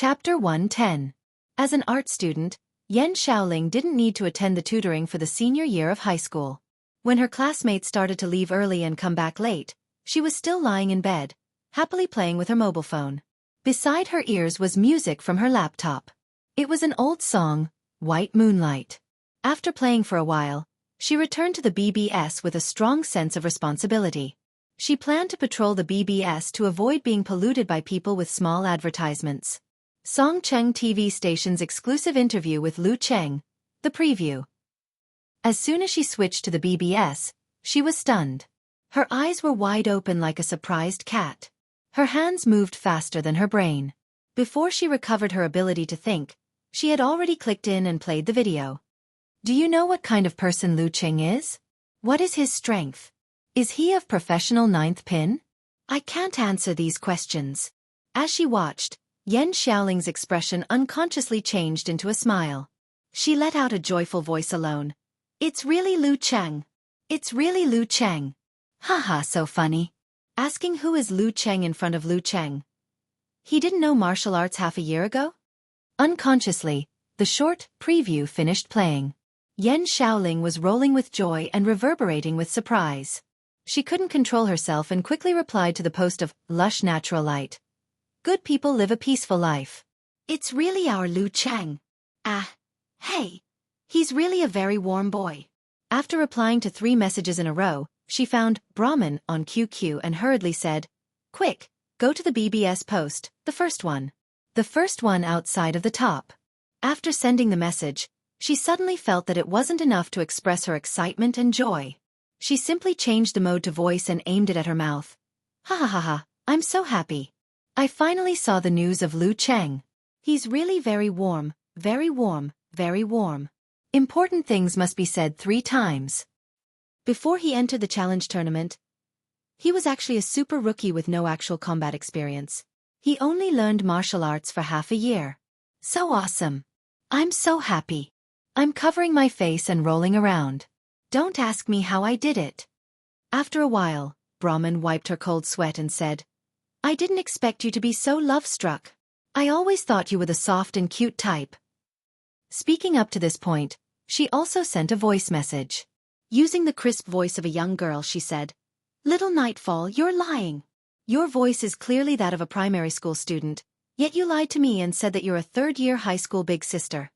Chapter 110. As an art student, Yan Xiaoling didn't need to attend the tutoring for the senior year of high school. When her classmates started to leave early and come back late, she was still lying in bed, happily playing with her mobile phone. Beside her ears was music from her laptop. It was an old song, White Moonlight. After playing for a while, she returned to the BBS with a strong sense of responsibility. She planned to patrol the BBS to avoid being polluted by people with small advertisements. Songcheng TV station's exclusive interview with Lu Cheng, the preview. As soon as she switched to the BBS, she was stunned. Her eyes were wide open like a surprised cat. Her hands moved faster than her brain. Before she recovered her ability to think, she had already clicked in and played the video. Do you know what kind of person Lu Cheng is? What is his strength? Is he of professional ninth pin? I can't answer these questions. As she watched, Yan Xiaoling's expression unconsciously changed into a smile. She let out a joyful voice alone. It's really Lu Cheng. It's really Lu Cheng. Haha, so funny. Asking who is Lu Cheng in front of Lu Cheng. He didn't know martial arts half a year ago? Unconsciously, the short preview finished playing. Yan Xiaoling was rolling with joy and reverberating with surprise. She couldn't control herself and quickly replied to the post of lush natural light. Good people live a peaceful life. It's really our Lu Cheng. Hey. He's really a very warm boy. After replying to 3 messages in a row, she found Brahman on QQ and hurriedly said, Quick, go to the BBS post, the first one. The first one outside of the top. After sending the message, she suddenly felt that it wasn't enough to express her excitement and joy. She simply changed the mode to voice and aimed it at her mouth. Ha ha ha ha, I'm so happy. I finally saw the news of Lu Cheng. He's really very warm, very warm, very warm. Important things must be said 3 times. Before he entered the challenge tournament, he was actually a super rookie with no actual combat experience. He only learned martial arts for half a year. So awesome. I'm so happy. I'm covering my face and rolling around. Don't ask me how I did it. After a while, Brahman wiped her cold sweat and said, I didn't expect you to be so love-struck. I always thought you were the soft and cute type. Speaking up to this point, she also sent a voice message. Using the crisp voice of a young girl, she said, Little Nightfall, you're lying. Your voice is clearly that of a primary school student, yet you lied to me and said that you're a third-year high school big sister.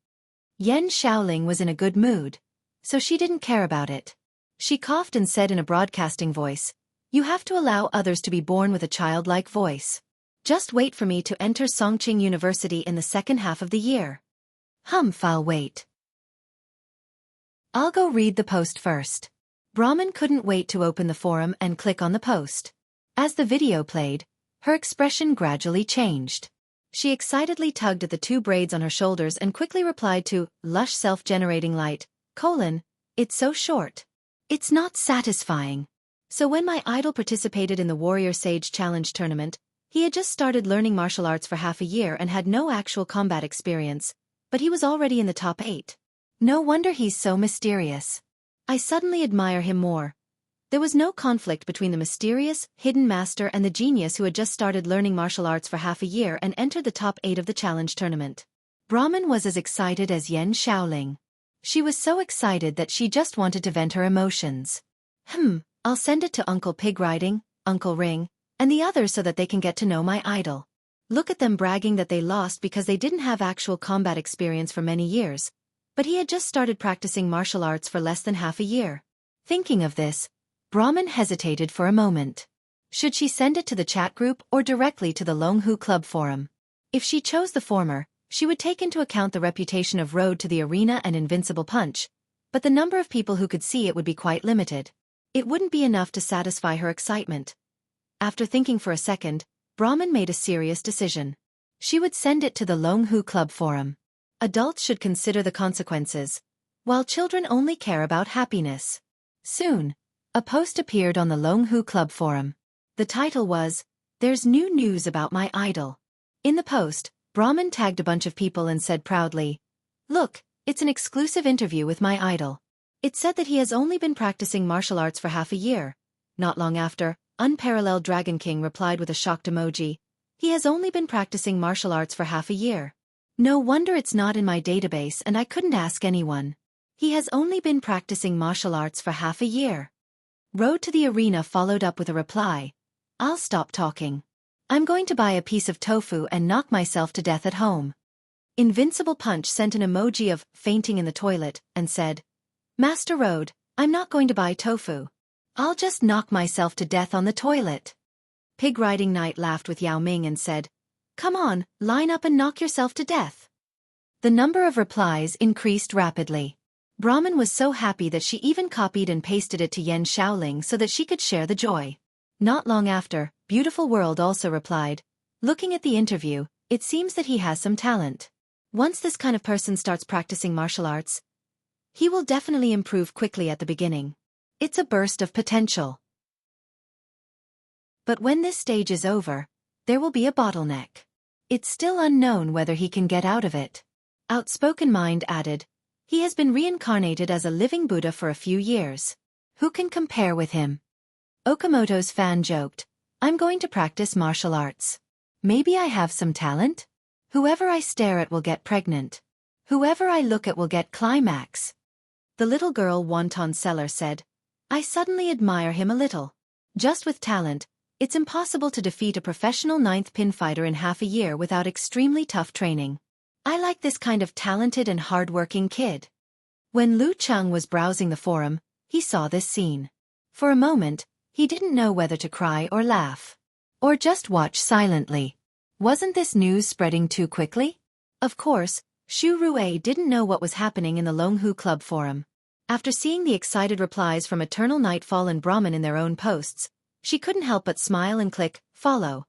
Yan Xiaoling was in a good mood, so she didn't care about it. She coughed and said in a broadcasting voice, You have to allow others to be born with a childlike voice. Just wait for me to enter Songcheng University in the second half of the year. I'll wait. I'll go read the post first. Brahman couldn't wait to open the forum and click on the post. As the video played, her expression gradually changed. She excitedly tugged at the 2 braids on her shoulders and quickly replied to lush self-generating light, It's so short. It's not satisfying. So when my idol participated in the Warrior Sage Challenge tournament, he had just started learning martial arts for half a year and had no actual combat experience, but he was already in the top 8. No wonder he's so mysterious. I suddenly admire him more. There was no conflict between the mysterious, hidden master and the genius who had just started learning martial arts for half a year and entered the top 8 of the challenge tournament. Brahman was as excited as Yan Xiaoling. She was so excited that she just wanted to vent her emotions. I'll send it to Uncle Pig Riding, Uncle Ring, and the others so that they can get to know my idol. Look at them bragging that they lost because they didn't have actual combat experience for many years, but he had just started practicing martial arts for less than half a year. Thinking of this, Brahman hesitated for a moment. Should she send it to the chat group or directly to the Longhu Club forum? If she chose the former, she would take into account the reputation of Road to the Arena and Invincible Punch, but the number of people who could see it would be quite limited. It wouldn't be enough to satisfy her excitement. After thinking for a second, Brahman made a serious decision. She would send it to the Longhu Club forum. Adults should consider the consequences, while children only care about happiness. Soon, a post appeared on the Longhu Club forum. The title was, There's new news about my idol. In the post, Brahman tagged a bunch of people and said proudly, Look, it's an exclusive interview with my idol. It said that he has only been practicing martial arts for half a year. Not long after, Unparalleled Dragon King replied with a shocked emoji. He has only been practicing martial arts for half a year. No wonder it's not in my database and I couldn't ask anyone. He has only been practicing martial arts for half a year. Road to the arena followed up with a reply. I'll stop talking. I'm going to buy a piece of tofu and knock myself to death at home. Invincible Punch sent an emoji of fainting in the toilet and said, Master Road, I'm not going to buy tofu. I'll just knock myself to death on the toilet. Pig Riding Knight laughed with Yao Ming and said, Come on, line up and knock yourself to death. The number of replies increased rapidly. Brahmin was so happy that she even copied and pasted it to Yan Xiaoling so that she could share the joy. Not long after, Beautiful World also replied, Looking at the interview, it seems that he has some talent. Once this kind of person starts practicing martial arts, he will definitely improve quickly at the beginning. It's a burst of potential. But when this stage is over, there will be a bottleneck. It's still unknown whether he can get out of it. Outspoken Mind added, He has been reincarnated as a living Buddha for a few years. Who can compare with him? Okamoto's fan joked, I'm going to practice martial arts. Maybe I have some talent? Whoever I stare at will get pregnant. Whoever I look at will get climax. The little girl Wonton Seller said, I suddenly admire him a little. Just with talent, it's impossible to defeat a professional 9th pin fighter in half a year without extremely tough training. I like this kind of talented and hard-working kid. When Lu Cheng was browsing the forum, he saw this scene. For a moment, he didn't know whether to cry or laugh. Or just watch silently. Wasn't this news spreading too quickly? Of course, Xu Rui didn't know what was happening in the Longhu Club forum. After seeing the excited replies from Eternal Nightfall and Brahmin in their own posts, she couldn't help but smile and click follow.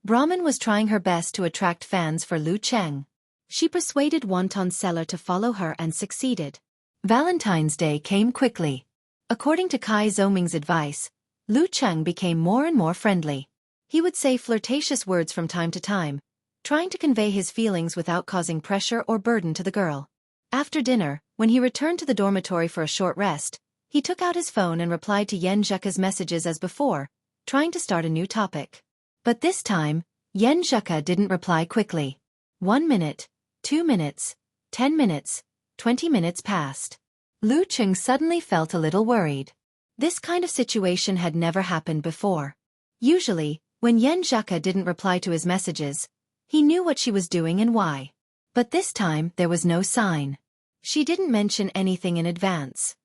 Brahmin was trying her best to attract fans for Lu Cheng. She persuaded Wonton Seller to follow her and succeeded. Valentine's Day came quickly. According to Kai Zoming's advice, Lu Cheng became more and more friendly. He would say flirtatious words from time to time, trying to convey his feelings without causing pressure or burden to the girl. After dinner, when he returned to the dormitory for a short rest, he took out his phone and replied to Yen Zheka's messages as before, trying to start a new topic. But this time, Yen Zheka didn't reply quickly. 1 minute, 2 minutes, 10 minutes, 20 minutes passed. Lu Cheng suddenly felt a little worried. This kind of situation had never happened before. Usually, when Yen Zheka didn't reply to his messages, he knew what she was doing and why. But this time there was no sign. She didn't mention anything in advance.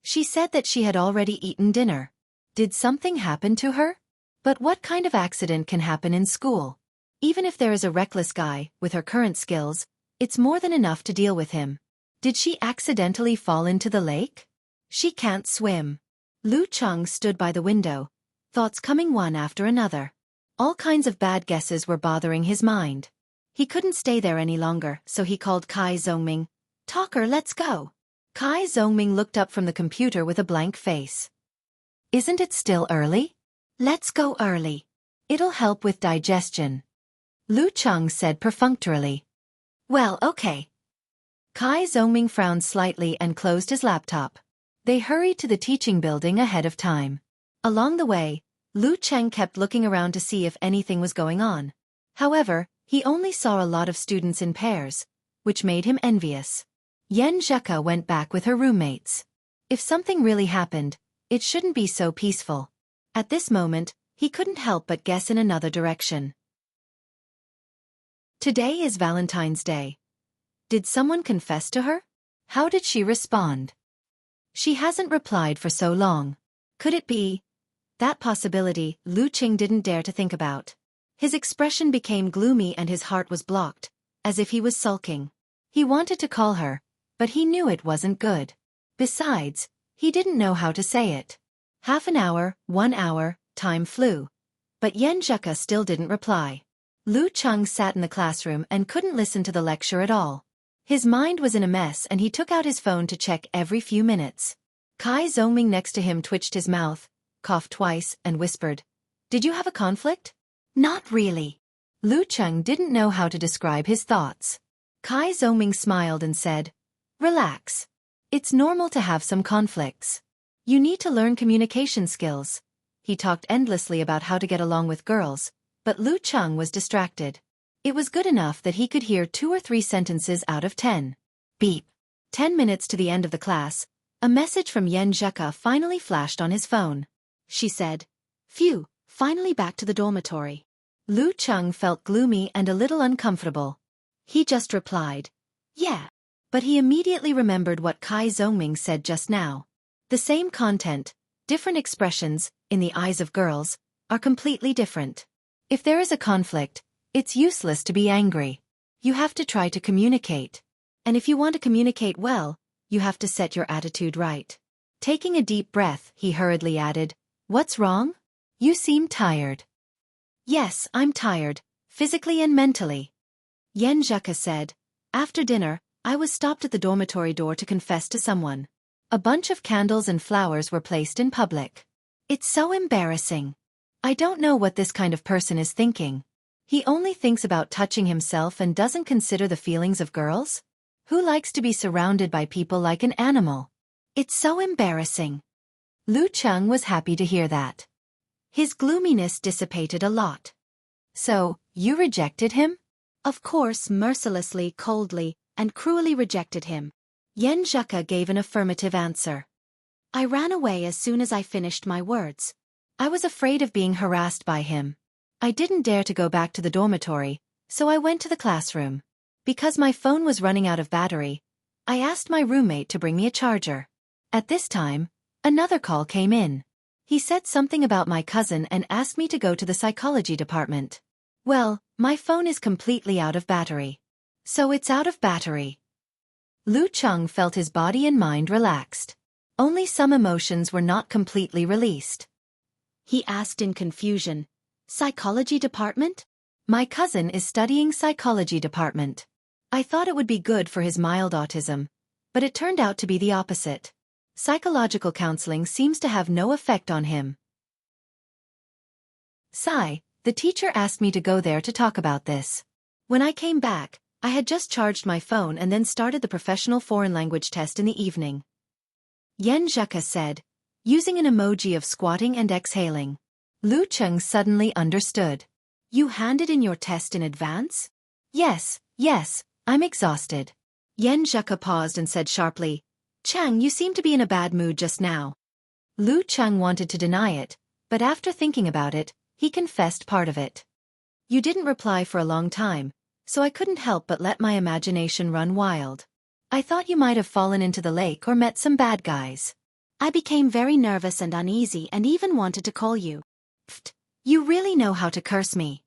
She said that she had already eaten dinner. Did something happen to her? But what kind of accident can happen in school? Even if there is a reckless guy, with her current skills, it's more than enough to deal with him. Did she accidentally fall into the lake? She can't swim. Lu Cheng stood by the window, thoughts coming one after another. All kinds of bad guesses were bothering his mind. He couldn't stay there any longer, so he called Kai Zongming. Talker, let's go. Kai Zongming looked up from the computer with a blank face. Isn't it still early? Let's go early. It'll help with digestion. Lu Cheng said perfunctorily. Well, okay. Kai Zongming frowned slightly and closed his laptop. They hurried to the teaching building ahead of time. Along the way, Lu Cheng kept looking around to see if anything was going on. However, he only saw a lot of students in pairs, which made him envious. Yen Zheka went back with her roommates. If something really happened, it shouldn't be so peaceful. At this moment, he couldn't help but guess in another direction. Today is Valentine's Day. Did someone confess to her? How did she respond? She hasn't replied for so long. Could it be? That possibility, Lu Cheng didn't dare to think about. His expression became gloomy and his heart was blocked, as if he was sulking. He wanted to call her, but he knew it wasn't good. Besides, he didn't know how to say it. Half an hour, 1 hour, time flew. But Yen Zheka still didn't reply. Lu Cheng sat in the classroom and couldn't listen to the lecture at all. His mind was in a mess and he took out his phone to check every few minutes. Kai Zongming next to him twitched his mouth, coughed twice, and whispered, Did you have a conflict? Not really. Lu Cheng didn't know how to describe his thoughts. Kai Zongming smiled and said, Relax. It's normal to have some conflicts. You need to learn communication skills. He talked endlessly about how to get along with girls, but Lu Cheng was distracted. It was good enough that he could hear 2 or 3 sentences out of 10. Beep. 10 minutes to the end of the class, a message from Yen Zheka finally flashed on his phone. She said, "Phew, finally back to the dormitory." Lu Cheng felt gloomy and a little uncomfortable. He just replied, "Yeah." But he immediately remembered what Kai Zhongming said just now. The same content, different expressions, in the eyes of girls, are completely different. If there is a conflict, it's useless to be angry. You have to try to communicate. And if you want to communicate well, you have to set your attitude right. Taking a deep breath, he hurriedly added, "What's wrong? You seem tired." "Yes, I'm tired, physically and mentally." Yen Zheka said, "After dinner, I was stopped at the dormitory door to confess to someone. A bunch of candles and flowers were placed in public. It's so embarrassing. I don't know what this kind of person is thinking. He only thinks about touching himself and doesn't consider the feelings of girls? Who likes to be surrounded by people like an animal? It's so embarrassing." Lu Cheng was happy to hear that. His gloominess dissipated a lot. "So, you rejected him?" "Of course, mercilessly, coldly, and cruelly rejected him." Yen Zheka gave an affirmative answer. "I ran away as soon as I finished my words. I was afraid of being harassed by him. I didn't dare to go back to the dormitory, so I went to the classroom. Because my phone was running out of battery, I asked my roommate to bring me a charger. At this time, another call came in. He said something about my cousin and asked me to go to the psychology department. Well, my phone is completely out of battery. So it's out of battery." Lu Cheng felt his body and mind relaxed. Only some emotions were not completely released. He asked in confusion, "Psychology department?" "My cousin is studying psychology department. I thought it would be good for his mild autism, but it turned out to be the opposite. Psychological counseling seems to have no effect on him." Sigh, the teacher asked me to go there to talk about this. When I came back, I had just charged my phone and then started the professional foreign language test in the evening. Yen Zheka said, using an emoji of squatting and exhaling. Lu Cheng suddenly understood. "You handed in your test in advance?" Yes, I'm exhausted." Yen Zheka paused and said sharply, "Chang, you seem to be in a bad mood just now." Lu Cheng wanted to deny it, but after thinking about it, he confessed part of it. "You didn't reply for a long time, so I couldn't help but let my imagination run wild. I thought you might have fallen into the lake or met some bad guys. I became very nervous and uneasy and even wanted to call you." "Pfft, you really know how to curse me."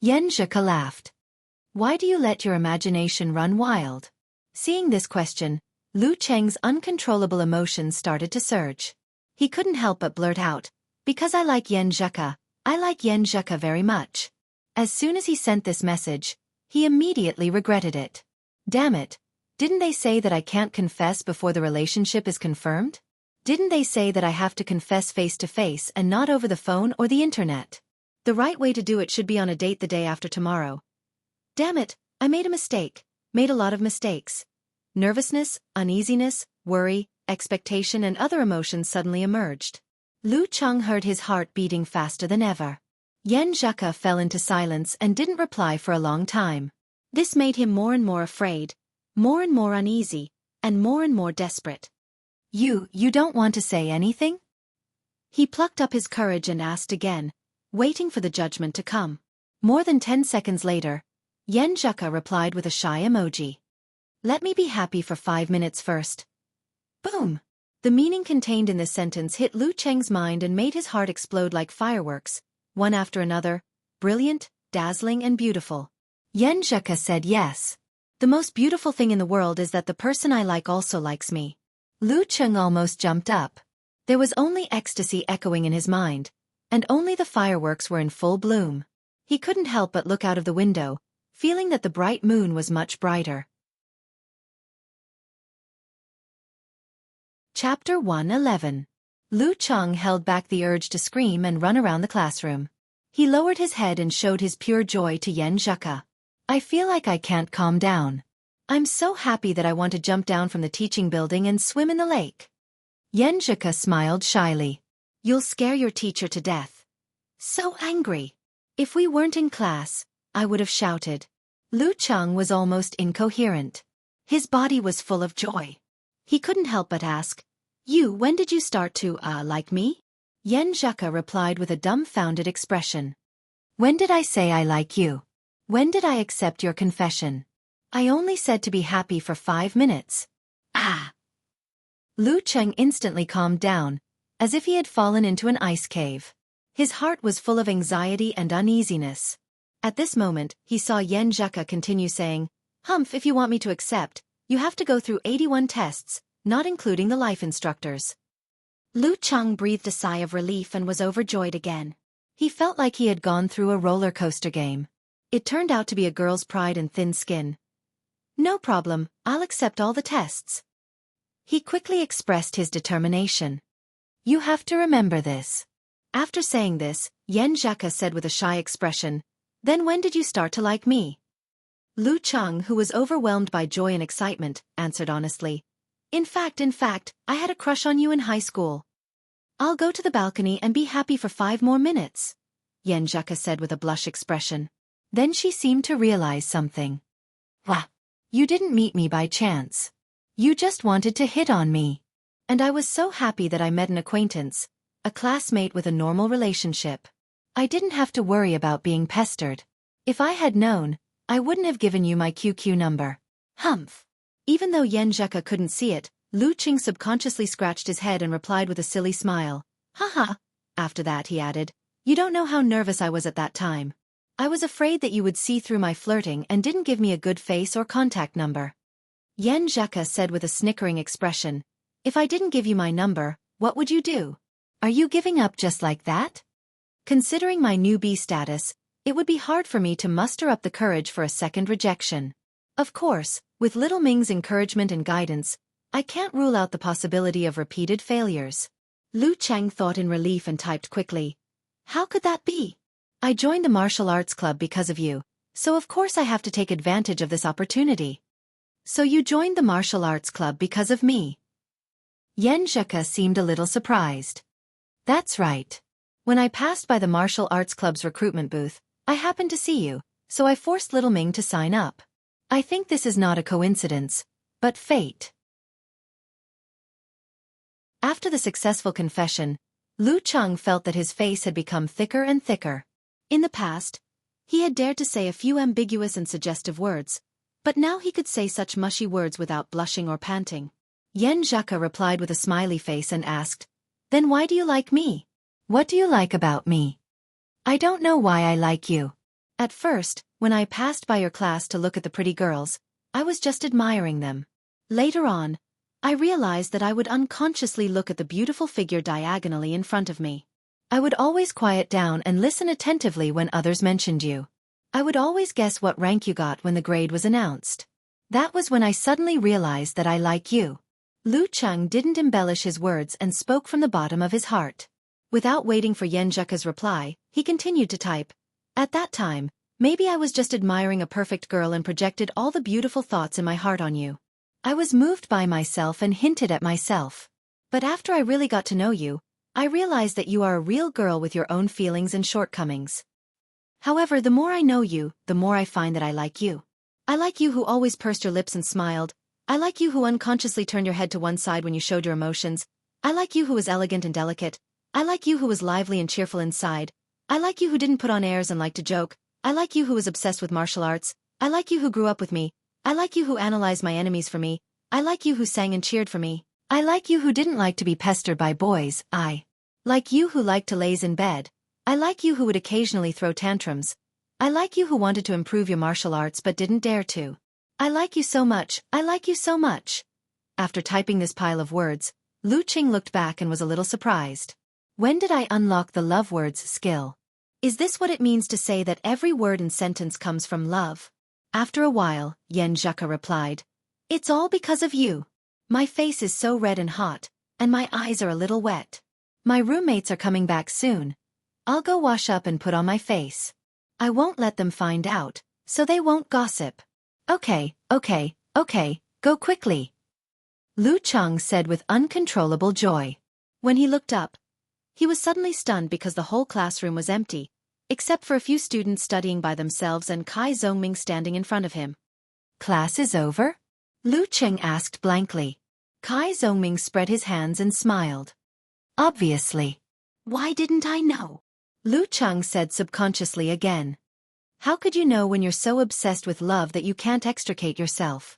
Yen Zheka laughed. "Why do you let your imagination run wild?" Seeing this question, Lu Cheng's uncontrollable emotions started to surge. He couldn't help but blurt out, "Because I like Yen Zheka, I like Yen Zheka very much." As soon as he sent this message, he immediately regretted it. Damn it, didn't they say that I can't confess before the relationship is confirmed? Didn't they say that I have to confess face to face and not over the phone or the internet? The right way to do it should be on a date the day after tomorrow. Damn it, I made a mistake, made a lot of mistakes. Nervousness, uneasiness, worry, expectation and other emotions suddenly emerged. Lu Cheng heard his heart beating faster than ever. Yen Zheka fell into silence and didn't reply for a long time. This made him more and more afraid, more and more uneasy, and more desperate. You don't want to say anything?" He plucked up his courage and asked again, waiting for the judgment to come. More than 10 seconds later, Yen Zheka replied with a shy emoji. "Let me be happy for 5 minutes first." Boom! The meaning contained in this sentence hit Lu Cheng's mind and made his heart explode like fireworks, one after another, brilliant, dazzling and beautiful. Yen Zheka said yes. "The most beautiful thing in the world is that the person I like also likes me." Lu Cheng almost jumped up. There was only ecstasy echoing in his mind, and only the fireworks were in full bloom. He couldn't help but look out of the window, feeling that the bright moon was much brighter. Chapter 111. Lu Cheng held back the urge to scream and run around the classroom. He lowered his head and showed his pure joy to Yen Zheka. "I feel like I can't calm down. I'm so happy that I want to jump down from the teaching building and swim in the lake." Yen Zheka smiled shyly. "You'll scare your teacher to death." "So angry." If we weren't in class, I would have shouted. Lu Cheng was almost incoherent. His body was full of joy. He couldn't help but ask, when did you start to, like me? Yen Zheka replied with a dumbfounded expression. When did I say I like you? When did I accept your confession? I only said to be happy for 5 minutes. Ah! Lu Cheng instantly calmed down, as if he had fallen into an ice cave. His heart was full of anxiety and uneasiness. At this moment, he saw Yen Zheka continue saying, Humph, if you want me to accept, you have to go through 81 tests, not including the life instructors. Lu Cheng breathed a sigh of relief and was overjoyed again. He felt like he had gone through a roller coaster game. It turned out to be a girl's pride and thin skin. No problem, I'll accept all the tests. He quickly expressed his determination. You have to remember this. After saying this, Yen Zheka said with a shy expression, Then when did you start to like me? Lu Cheng, who was overwhelmed by joy and excitement, answered honestly. In fact, I had a crush on you in high school. I'll go to the balcony and be happy for 5 more minutes, Yen Zheka said with a blush expression. Then she seemed to realize something. Wah! You didn't meet me by chance. You just wanted to hit on me. And I was so happy that I met an acquaintance, a classmate with a normal relationship. I didn't have to worry about being pestered. If I had known, I wouldn't have given you my QQ number. Humph! Even though Yen Zheka couldn't see it, Lu Cheng subconsciously scratched his head and replied with a silly smile. Haha! After that he added, You don't know how nervous I was at that time. I was afraid that you would see through my flirting and didn't give me a good face or contact number. Yen Zheka said with a snickering expression, If I didn't give you my number, what would you do? Are you giving up just like that? Considering my newbie status, it would be hard for me to muster up the courage for a second rejection. Of course, with little Ming's encouragement and guidance, I can't rule out the possibility of repeated failures. Lu Cheng thought in relief and typed quickly. How could that be? I joined the martial arts club because of you, so of course I have to take advantage of this opportunity. So you joined the martial arts club because of me? Yen Zheka seemed a little surprised. That's right. When I passed by the martial arts club's recruitment booth, I happened to see you, so I forced little Ming to sign up. I think this is not a coincidence, but fate. After the successful confession, Lu Cheng felt that his face had become thicker and thicker. In the past, he had dared to say a few ambiguous and suggestive words, but now he could say such mushy words without blushing or panting. Yen Zheka replied with a smiley face and asked, Then why do you like me? What do you like about me? I don't know why I like you. At first, when I passed by your class to look at the pretty girls, I was just admiring them. Later on, I realized that I would unconsciously look at the beautiful figure diagonally in front of me. I would always quiet down and listen attentively when others mentioned you. I would always guess what rank you got when the grade was announced. That was when I suddenly realized that I like you. Lu Cheng didn't embellish his words and spoke from the bottom of his heart. Without waiting for Yen Zheka's reply, he continued to type. At that time, maybe I was just admiring a perfect girl and projected all the beautiful thoughts in my heart on you. I was moved by myself and hinted at myself. But after I really got to know you, I realized that you are a real girl with your own feelings and shortcomings. However, the more I know you, the more I find that I like you. I like you who always pursed your lips and smiled. I like you who unconsciously turned your head to one side when you showed your emotions. I like you who was elegant and delicate. I like you who was lively and cheerful inside. I like you who didn't put on airs and liked to joke. I like you who was obsessed with martial arts. I like you who grew up with me. I like you who analyzed my enemies for me. I like you who sang and cheered for me. I like you who didn't like to be pestered by boys. I like you who liked to laze in bed. I like you who would occasionally throw tantrums. I like you who wanted to improve your martial arts but didn't dare to. I like you so much. I like you so much. After typing this pile of words, Lu Cheng looked back and was a little surprised. When did I unlock the love words skill? Is this what it means to say that every word and sentence comes from love? After a while, Yen Zheka replied, It's all because of you. My face is so red and hot, and my eyes are a little wet. My roommates are coming back soon. I'll go wash up and put on my face. I won't let them find out, so they won't gossip. Okay, go quickly. Lu Cheng said with uncontrollable joy. When he looked up, he was suddenly stunned because the whole classroom was empty. except for a few students studying by themselves and Kai Zongming standing in front of him. Class is over? Lu Cheng asked blankly. Kai Zongming spread his hands and smiled. Obviously. Why didn't I know? Lu Cheng said subconsciously again. How could you know when you're so obsessed with love that you can't extricate yourself?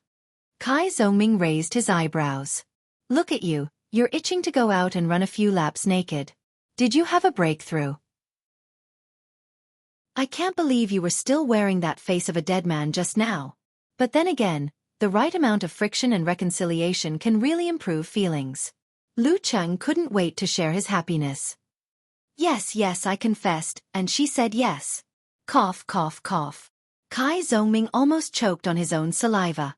Kai Zongming raised his eyebrows. Look at you, you're itching to go out and run a few laps naked. Did you have a breakthrough? I can't believe you were still wearing that face of a dead man just now. But then again, the right amount of friction and reconciliation can really improve feelings. Lu Cheng couldn't wait to share his happiness. Yes, I confessed, and she said yes. Cough, cough, cough. Kai Zongming almost choked on his own saliva.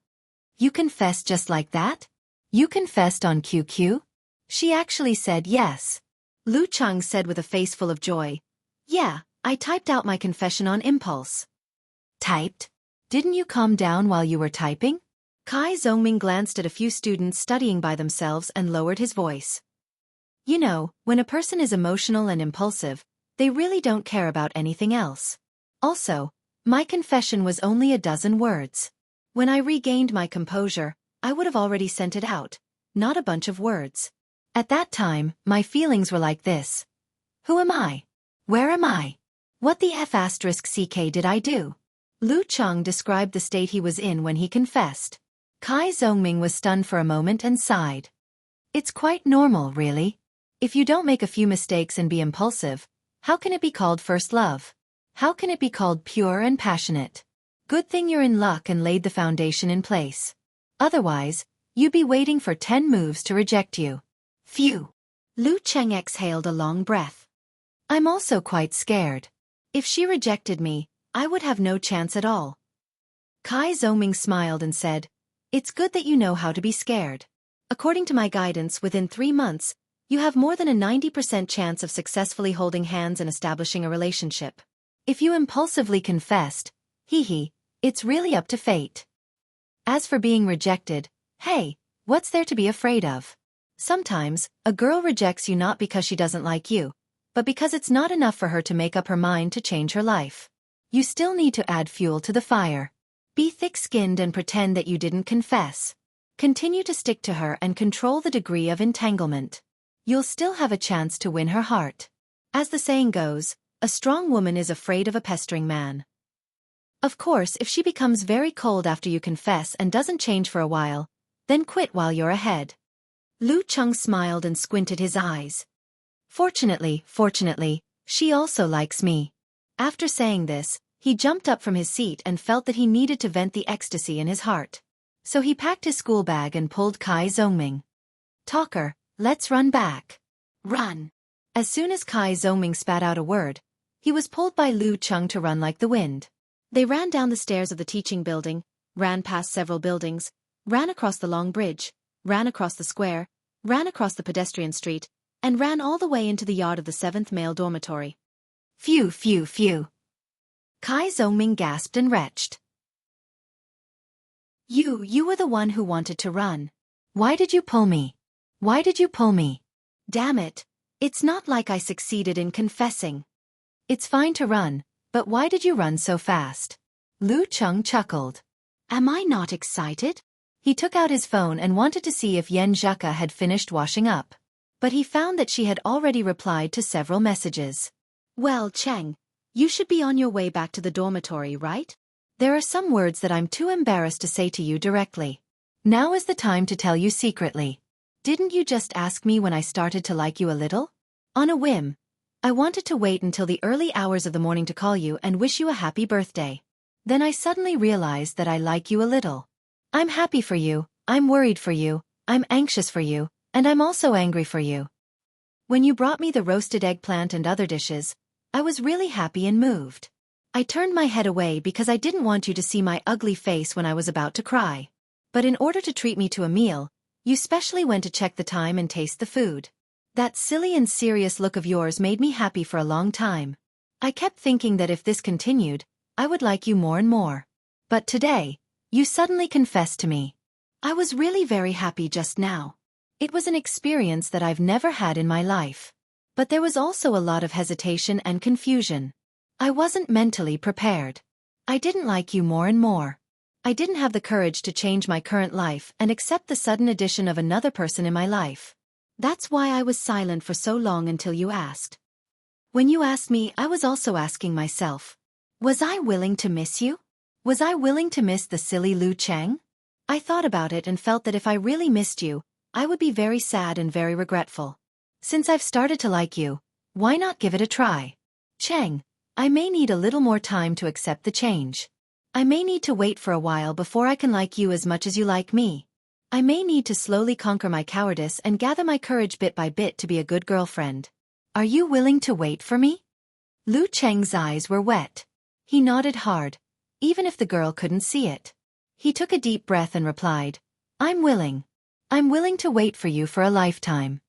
You confessed just like that? You confessed on QQ? She actually said yes. Lu Cheng said with a face full of joy. Yeah, I typed out my confession on impulse. Typed? Didn't you calm down while you were typing? Kai Zongming glanced at a few students studying by themselves and lowered his voice. You know, when a person is emotional and impulsive, they really don't care about anything else. Also, my confession was only 12 words. When I regained my composure, I would have already sent it out, not a bunch of words. At that time, my feelings were like this. Who am I? Where am I? What the F***ck did I do? Lu Cheng described the state he was in when he confessed. Kai Zongming was stunned for a moment and sighed. It's quite normal, really. If you don't make a few mistakes and be impulsive, how can it be called first love? How can it be called pure and passionate? Good thing you're in luck and laid the foundation in place. Otherwise, you'd be waiting for 10 moves to reject you. Phew. Lu Cheng exhaled a long breath. I'm also quite scared. If she rejected me, I would have no chance at all. Kai Zongming smiled and said, It's good that you know how to be scared. According to my guidance, within 3 months, you have more than a 90% chance of successfully holding hands and establishing a relationship. If you impulsively confessed, it's really up to fate. As for being rejected, hey, what's there to be afraid of? Sometimes, a girl rejects you not because she doesn't like you, but because it's not enough for her to make up her mind to change her life. You still need to add fuel to the fire. Be thick-skinned and pretend that you didn't confess. Continue to stick to her and control the degree of entanglement. You'll still have a chance to win her heart. As the saying goes, a strong woman is afraid of a pestering man. Of course, if she becomes very cold after you confess and doesn't change for a while, then quit while you're ahead. Lu Cheng smiled and squinted his eyes. Fortunately, she also likes me. After saying this, he jumped up from his seat and felt that he needed to vent the ecstasy in his heart. So he packed his school bag and pulled Kai Zongming. Talker, let's run back. Run. As soon as Kai Zongming spat out a word, he was pulled by Lu Cheng to run like the wind. They ran down the stairs of the teaching building, ran past several buildings, ran across the long bridge, ran across the square, ran across the pedestrian street, and ran all the way into the yard of the 7th male dormitory. Phew. Kai Zongming gasped and retched. You were the one who wanted to run. Why did you pull me? Damn it. It's not like I succeeded in confessing. It's fine to run, but why did you run so fast? Lu Cheng chuckled. Am I not excited? He took out his phone and wanted to see if Yan Zheka had finished washing up. But he found that she had already replied to several messages. Well, Cheng, you should be on your way back to the dormitory, right? There are some words that I'm too embarrassed to say to you directly. Now is the time to tell you secretly. Didn't you just ask me when I started to like you a little? On a whim. I wanted to wait until the early hours of the morning to call you and wish you a happy birthday. Then I suddenly realized that I like you a little. I'm happy for you, I'm worried for you, I'm anxious for you, and I'm also angry for you. When you brought me the roasted eggplant and other dishes, I was really happy and moved. I turned my head away because I didn't want you to see my ugly face when I was about to cry. But in order to treat me to a meal, you specially went to check the time and taste the food. That silly and serious look of yours made me happy for a long time. I kept thinking that if this continued, I would like you more and more. But today, you suddenly confessed to me. I was really very happy just now. It was an experience that I've never had in my life. But there was also a lot of hesitation and confusion. I wasn't mentally prepared. I didn't like you more and more. I didn't have the courage to change my current life and accept the sudden addition of another person in my life. That's why I was silent for so long until you asked. When you asked me, I was also asking myself, was I willing to miss you? Was I willing to miss the silly Lu Cheng? I thought about it and felt that if I really missed you, I would be very sad and very regretful. Since I've started to like you, why not give it a try? Cheng, I may need a little more time to accept the change. I may need to wait for a while before I can like you as much as you like me. I may need to slowly conquer my cowardice and gather my courage bit by bit to be a good girlfriend. Are you willing to wait for me? Lu Cheng's eyes were wet. He nodded hard, even if the girl couldn't see it. He took a deep breath and replied, I'm willing. I'm willing to wait for you for a lifetime.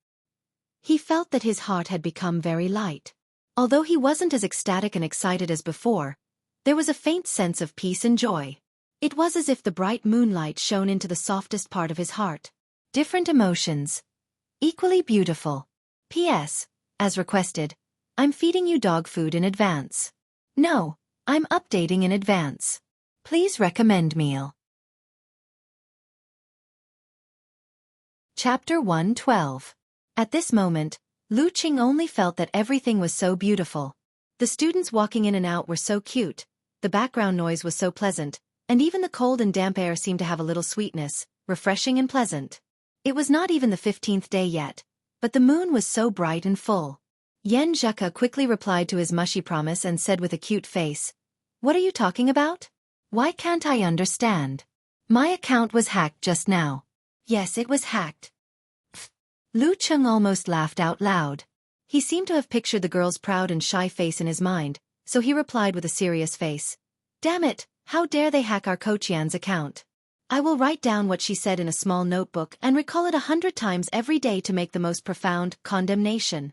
He felt that his heart had become very light. Although he wasn't as ecstatic and excited as before, there was a faint sense of peace and joy. It was as if the bright moonlight shone into the softest part of his heart. Different emotions. Equally beautiful. P.S. As requested, I'm feeding you dog food in advance. No, I'm updating in advance. Please recommend meal. Chapter 112. At this moment, Lu Qing only felt that everything was so beautiful. The students walking in and out were so cute, the background noise was so pleasant, and even the cold and damp air seemed to have a little sweetness, refreshing and pleasant. It was not even the 15th day yet, but the moon was so bright and full. Yan Zheka quickly replied to his mushy promise and said with a cute face, What are you talking about? Why can't I understand? My account was hacked just now. Yes, it was hacked. Lu Cheng almost laughed out loud. He seemed to have pictured the girl's proud and shy face in his mind, so he replied with a serious face. Damn it, how dare they hack our Coach Yan's account? I will write down what she said in a small notebook and recall it 100 times every day to make the most profound condemnation.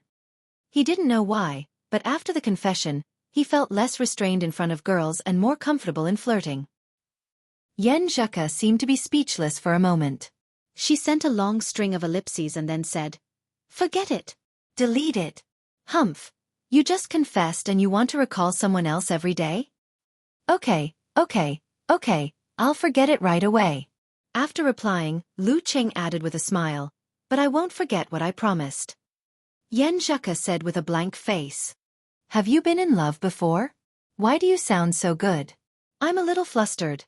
He didn't know why, but after the confession, he felt less restrained in front of girls and more comfortable in flirting. Yan Zheka seemed to be speechless for a moment. She sent a long string of ellipses and then said, Forget it. Delete it. Humph. You just confessed and you want to recall someone else every day? Okay, I'll forget it right away. After replying, Lu Qing added with a smile, But I won't forget what I promised. Yan Zheka said with a blank face. Have you been in love before? Why do you sound so good? I'm a little flustered.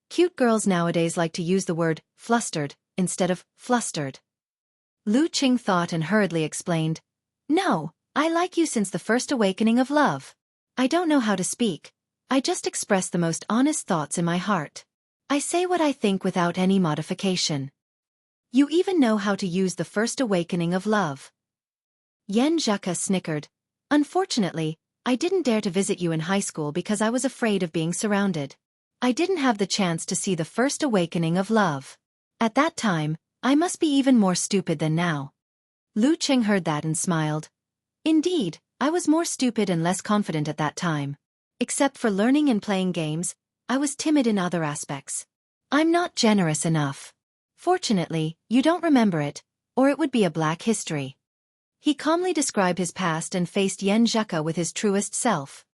Cute girls nowadays like to use the word flustered instead of flustered. Lu Qing thought and hurriedly explained, No, I like you since the first awakening of love. I don't know how to speak. I just express the most honest thoughts in my heart. I say what I think without any modification. You even know how to use the first awakening of love. Yan Zheka snickered. Unfortunately, I didn't dare to visit you in high school because I was afraid of being surrounded. I didn't have the chance to see the first awakening of love. At that time, I must be even more stupid than now. Lu Qing heard that and smiled. Indeed, I was more stupid and less confident at that time. Except for learning and playing games, I was timid in other aspects. I'm not generous enough. Fortunately, you don't remember it, or it would be a black history. He calmly described his past and faced Yan Zheka with his truest self.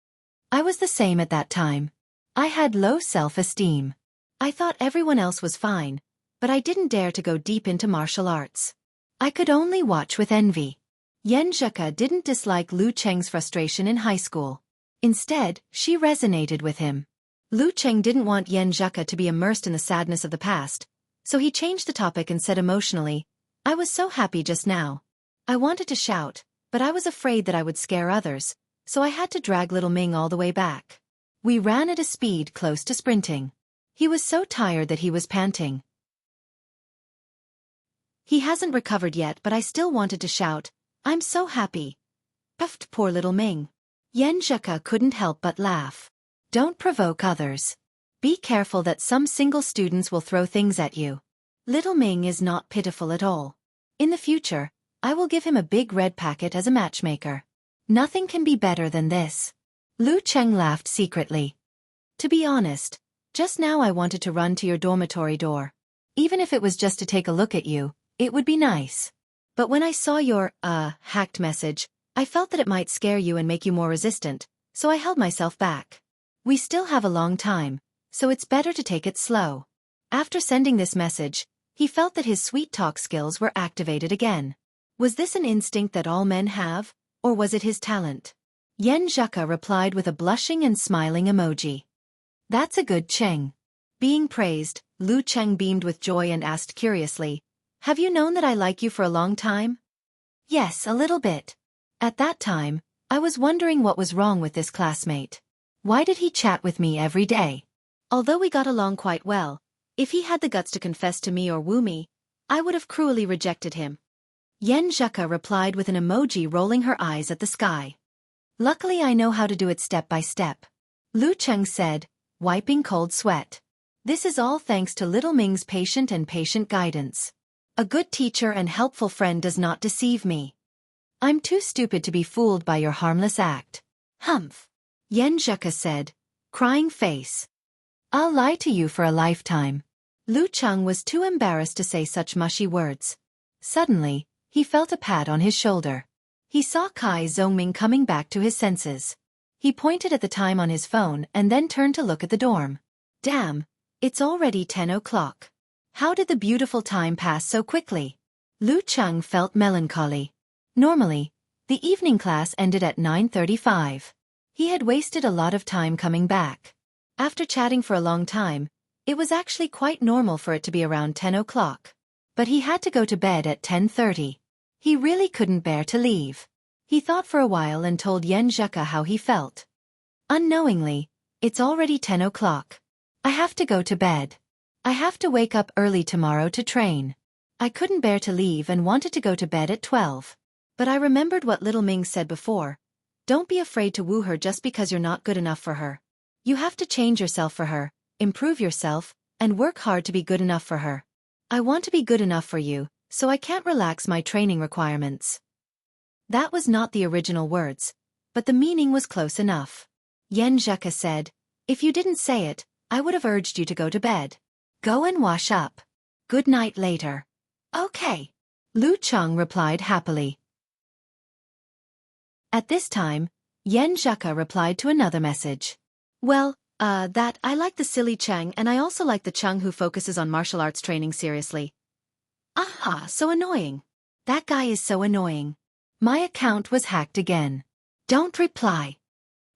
I was the same at that time. I had low self-esteem. I thought everyone else was fine, but I didn't dare to go deep into martial arts. I could only watch with envy. Yan Zheka didn't dislike Lu Cheng's frustration in high school. Instead, she resonated with him. Lu Cheng didn't want Yan Zheka to be immersed in the sadness of the past, so he changed the topic and said emotionally, I was so happy just now. I wanted to shout, but I was afraid that I would scare others, so I had to drag little Ming all the way back. We ran at a speed close to sprinting. He was so tired that he was panting. He hasn't recovered yet, but I still wanted to shout, I'm so happy. Puffed poor little Ming. Yan Zheka couldn't help but laugh. Don't provoke others. Be careful that some single students will throw things at you. Little Ming is not pitiful at all. In the future, I will give him a big red packet as a matchmaker. Nothing can be better than this. Lu Cheng laughed secretly. To be honest, just now I wanted to run to your dormitory door. Even if it was just to take a look at you, it would be nice. But when I saw your, hacked message, I felt that it might scare you and make you more resistant, so I held myself back. We still have a long time, so it's better to take it slow. After sending this message, he felt that his sweet talk skills were activated again. Was this an instinct that all men have, or was it his talent? Yen Zhuka replied with a blushing and smiling emoji. That's a good Cheng. Being praised, Lu Cheng beamed with joy and asked curiously, have you known that I like you for a long time? Yes, a little bit. At that time, I was wondering what was wrong with this classmate. Why did he chat with me every day? Although we got along quite well, if he had the guts to confess to me or woo me, I would have cruelly rejected him. Yen Zhuka replied with an emoji rolling her eyes at the sky. Luckily I know how to do it step by step. Lu Cheng said, wiping cold sweat. This is all thanks to little Ming's patient guidance. A good teacher and helpful friend does not deceive me. I'm too stupid to be fooled by your harmless act. Humph. Yen Zhuka said, crying face. I'll lie to you for a lifetime. Lu Cheng was too embarrassed to say such mushy words. Suddenly, he felt a pat on his shoulder. He saw Kai Zhongming coming back to his senses. He pointed at the time on his phone and then turned to look at the dorm. Damn, it's already 10 o'clock. How did the beautiful time pass so quickly? Lu Cheng felt melancholy. Normally, the evening class ended at 9:35. He had wasted a lot of time coming back. After chatting for a long time, it was actually quite normal for it to be around 10 o'clock. But he had to go to bed at 10:30. He really couldn't bear to leave. He thought for a while and told Yen Zhuka how he felt. Unknowingly, it's already 10 o'clock. I have to go to bed. I have to wake up early tomorrow to train. I couldn't bear to leave and wanted to go to bed at 12. But I remembered what little Ming said before. Don't be afraid to woo her just because you're not good enough for her. You have to change yourself for her, improve yourself, and work hard to be good enough for her. I want to be good enough for you, so I can't relax my training requirements. That was not the original words, but the meaning was close enough. Yen Zhuka said, if you didn't say it, I would have urged you to go to bed. Go and wash up. Good night later. Okay. Lu Cheng replied happily. At this time, Yen Zhuka replied to another message. Well, that I like the silly Cheng and I also like the Cheng who focuses on martial arts training seriously. Aha, so annoying. That guy is so annoying. My account was hacked again. Don't reply.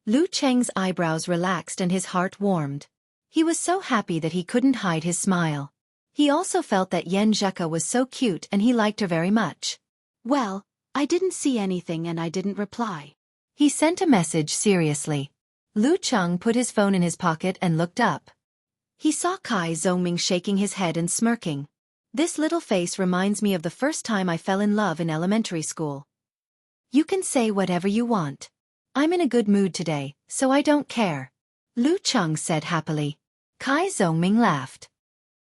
Lu Cheng's eyebrows relaxed and his heart warmed. He was so happy that he couldn't hide his smile. He also felt that Yen Zhuka was so cute and he liked her very much. Well, I didn't see anything and I didn't reply. He sent a message seriously. Lu Cheng put his phone in his pocket and looked up. He saw Kai Zhongming shaking his head and smirking. This little face reminds me of the first time I fell in love in elementary school. You can say whatever you want. I'm in a good mood today, so I don't care. Lu Cheng said happily. Kai Zhongming laughed.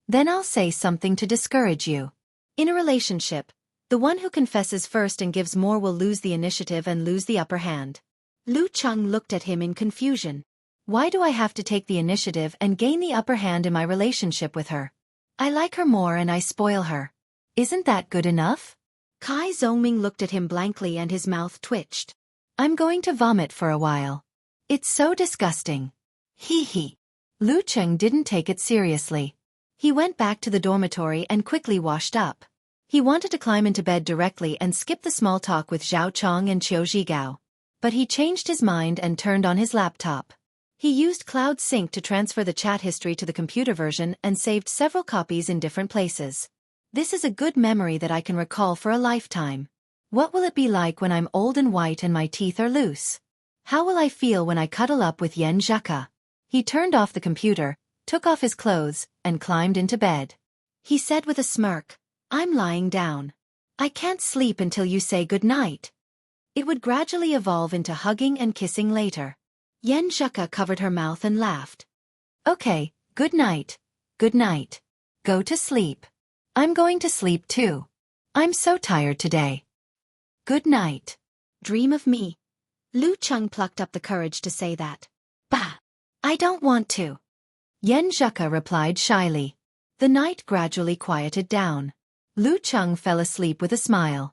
Then I'll say something to discourage you. In a relationship, the one who confesses first and gives more will lose the initiative and lose the upper hand. Lu Cheng looked at him in confusion. Why do I have to take the initiative and gain the upper hand in my relationship with her? I like her more and I spoil her. Isn't that good enough? Kai Zhongming looked at him blankly and his mouth twitched. I'm going to vomit for a while. It's so disgusting. Hee hee. Lu Cheng didn't take it seriously. He went back to the dormitory and quickly washed up. He wanted to climb into bed directly and skip the small talk with Zhao Chong and Qiu Zhigao. But he changed his mind and turned on his laptop. He used Cloud Sync to transfer the chat history to the computer version and saved several copies in different places. This is a good memory that I can recall for a lifetime. What will it be like when I'm old and white and my teeth are loose? How will I feel when I cuddle up with Yen Zhuka? He turned off the computer, took off his clothes, and climbed into bed. He said with a smirk, I'm lying down. I can't sleep until you say good night. It would gradually evolve into hugging and kissing later. Yen Zhuka covered her mouth and laughed. Okay, good night. Good night. Go to sleep. I'm going to sleep too. I'm so tired today. Good night. Dream of me. Lu Cheng plucked up the courage to say that. Bah! I don't want to. Yen Zhuka replied shyly. The night gradually quieted down. Lu Cheng fell asleep with a smile.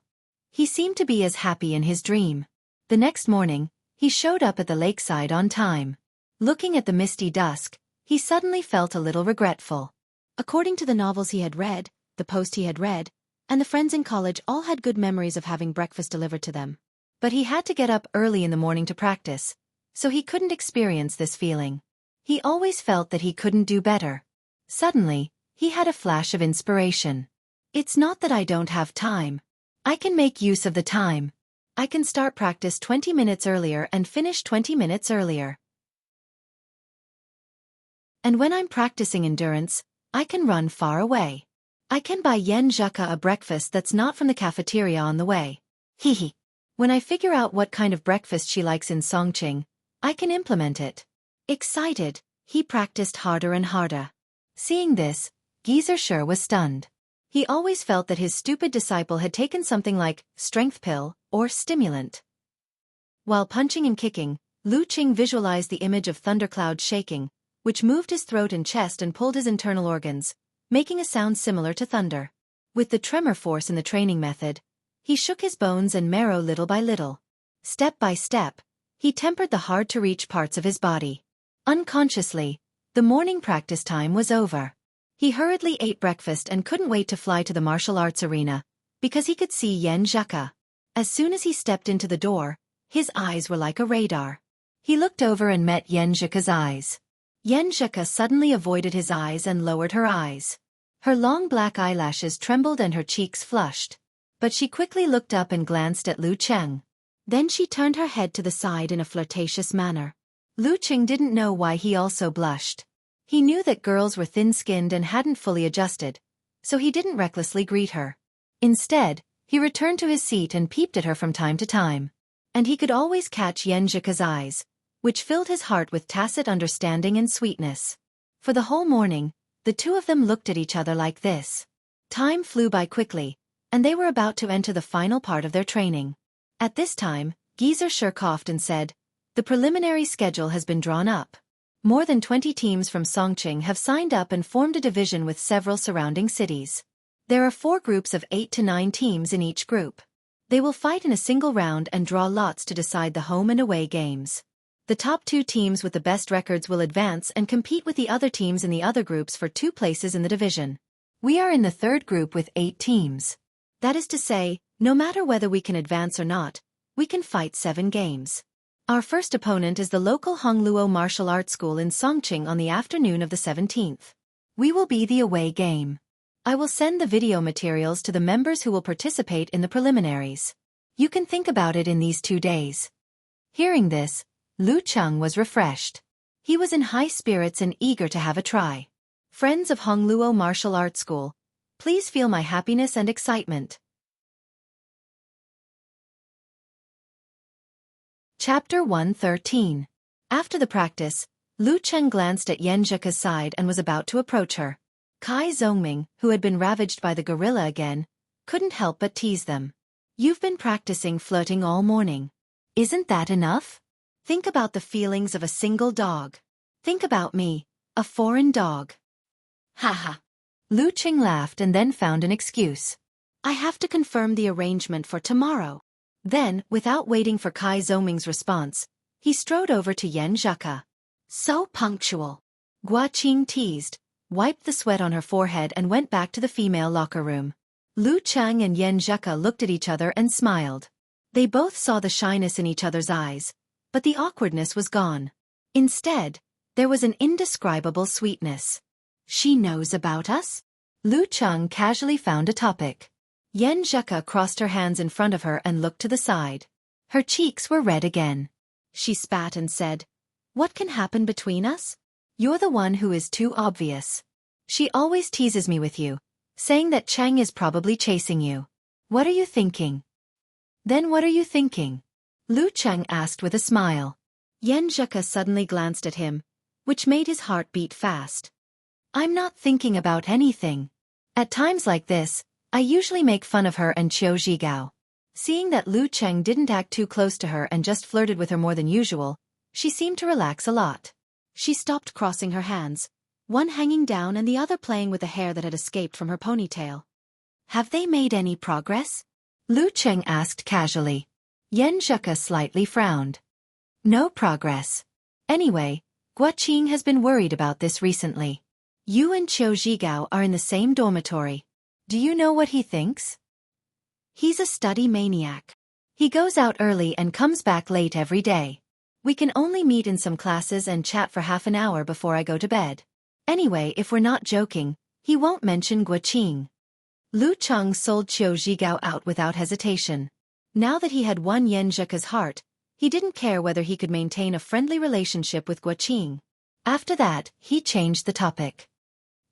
He seemed to be as happy in his dream. The next morning, He showed up at the lakeside on time. Looking at the misty dusk, he suddenly felt a little regretful. According to the novels he had read, the post he had read, and the friends in college all had good memories of having breakfast delivered to them. But he had to get up early in the morning to practice, so he couldn't experience this feeling. He always felt that he couldn't do better. Suddenly, he had a flash of inspiration. It's not that I don't have time. I can make use of the time. I can start practice 20 minutes earlier and finish 20 minutes earlier. And when I'm practicing endurance, I can run far away. I can buy Yen Zheka a breakfast that's not from the cafeteria on the way. Hehe. When I figure out what kind of breakfast she likes in Songqing, I can implement it. Excited, he practiced harder and harder. Seeing this, Xiaofan was stunned. He always felt that his stupid disciple had taken something like strength pill or stimulant. While punching and kicking, Lu Qing visualized the image of thunderclouds shaking, which moved his throat and chest and pulled his internal organs, making a sound similar to thunder. With the tremor force in the training method, he shook his bones and marrow little by little. Step by step, he tempered the hard-to-reach parts of his body. Unconsciously, the morning practice time was over. He hurriedly ate breakfast and couldn't wait to fly to the martial arts arena, because he could see Yen Zheka. As soon as he stepped into the door, his eyes were like a radar. He looked over and met Yen Zheka's eyes. Yen Zheka suddenly avoided his eyes and lowered her eyes. Her long black eyelashes trembled and her cheeks flushed. But she quickly looked up and glanced at Lu Cheng. Then she turned her head to the side in a flirtatious manner. Lu Cheng didn't know why he also blushed. He knew that girls were thin-skinned and hadn't fully adjusted, so he didn't recklessly greet her. Instead, he returned to his seat and peeped at her from time to time. And he could always catch Yen Zheka's eyes, which filled his heart with tacit understanding and sweetness. For the whole morning, the two of them looked at each other like this. Time flew by quickly, and they were about to enter the final part of their training. At this time, Xiaofan coughed and said, "The preliminary schedule has been drawn up. More than 20 teams from Songqing have signed up and formed a division with several surrounding cities. There are 4 groups of 8 to 9 teams in each group. They will fight in a single round and draw lots to decide the home and away games. The top 2 teams with the best records will advance and compete with the other teams in the other groups for 2 places in the division. We are in the 3rd group with 8 teams. That is to say, no matter whether we can advance or not, we can fight 7 games. Our first opponent is the local Hongluo Martial Arts School in Songqing on the afternoon of the 17th. We will be the away game. I will send the video materials to the members who will participate in the preliminaries. You can think about it in these 2 days." Hearing this, Lu Cheng was refreshed. He was in high spirits and eager to have a try. Friends of Hongluo Martial Arts School, please feel my happiness and excitement. Chapter 113. After the practice, Lu Cheng glanced at Yen Zheka's side and was about to approach her. Kai Zongming, who had been ravaged by the gorilla again, couldn't help but tease them. "You've been practicing flirting all morning. Isn't that enough? Think about the feelings of a single dog. Think about me, a foreign dog." Haha. Lu Cheng laughed and then found an excuse. "I have to confirm the arrangement for tomorrow." Then, without waiting for Kai Zongming's response, he strode over to Yen Zheka. "So punctual." Gua Qing teased, wiped the sweat on her forehead and went back to the female locker room. Lu Cheng and Yen Zheka looked at each other and smiled. They both saw the shyness in each other's eyes, but the awkwardness was gone. Instead, there was an indescribable sweetness. "She knows about us?" Lu Cheng casually found a topic. Yen Zheka crossed her hands in front of her and looked to the side. Her cheeks were red again. She spat and said, "What can happen between us? You're the one who is too obvious. She always teases me with you, saying that Cheng is probably chasing you. What are you thinking?" "Then what are you thinking?" Lu Cheng asked with a smile. Yen Zheka suddenly glanced at him, which made his heart beat fast. "I'm not thinking about anything. At times like this, I usually make fun of her and Qiu Zhigao." Seeing that Lu Cheng didn't act too close to her and just flirted with her more than usual, she seemed to relax a lot. She stopped crossing her hands, one hanging down and the other playing with the hair that had escaped from her ponytail. "Have they made any progress?" Lu Cheng asked casually. Yen Zheka slightly frowned. No progress. Anyway, Guaqing has been worried about this recently. You and Qiu Zhigao are in the same dormitory. Do you know what he thinks? He's a study maniac. He goes out early and comes back late every day. We can only meet in some classes and chat for half an hour before I go to bed. Anyway, if we're not joking, he won't mention Guaqing. Lu Cheng sold Qiu Zhigao out without hesitation. Now that he had won Yan Zheka's heart, he didn't care whether he could maintain a friendly relationship with Guaqing. After that, he changed the topic.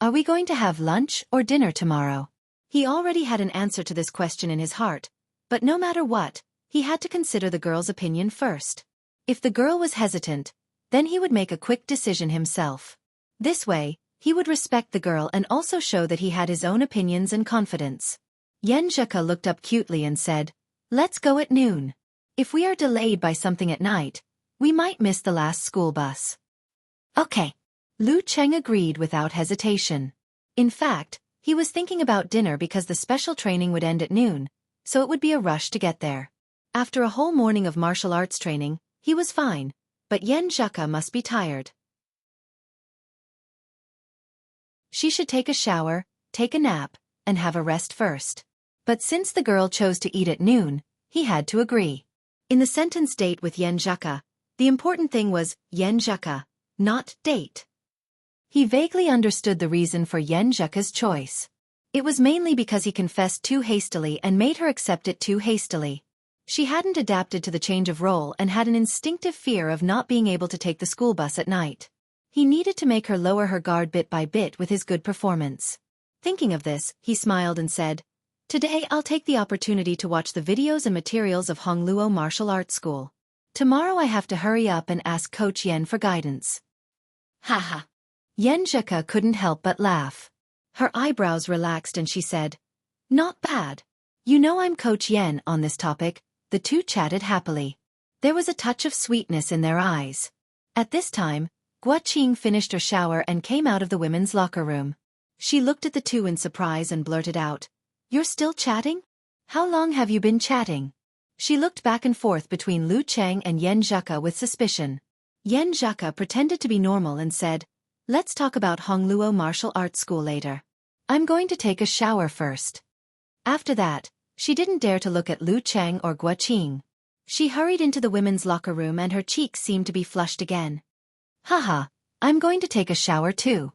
Are we going to have lunch or dinner tomorrow? He already had an answer to this question in his heart, but no matter what, he had to consider the girl's opinion first. If the girl was hesitant, then he would make a quick decision himself. This way, he would respect the girl and also show that he had his own opinions and confidence. Yan Zheka looked up cutely and said, "Let's go at noon. If we are delayed by something at night, we might miss the last school bus." Okay. Lu Cheng agreed without hesitation. In fact, he was thinking about dinner because the special training would end at noon, so it would be a rush to get there. After a whole morning of martial arts training, he was fine, but Yan Zheka must be tired. She should take a shower, take a nap, and have a rest first. But since the girl chose to eat at noon, he had to agree. In the sentence date with Yan Zheka, the important thing was Yan Zheka, not date. He vaguely understood the reason for Yan Zheka's choice. It was mainly because he confessed too hastily and made her accept it too hastily. She hadn't adapted to the change of role and had an instinctive fear of not being able to take the school bus at night. He needed to make her lower her guard bit by bit with his good performance. Thinking of this, he smiled and said, "Today I'll take the opportunity to watch the videos and materials of Hongluo Martial Arts School. Tomorrow I have to hurry up and ask Coach Yan for guidance." Haha. Yan Zheka couldn't help but laugh. Her eyebrows relaxed and she said, "Not bad. You know I'm Coach Yan on this topic." The two chatted happily. There was a touch of sweetness in their eyes. At this time, Guaqing finished her shower and came out of the women's locker room. She looked at the two in surprise and blurted out, "You're still chatting? How long have you been chatting?" She looked back and forth between Lu Cheng and Yan Zheka with suspicion. Yan Zheka pretended to be normal and said, "Let's talk about Hongluo Martial Arts School later. I'm going to take a shower first." After that, she didn't dare to look at Lu Cheng or Guaqing. She hurried into the women's locker room and her cheeks seemed to be flushed again. "Haha, I'm going to take a shower too."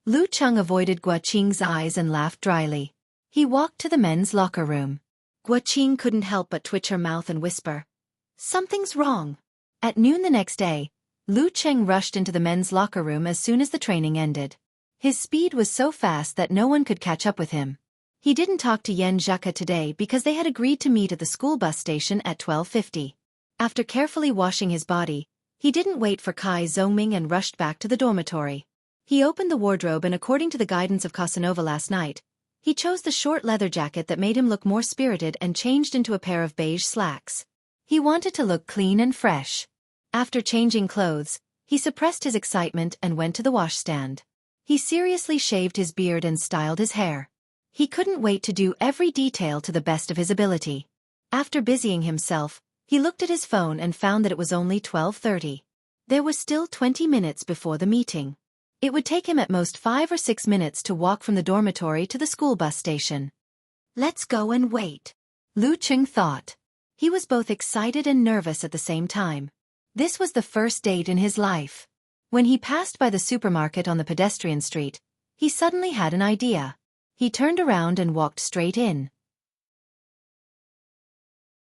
Lu Cheng avoided Guaqing's eyes and laughed dryly. He walked to the men's locker room. Guaqing couldn't help but twitch her mouth and whisper, "Something's wrong." At noon the next day, Lu Cheng rushed into the men's locker room as soon as the training ended. His speed was so fast that no one could catch up with him. He didn't talk to Yan Zheka today because they had agreed to meet at the school bus station at 12:50. After carefully washing his body, he didn't wait for Kai Zhongming and rushed back to the dormitory. He opened the wardrobe and according to the guidance of Casanova last night, he chose the short leather jacket that made him look more spirited and changed into a pair of beige slacks. He wanted to look clean and fresh. After changing clothes, he suppressed his excitement and went to the washstand. He seriously shaved his beard and styled his hair. He couldn't wait to do every detail to the best of his ability. After busying himself, he looked at his phone and found that it was only 12:30. There was still 20 minutes before the meeting. It would take him at most 5 or 6 minutes to walk from the dormitory to the school bus station. "Let's go and wait," Lu Cheng thought. He was both excited and nervous at the same time. This was the first date in his life. When he passed by the supermarket on the pedestrian street, he suddenly had an idea. He turned around and walked straight in.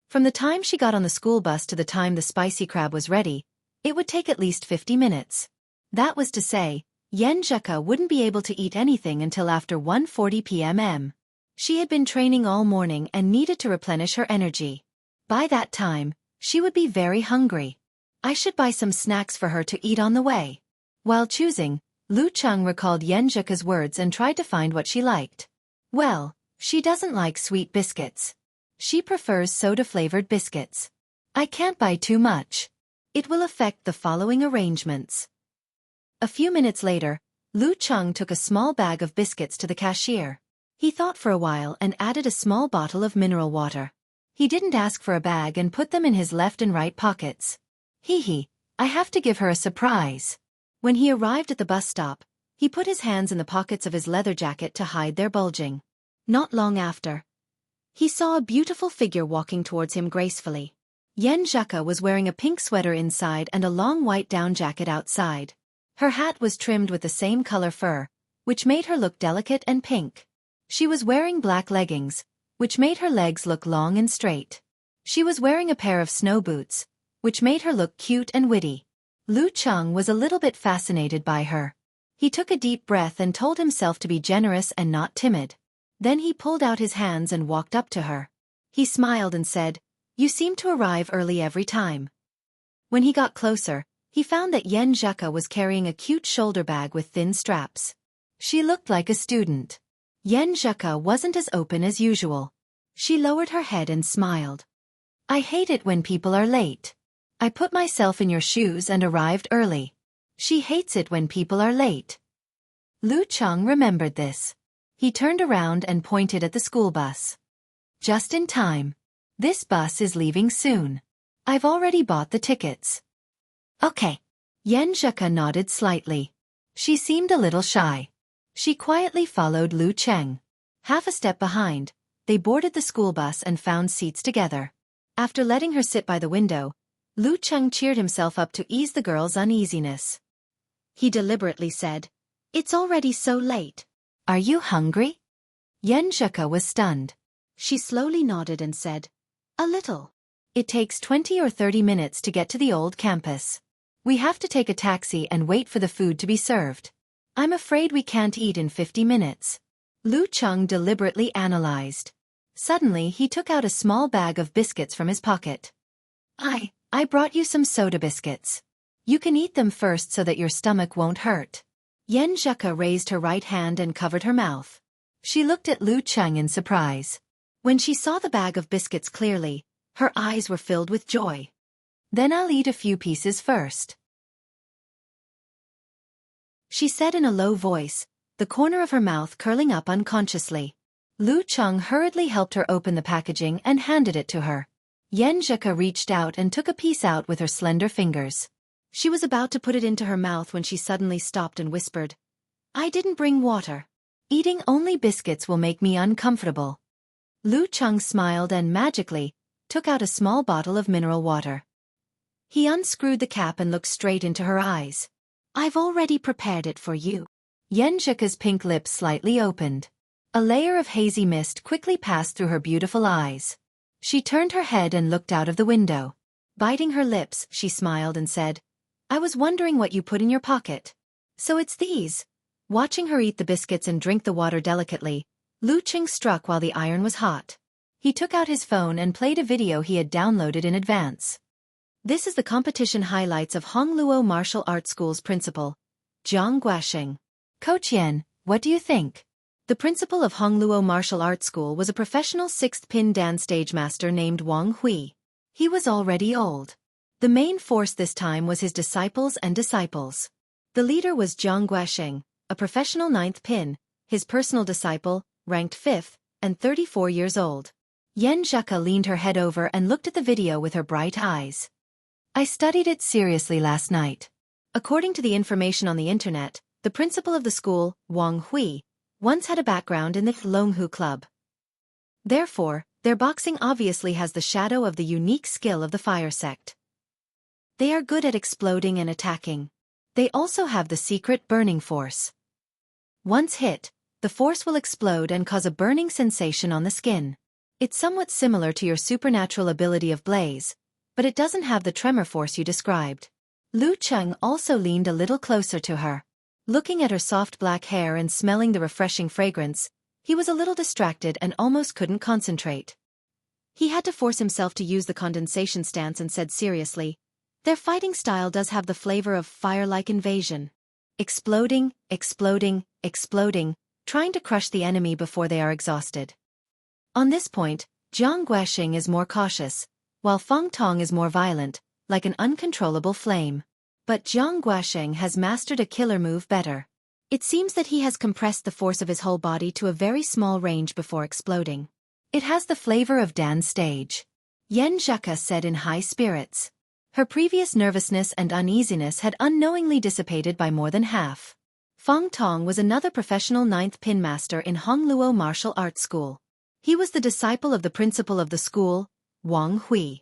From the time she got on the school bus to the time the spicy crab was ready, it would take at least 50 minutes. That was to say, Yan Zheka wouldn't be able to eat anything until after 1:40 p.m. She had been training all morning and needed to replenish her energy. By that time, she would be very hungry. I should buy some snacks for her to eat on the way. While choosing, Lu Cheng recalled Yan Zheka's words and tried to find what she liked. Well, she doesn't like sweet biscuits. She prefers soda-flavored biscuits. I can't buy too much. It will affect the following arrangements. A few minutes later, Lu Cheng took a small bag of biscuits to the cashier. He thought for a while and added a small bottle of mineral water. He didn't ask for a bag and put them in his left and right pockets. Hee hee, I have to give her a surprise. When he arrived at the bus stop, he put his hands in the pockets of his leather jacket to hide their bulging. Not long after, he saw a beautiful figure walking towards him gracefully. Yen Zheka was wearing a pink sweater inside and a long white down jacket outside. Her hat was trimmed with the same color fur, which made her look delicate and pink. She was wearing black leggings, which made her legs look long and straight. She was wearing a pair of snow boots, which made her look cute and witty. Lu Cheng was a little bit fascinated by her. He took a deep breath and told himself to be generous and not timid. Then he pulled out his hands and walked up to her. He smiled and said, "You seem to arrive early every time." When he got closer, he found that Yen Zheka was carrying a cute shoulder bag with thin straps. She looked like a student. Yen Zheka wasn't as open as usual. She lowered her head and smiled. "I hate it when people are late. I put myself in your shoes and arrived early. She hates it when people are late." Lu Cheng remembered this. He turned around and pointed at the school bus. "Just in time. This bus is leaving soon. I've already bought the tickets." "Okay." Yen Zheka nodded slightly. She seemed a little shy. She quietly followed Lu Cheng. Half a step behind, they boarded the school bus and found seats together. After letting her sit by the window, Lu Cheng cheered himself up to ease the girl's uneasiness. He deliberately said, "It's already so late. Are you hungry?" Yen Zheka was stunned. She slowly nodded and said, "A little." "It takes 20 or 30 minutes to get to the old campus. We have to take a taxi and wait for the food to be served. I'm afraid we can't eat in 50 minutes. Lu Cheng deliberately analyzed. Suddenly he took out a small bag of biscuits from his pocket. I brought you some soda biscuits. You can eat them first so that your stomach won't hurt." Yen Zheka raised her right hand and covered her mouth. She looked at Lu Cheng in surprise. When she saw the bag of biscuits clearly, her eyes were filled with joy. "Then I'll eat a few pieces first," she said in a low voice, the corner of her mouth curling up unconsciously. Lu Cheng hurriedly helped her open the packaging and handed it to her. Yen Zheka reached out and took a piece out with her slender fingers. She was about to put it into her mouth when she suddenly stopped and whispered, "I didn't bring water. Eating only biscuits will make me uncomfortable." Lu Cheng smiled and magically took out a small bottle of mineral water. He unscrewed the cap and looked straight into her eyes. "I've already prepared it for you." Yen Zheka's pink lips slightly opened. A layer of hazy mist quickly passed through her beautiful eyes. She turned her head and looked out of the window. Biting her lips, she smiled and said, "I was wondering what you put in your pocket. So it's these." Watching her eat the biscuits and drink the water delicately, Lu Cheng struck while the iron was hot. He took out his phone and played a video he had downloaded in advance. This is the competition highlights of Hongluo Martial Arts School's principal, Zhang Guoxing. "Coach Yen, what do you think?" The principal of Hongluo Martial Arts School was a professional sixth-pin dance stage master named Wang Hui. He was already old. The main force this time was his disciples and disciples. The leader was Zhang Guoxing, a professional ninth pin, his personal disciple, ranked 5th, and 34 years old. Yen Zheka leaned her head over and looked at the video with her bright eyes. "I studied it seriously last night." According to the information on the internet, the principal of the school, Wang Hui, once had a background in the Longhu Club. Therefore, their boxing obviously has the shadow of the unique skill of the fire sect. They are good at exploding and attacking. They also have the secret burning force. Once hit, the force will explode and cause a burning sensation on the skin. It's somewhat similar to your supernatural ability of blaze, but it doesn't have the tremor force you described. Lu Cheng also leaned a little closer to her. Looking at her soft black hair and smelling the refreshing fragrance, he was a little distracted and almost couldn't concentrate. He had to force himself to use the condensation stance and said seriously, "Their fighting style does have the flavor of fire-like invasion. Exploding, exploding, exploding, trying to crush the enemy before they are exhausted." On this point, Zhang Guoxing is more cautious, while Feng Tong is more violent, like an uncontrollable flame. But Zhang Guoxing has mastered a killer move better. It seems that he has compressed the force of his whole body to a very small range before exploding. It has the flavor of dance stage. Yen Zheka said in high spirits. Her previous nervousness and uneasiness had unknowingly dissipated by more than half. Feng Tong was another professional ninth pin master in Hongluo Martial Arts School. He was the disciple of the principal of the school, Wang Hui.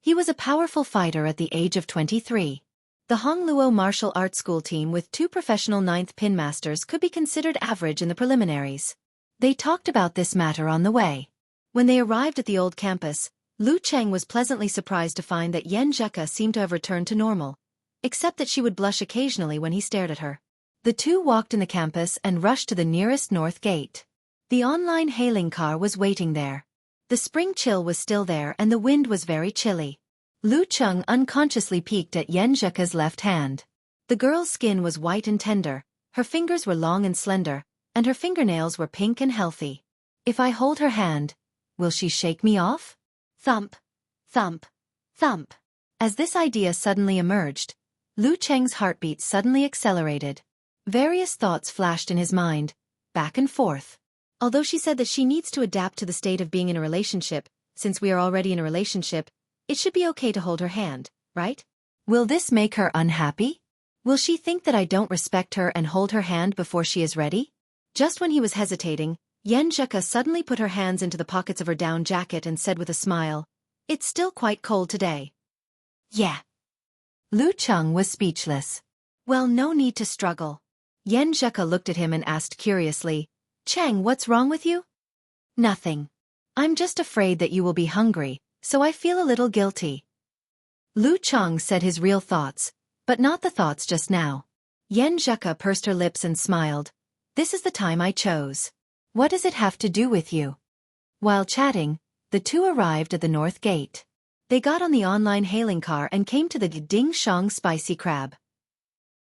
He was a powerful fighter at the age of 23. The Hongluo Martial Arts School team with 2 professional ninth pin masters could be considered average in the preliminaries. They talked about this matter on the way. When they arrived at the old campus, Lu Cheng was pleasantly surprised to find that Yan Zheka seemed to have returned to normal, except that she would blush occasionally when he stared at her. The two walked in the campus and rushed to the nearest north gate. The online hailing car was waiting there. The spring chill was still there and the wind was very chilly. Lu Cheng unconsciously peeked at Yan Zheka's left hand. The girl's skin was white and tender, her fingers were long and slender, and her fingernails were pink and healthy. If I hold her hand, will she shake me off? Thump, thump, thump. As this idea suddenly emerged, Lu Cheng's heartbeat suddenly accelerated. Various thoughts flashed in his mind, back and forth. Although she said that she needs to adapt to the state of being in a relationship, since we are already in a relationship, it should be okay to hold her hand, right? Will this make her unhappy? Will she think that I don't respect her and hold her hand before she is ready? Just when he was hesitating, Yan Zheka suddenly put her hands into the pockets of her down jacket and said with a smile, "It's still quite cold today." Yeah. Lu Cheng was speechless. Well, no need to struggle. Yan Zheka looked at him and asked curiously, "Cheng, what's wrong with you?" "Nothing. I'm just afraid that you will be hungry, so I feel a little guilty." Lu Cheng said his real thoughts, but not the thoughts just now. Yan Zheka pursed her lips and smiled. "This is the time I chose. What does it have to do with you?" While chatting, the two arrived at the north gate. They got on the online hailing car and came to the Ding Shang Spicy Crab.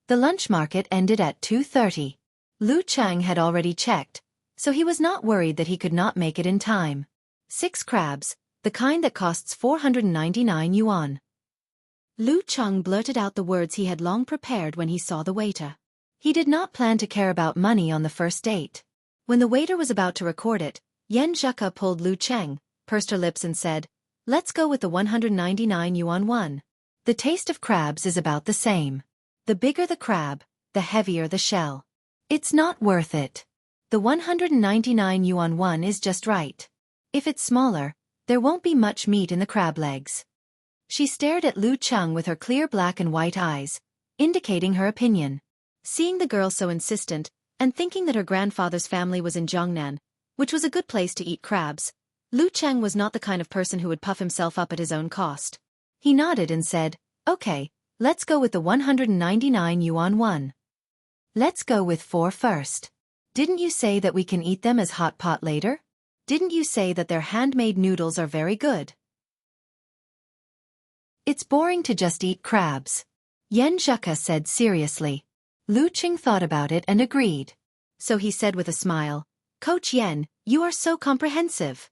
The lunch market ended at 2:30. Lu Cheng had already checked, so he was not worried that he could not make it in time. 6 crabs, the kind that costs 499 yuan. Lu Cheng blurted out the words he had long prepared when he saw the waiter. He did not plan to care about money on the first date. When the waiter was about to record it, Yan Zheka pulled Lu Cheng, pursed her lips and said, "Let's go with the 199 yuan one. The taste of crabs is about the same. The bigger the crab, the heavier the shell. It's not worth it. The 199 yuan one is just right. If it's smaller, there won't be much meat in the crab legs." She stared at Lu Cheng with her clear black and white eyes, indicating her opinion. Seeing the girl so insistent, and thinking that her grandfather's family was in Jiangnan, which was a good place to eat crabs, Lu Cheng was not the kind of person who would puff himself up at his own cost. He nodded and said, "Okay, let's go with the 199 yuan one. Let's go with 4 first. Didn't you say that we can eat them as hot pot later? Didn't you say that their handmade noodles are very good?" "It's boring to just eat crabs," Yan Zheka said seriously. Lu Cheng thought about it and agreed. So he said with a smile, "Coach Yan, you are so comprehensive."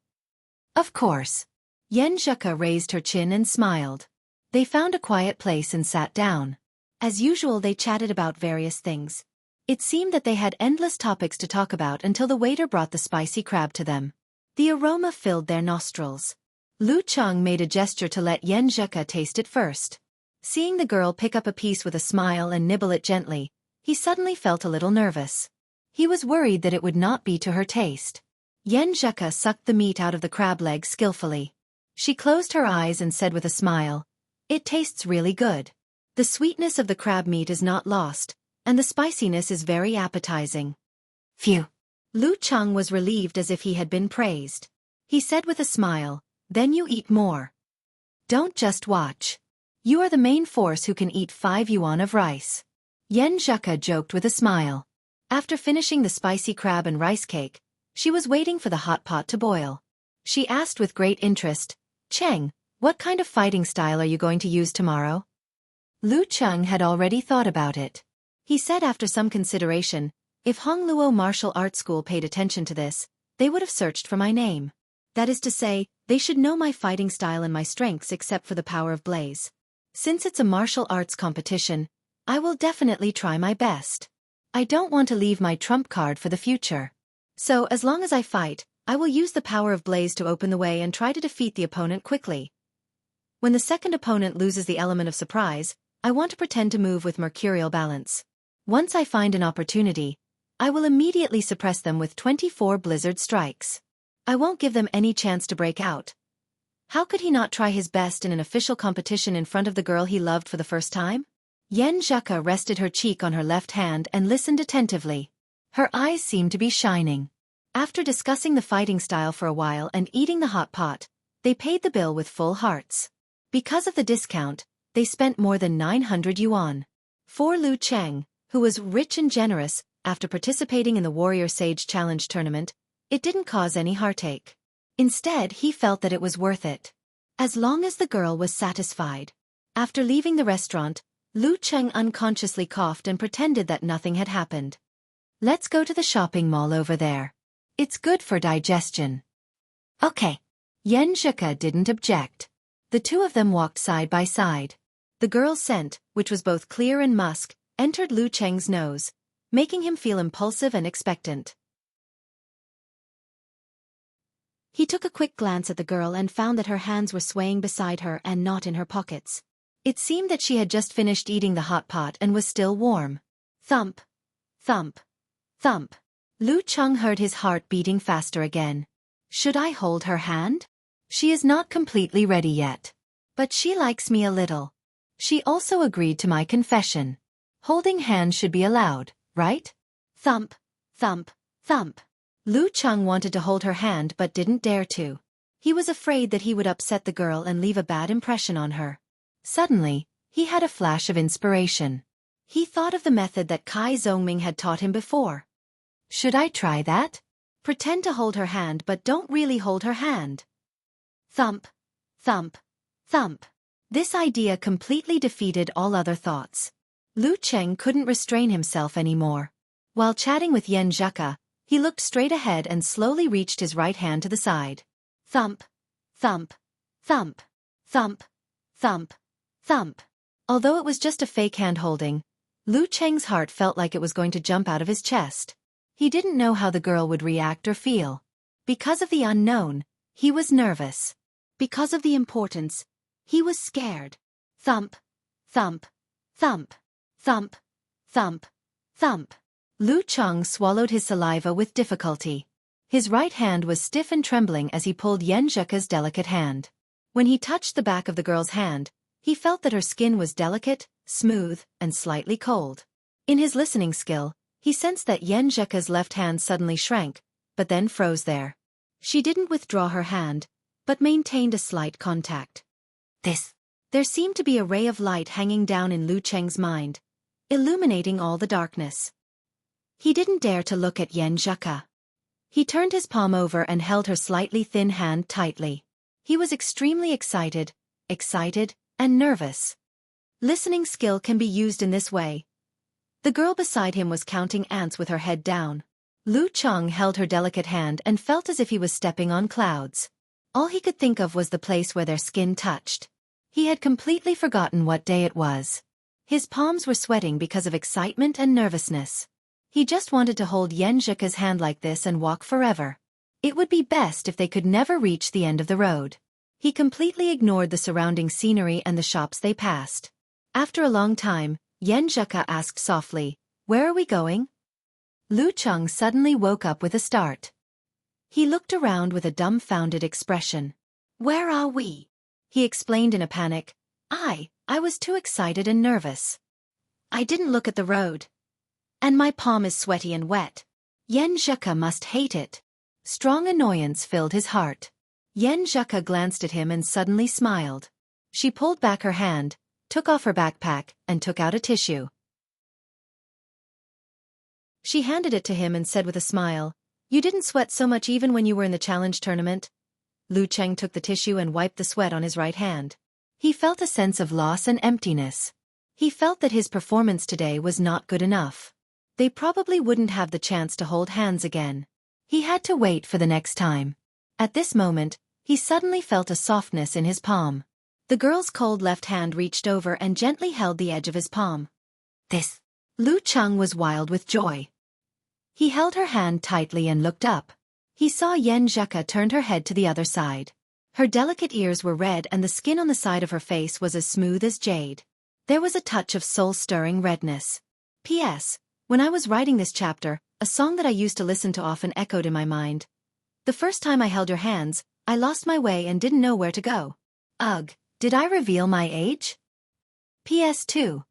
"Of course." Yan Zheka raised her chin and smiled. They found a quiet place and sat down. As usual, they chatted about various things. It seemed that they had endless topics to talk about until the waiter brought the spicy crab to them. The aroma filled their nostrils. Lu Cheng made a gesture to let Yan Zheka taste it first. Seeing the girl pick up a piece with a smile and nibble it gently, he suddenly felt a little nervous. He was worried that it would not be to her taste. Yan Zheka sucked the meat out of the crab leg skillfully. She closed her eyes and said with a smile, "It tastes really good. The sweetness of the crab meat is not lost, and the spiciness is very appetizing." Phew! Lu Cheng was relieved as if he had been praised. He said with a smile, "Then you eat more. Don't just watch. You are the main force who can eat 5 yuan of rice." Yan Zheka joked with a smile. After finishing the spicy crab and rice cake, she was waiting for the hot pot to boil. She asked with great interest, "Cheng, what kind of fighting style are you going to use tomorrow?" Lu Cheng had already thought about it. He said after some consideration, if Hongluo Martial Arts School paid attention to this, they would have searched for my name. That is to say, they should know my fighting style and my strengths except for the power of blaze. Since it's a martial arts competition, I will definitely try my best. I don't want to leave my trump card for the future. So as long as I fight, I will use the power of blaze to open the way and try to defeat the opponent quickly. When the second opponent loses the element of surprise, I want to pretend to move with mercurial balance. Once I find an opportunity, I will immediately suppress them with 24 blizzard strikes. I won't give them any chance to break out. How could he not try his best in an official competition in front of the girl he loved for the first time? Yen Zheka rested her cheek on her left hand and listened attentively. Her eyes seemed to be shining. After discussing the fighting style for a while and eating the hot pot, they paid the bill with full hearts. Because of the discount, they spent more than 900 yuan. For Lu Cheng, who was rich and generous, after participating in the Warrior Sage Challenge tournament, it didn't cause any heartache. Instead, he felt that it was worth it. As long as the girl was satisfied. After leaving the restaurant, Lu Cheng unconsciously coughed and pretended that nothing had happened. Let's go to the shopping mall over there. It's good for digestion. Okay. Yen Zheka didn't object. The two of them walked side by side. The girl's scent, which was both clear and musk, entered Lu Cheng's nose, making him feel impulsive and expectant. He took a quick glance at the girl and found that her hands were swaying beside her and not in her pockets. It seemed that she had just finished eating the hot pot and was still warm. Thump, thump, thump. Lu Cheng heard his heart beating faster again. Should I hold her hand? She is not completely ready yet. But she likes me a little. She also agreed to my confession. Holding hands should be allowed, right? Thump, thump, thump. Lu Cheng wanted to hold her hand but didn't dare to. He was afraid that he would upset the girl and leave a bad impression on her. Suddenly, he had a flash of inspiration. He thought of the method that Kai Zhongming had taught him before. Should I try that? Pretend to hold her hand but don't really hold her hand. Thump, thump, thump. This idea completely defeated all other thoughts. Lu Cheng couldn't restrain himself anymore. While chatting with Yen Zheka, he looked straight ahead and slowly reached his right hand to the side. Thump, thump, thump, thump, thump, thump. Although it was just a fake hand-holding, Lu Cheng's heart felt like it was going to jump out of his chest. He didn't know how the girl would react or feel. Because of the unknown, he was nervous. Because of the importance, he was scared. Thump, thump, thump, thump, thump, thump. Lu Cheng swallowed his saliva with difficulty. His right hand was stiff and trembling as he pulled Yen Zheka's delicate hand. When he touched the back of the girl's hand, he felt that her skin was delicate, smooth, and slightly cold. In his listening skill, he sensed that Yen Zheka's left hand suddenly shrank, but then froze there. She didn't withdraw her hand, but maintained a slight contact. There seemed to be a ray of light hanging down in Lu Cheng's mind, illuminating all the darkness. He didn't dare to look at Yen Zheka. He turned his palm over and held her slightly thin hand tightly. He was extremely excited, and nervous. Listening skill can be used in this way. The girl beside him was counting ants with her head down. Lu Cheng held her delicate hand and felt as if he was stepping on clouds. All he could think of was the place where their skin touched. He had completely forgotten what day it was. His palms were sweating because of excitement and nervousness. He just wanted to hold Yen Zheka's hand like this and walk forever. It would be best if they could never reach the end of the road. He completely ignored the surrounding scenery and the shops they passed. After a long time, Yen Zheka asked softly, "Where are we going?" Lu Cheng suddenly woke up with a start. He looked around with a dumbfounded expression. "Where are we?" He explained in a panic. I was too excited and nervous. I didn't look at the road. And my palm is sweaty and wet. Yen Zheka must hate it. Strong annoyance filled his heart. Yen Zheka glanced at him and suddenly smiled. She pulled back her hand, took off her backpack, and took out a tissue. She handed it to him and said with a smile, "You didn't sweat so much even when you were in the challenge tournament?" Lu Cheng took the tissue and wiped the sweat on his right hand. He felt a sense of loss and emptiness. He felt that his performance today was not good enough. They probably wouldn't have the chance to hold hands again. He had to wait for the next time. At this moment, he suddenly felt a softness in his palm. The girl's cold left hand reached over and gently held the edge of his palm. Lu Cheng was wild with joy. He held her hand tightly and looked up. He saw Yen Zheka turned her head to the other side. Her delicate ears were red and the skin on the side of her face was as smooth as jade. There was a touch of soul-stirring redness. P.S. When I was writing this chapter, a song that I used to listen to often echoed in my mind. The first time I held your hands, I lost my way and didn't know where to go. Ugh, did I reveal my age? PS2.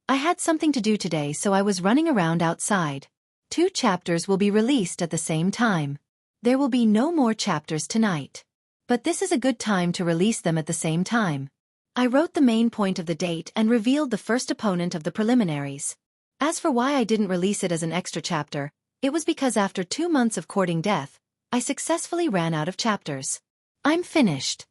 I had something to do today, so I was running around outside. 2 chapters will be released at the same time. There will be no more chapters tonight. But this is a good time to release them at the same time. I wrote the main point of the date and revealed the first opponent of the preliminaries. As for why I didn't release it as an extra chapter, it was because after 2 months of courting death, I successfully ran out of chapters. I'm finished.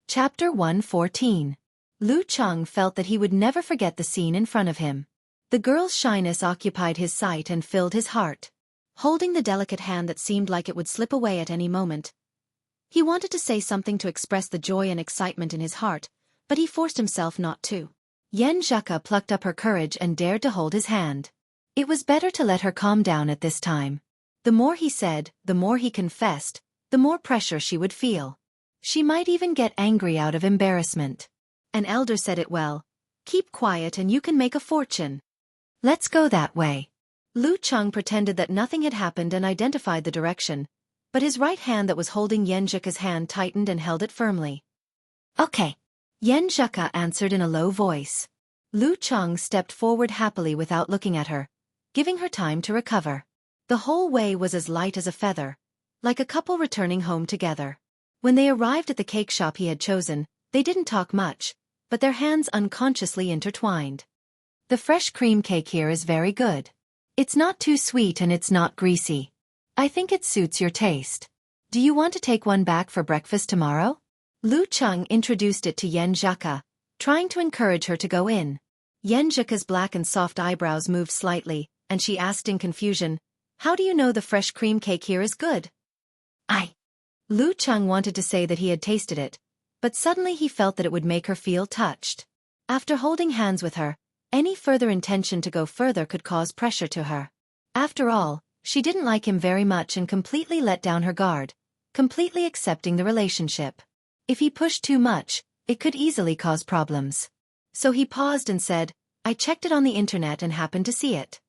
Chapter 114. Lu Cheng felt that he would never forget the scene in front of him. The girl's shyness occupied his sight and filled his heart. Holding the delicate hand that seemed like it would slip away at any moment, he wanted to say something to express the joy and excitement in his heart, but he forced himself not to. Yen Zheka plucked up her courage and dared to hold his hand. It was better to let her calm down at this time. The more he said, the more he confessed, the more pressure she would feel. She might even get angry out of embarrassment. An elder said it well. Keep quiet and you can make a fortune. Let's go that way. Lu Cheng pretended that nothing had happened and identified the direction, but his right hand that was holding Yen Zheka's hand tightened and held it firmly. Okay. Yen Zheka answered in a low voice. Lu Cheng stepped forward happily without looking at her, giving her time to recover. The whole way was as light as a feather, like a couple returning home together. When they arrived at the cake shop he had chosen, they didn't talk much, but their hands unconsciously intertwined. The fresh cream cake here is very good. It's not too sweet and it's not greasy. I think it suits your taste. Do you want to take one back for breakfast tomorrow? Lu Cheng introduced it to Yen Zheka, trying to encourage her to go in. Yen Zheka's black and soft eyebrows moved slightly, and she asked in confusion, "How do you know the fresh cream cake here is good?" Lu Cheng wanted to say that he had tasted it, but suddenly he felt that it would make her feel touched. After holding hands with her, any further intention to go further could cause pressure to her. After all, she didn't like him very much and completely let down her guard, completely accepting the relationship. If he pushed too much, it could easily cause problems. So he paused and said, "I checked it on the internet and happened to see it."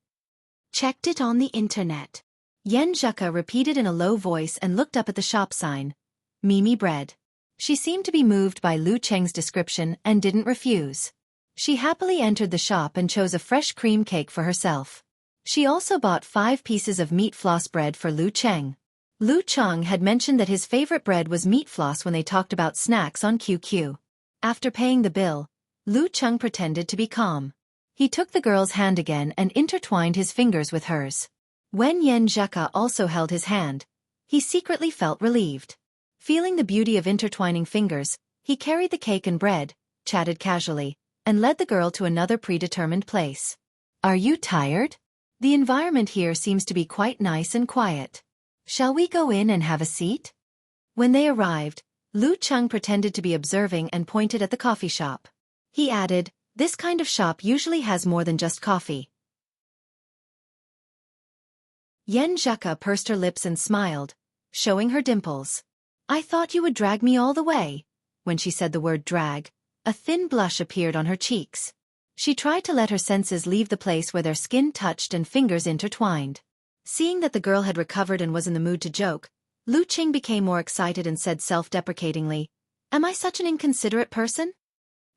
Checked it on the internet. Yen Zheka repeated in a low voice and looked up at the shop sign. Mimi bread. She seemed to be moved by Lu Cheng's description and didn't refuse. She happily entered the shop and chose a fresh cream cake for herself. She also bought 5 pieces of meat floss bread for Lu Cheng. Lu Cheng had mentioned that his favorite bread was meat floss when they talked about snacks on QQ. After paying the bill, Lu Cheng pretended to be calm. He took the girl's hand again and intertwined his fingers with hers. When Yen Zheka also held his hand, he secretly felt relieved. Feeling the beauty of intertwining fingers, he carried the cake and bread, chatted casually, and led the girl to another predetermined place. Are you tired? The environment here seems to be quite nice and quiet. Shall we go in and have a seat? When they arrived, Lu Cheng pretended to be observing and pointed at the coffee shop. He added, "This kind of shop usually has more than just coffee." Yen Zheka pursed her lips and smiled, showing her dimples. "I thought you would drag me all the way." When she said the word drag, a thin blush appeared on her cheeks. She tried to let her senses leave the place where their skin touched and fingers intertwined. Seeing that the girl had recovered and was in the mood to joke, Lu Cheng became more excited and said self-deprecatingly, "Am I such an inconsiderate person?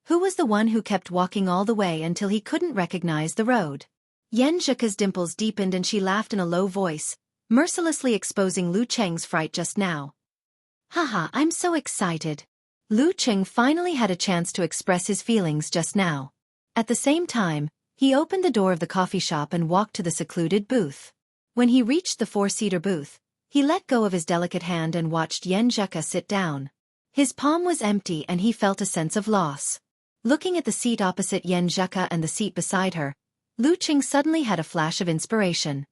Who was the one who kept walking all the way until he couldn't recognize the road?" Yen Zheka's dimples deepened and she laughed in a low voice, mercilessly exposing Lu Cheng's fright just now. "Haha, I'm so excited." Lu Cheng finally had a chance to express his feelings just now. At the same time, he opened the door of the coffee shop and walked to the secluded booth. When he reached the 4-seater booth, he let go of his delicate hand and watched Yen Zheka sit down. His palm was empty and he felt a sense of loss. Looking at the seat opposite Yen Zheka and the seat beside her, Lu Cheng suddenly had a flash of inspiration.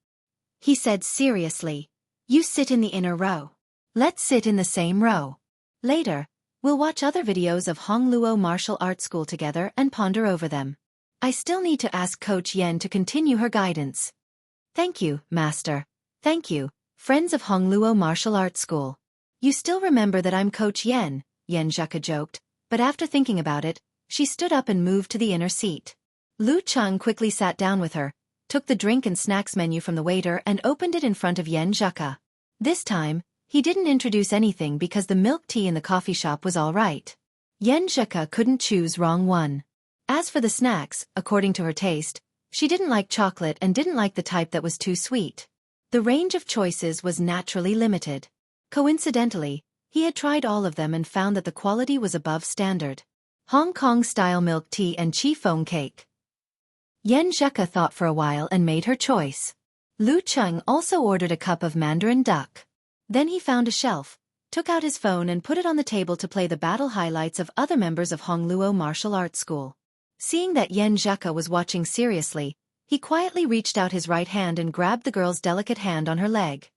He said seriously, "You sit in the inner row. Let's sit in the same row. Later, we'll watch other videos of Hongluo Martial Arts School together and ponder over them. I still need to ask Coach Yen to continue her guidance." "Thank you, Master. Thank you." Friends of Hongluo Martial Arts School. You still remember that I'm Coach Yen, Yen Zheka joked, but after thinking about it, she stood up and moved to the inner seat. Lu Cheng quickly sat down with her, took the drink and snacks menu from the waiter and opened it in front of Yen Zheka. This time, he didn't introduce anything because the milk tea in the coffee shop was all right. Yen Zheka couldn't choose wrong one. As for the snacks, according to her taste, she didn't like chocolate and didn't like the type that was too sweet. The range of choices was naturally limited. Coincidentally, he had tried all of them and found that the quality was above standard. Hong Kong-style milk tea and chiffon cake. Yen Zheka thought for a while and made her choice. Lu Cheng also ordered a cup of Mandarin duck. Then he found a shelf, took out his phone and put it on the table to play the battle highlights of other members of Hongluo Martial Arts School. Seeing that Yen Zheka was watching seriously, he quietly reached out his right hand and grabbed the girl's delicate hand on her leg.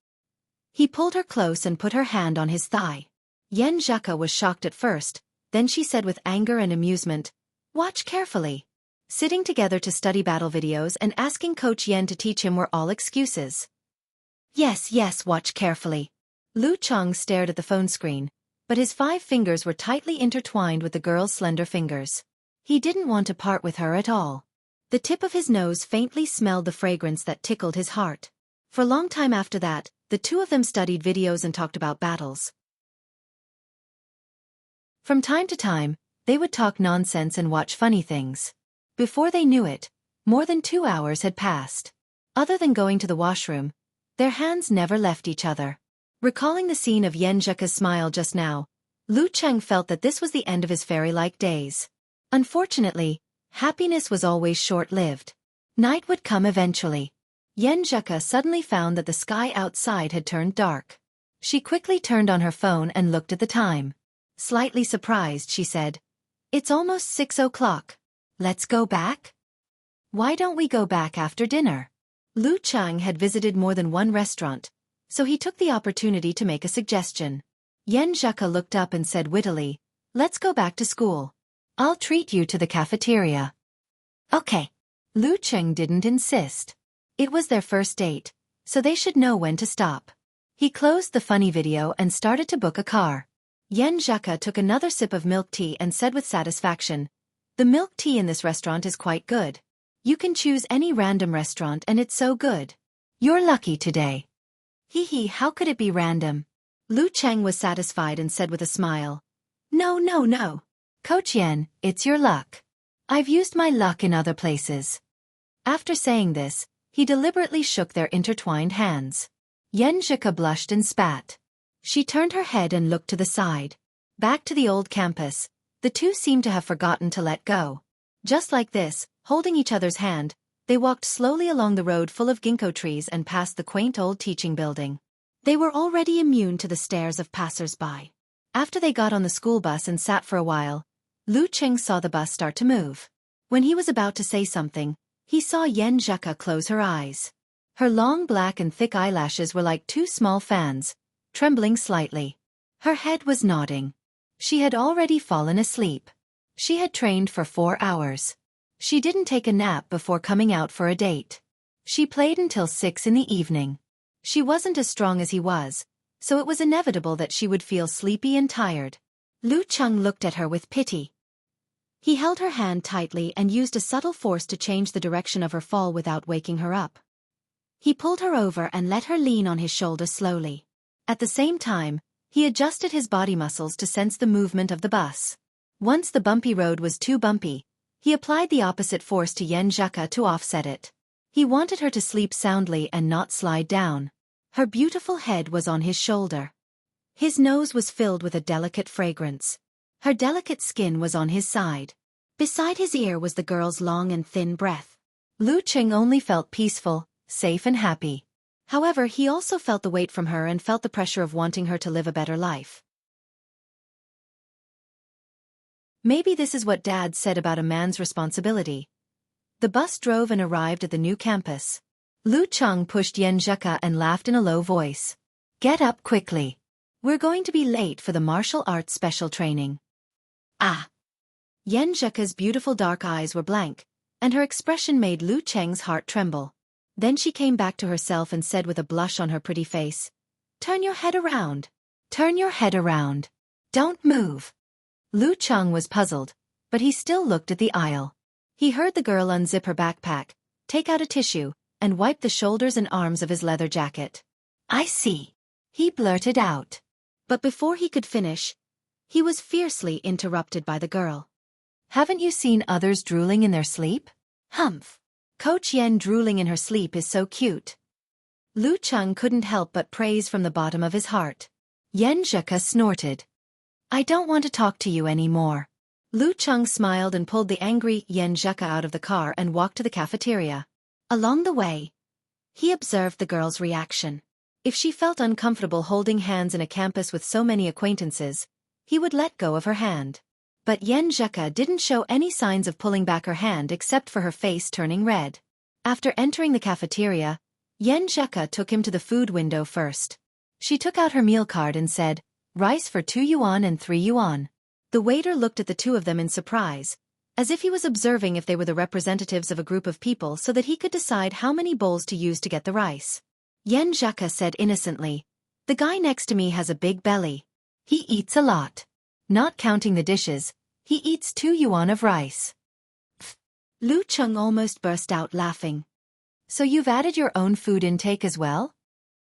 He pulled her close and put her hand on his thigh. Yen Zheka was shocked at first, then she said with anger and amusement, "Watch carefully." Sitting together to study battle videos and asking Coach Yen to teach him were all excuses. Yes, watch carefully. Lu Cheng stared at the phone screen, but his 5 fingers were tightly intertwined with the girl's slender fingers. He didn't want to part with her at all. The tip of his nose faintly smelled the fragrance that tickled his heart. For a long time after that, the two of them studied videos and talked about battles. From time to time, they would talk nonsense and watch funny things. Before they knew it, more than 2 hours had passed. Other than going to the washroom, their hands never left each other. Recalling the scene of Yen Zheka's smile just now, Lu Cheng felt that this was the end of his fairy-like days. Unfortunately, happiness was always short-lived. Night would come eventually. Yen Zheka suddenly found that the sky outside had turned dark. She quickly turned on her phone and looked at the time. Slightly surprised, she said, "It's almost 6 o'clock. Let's go back?" "Why don't we go back after dinner?" Lu Cheng had visited more than one restaurant, so he took the opportunity to make a suggestion. Yen Zheka looked up and said wittily, "Let's go back to school. I'll treat you to the cafeteria." "Okay." Lu Cheng didn't insist. It was their first date, so they should know when to stop. He closed the funny video and started to book a car. Yen Zheka took another sip of milk tea and said with satisfaction, "The milk tea in this restaurant is quite good. You can choose any random restaurant and it's so good. You're lucky today." "Hee, how could it be random?" Lu Cheng was satisfied and said with a smile, No. Coach Yen, it's your luck. I've used my luck in other places." After saying this, he deliberately shook their intertwined hands. Yen Zheka blushed and spat. She turned her head and looked to the side. Back to the old campus, the two seemed to have forgotten to let go. Just like this, holding each other's hand, they walked slowly along the road full of ginkgo trees and past the quaint old teaching building. They were already immune to the stares of passers-by. After they got on the school bus and sat for a while, Lu Cheng saw the bus start to move. When he was about to say something, he saw Yen Zheka close her eyes. Her long black and thick eyelashes were like 2 small fans, trembling slightly. Her head was nodding. She had already fallen asleep. She had trained for 4 hours. She didn't take a nap before coming out for a date. She played until 6 in the evening. She wasn't as strong as he was, so it was inevitable that she would feel sleepy and tired. Lu Cheng looked at her with pity. He held her hand tightly and used a subtle force to change the direction of her fall without waking her up. He pulled her over and let her lean on his shoulder slowly. At the same time, he adjusted his body muscles to sense the movement of the bus. Once the bumpy road was too bumpy, he applied the opposite force to Yen Zheka to offset it. He wanted her to sleep soundly and not slide down. Her beautiful head was on his shoulder. His nose was filled with a delicate fragrance. Her delicate skin was on his side. Beside his ear was the girl's long and thin breath. Lu Cheng only felt peaceful, safe and happy. However, he also felt the weight from her and felt the pressure of wanting her to live a better life. Maybe this is what Dad said about a man's responsibility. The bus drove and arrived at the new campus. Lu Cheng pushed Yen Zheka and laughed in a low voice. "Get up quickly. We're going to be late for the martial arts special training." "Ah!" Yen Zheka's beautiful dark eyes were blank, and her expression made Lu Cheng's heart tremble. Then she came back to herself and said with a blush on her pretty face, Turn your head around. Turn your head around. Don't move. Lu Cheng was puzzled, but he still looked at the aisle. He heard the girl unzip her backpack, take out a tissue, and wipe the shoulders and arms of his leather jacket. I see. He blurted out. But before he could finish, he was fiercely interrupted by the girl. Haven't you seen others drooling in their sleep? Humph. Coach Yen drooling in her sleep is so cute. Lu Cheng couldn't help but praise from the bottom of his heart. Yen Zheka snorted. I don't want to talk to you anymore. Lu Cheng smiled and pulled the angry Yen Zheka out of the car and walked to the cafeteria. Along the way, he observed the girl's reaction. If she felt uncomfortable holding hands in a campus with so many acquaintances, he would let go of her hand. But Yen Zheka didn't show any signs of pulling back her hand except for her face turning red. After entering the cafeteria, Yen Zheka took him to the food window first. She took out her meal card and said, rice for 2 yuan and 3 yuan. The waiter looked at the two of them in surprise, as if he was observing if they were the representatives of a group of people so that he could decide how many bowls to use to get the rice. Yen Zheka said innocently, the guy next to me has a big belly. He eats a lot. Not counting the dishes, he eats 2 yuan of rice. Pfft. Lu Cheng almost burst out laughing. So you've added your own food intake as well?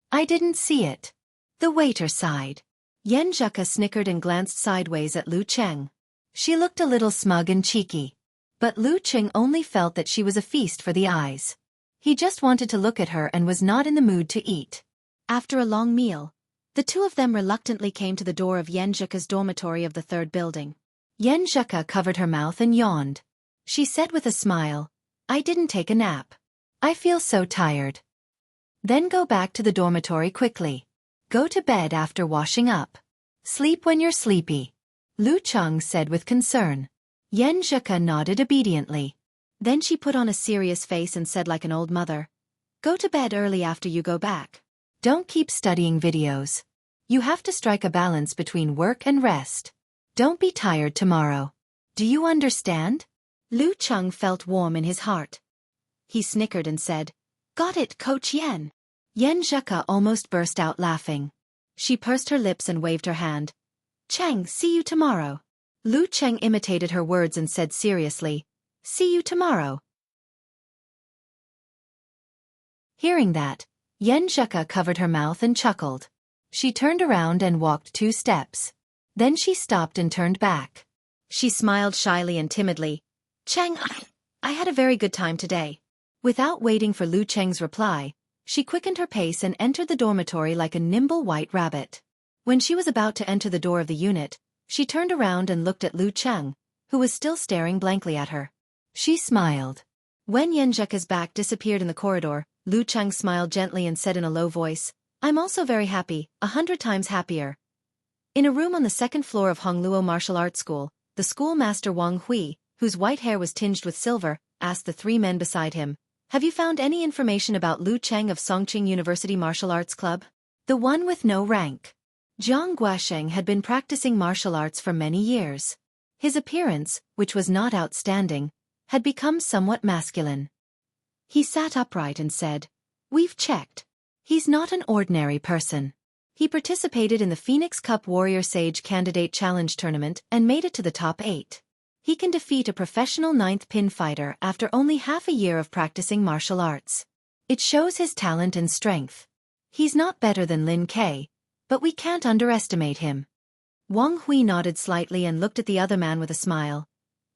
I didn't see it. The waiter sighed. Yen Zheka snickered and glanced sideways at Lu Cheng. She looked a little smug and cheeky. But Lu Cheng only felt that she was a feast for the eyes. He just wanted to look at her and was not in the mood to eat. After a long meal, the two of them reluctantly came to the door of Yen Zheka's dormitory of the 3rd building. Yen Zheka covered her mouth and yawned. She said with a smile, I didn't take a nap. I feel so tired. Then go back to the dormitory quickly. Go to bed after washing up. Sleep when you're sleepy. Lu Cheng said with concern. Yen Zheka nodded obediently. Then she put on a serious face and said like an old mother, go to bed early after you go back. Don't keep studying videos. You have to strike a balance between work and rest. Don't be tired tomorrow. Do you understand? Lu Cheng felt warm in his heart. He snickered and said, got it, Coach Yen. Yen Zheka almost burst out laughing. She pursed her lips and waved her hand. Cheng, see you tomorrow. Lu Cheng imitated her words and said seriously, see you tomorrow. Hearing that, Yen Zheka covered her mouth and chuckled. She turned around and walked 2 steps. Then she stopped and turned back. She smiled shyly and timidly. Cheng, I had a very good time today. Without waiting for Lu Cheng's reply, she quickened her pace and entered the dormitory like a nimble white rabbit. When she was about to enter the door of the unit, she turned around and looked at Lu Cheng, who was still staring blankly at her. She smiled. When Yen Zheka's back disappeared in the corridor, Lu Cheng smiled gently and said in a low voice, I'm also very happy, 100 times happier. In a room on the 2nd floor of Hongluo Martial Arts School, the schoolmaster Wang Hui, whose white hair was tinged with silver, asked the 3 men beside him, have you found any information about Lu Cheng of Songqing University Martial Arts Club? The one with no rank. Jiang Guasheng had been practicing martial arts for many years. His appearance, which was not outstanding, had become somewhat masculine. He sat upright and said, we've checked. He's not an ordinary person. He participated in the Phoenix Cup Warrior Sage Candidate Challenge Tournament and made it to the top 8. He can defeat a professional 9th pin fighter after only half a year of practicing martial arts. It shows his talent and strength. He's not better than Lin Kei, but we can't underestimate him. Wang Hui nodded slightly and looked at the other man with a smile.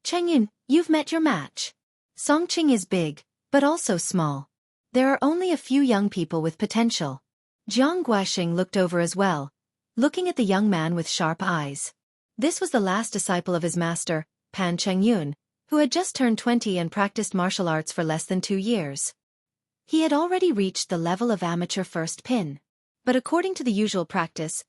Cheng Yun, you've met your match. Songqing is big, but also small. There are only a few young people with potential. Jiang Guasheng looked over as well, looking at the young man with sharp eyes. This was the last disciple of his master, Pan Chengyun, who had just turned 20 and practiced martial arts for less than 2 years. He had already reached the level of amateur first pin. But according to the usual practice,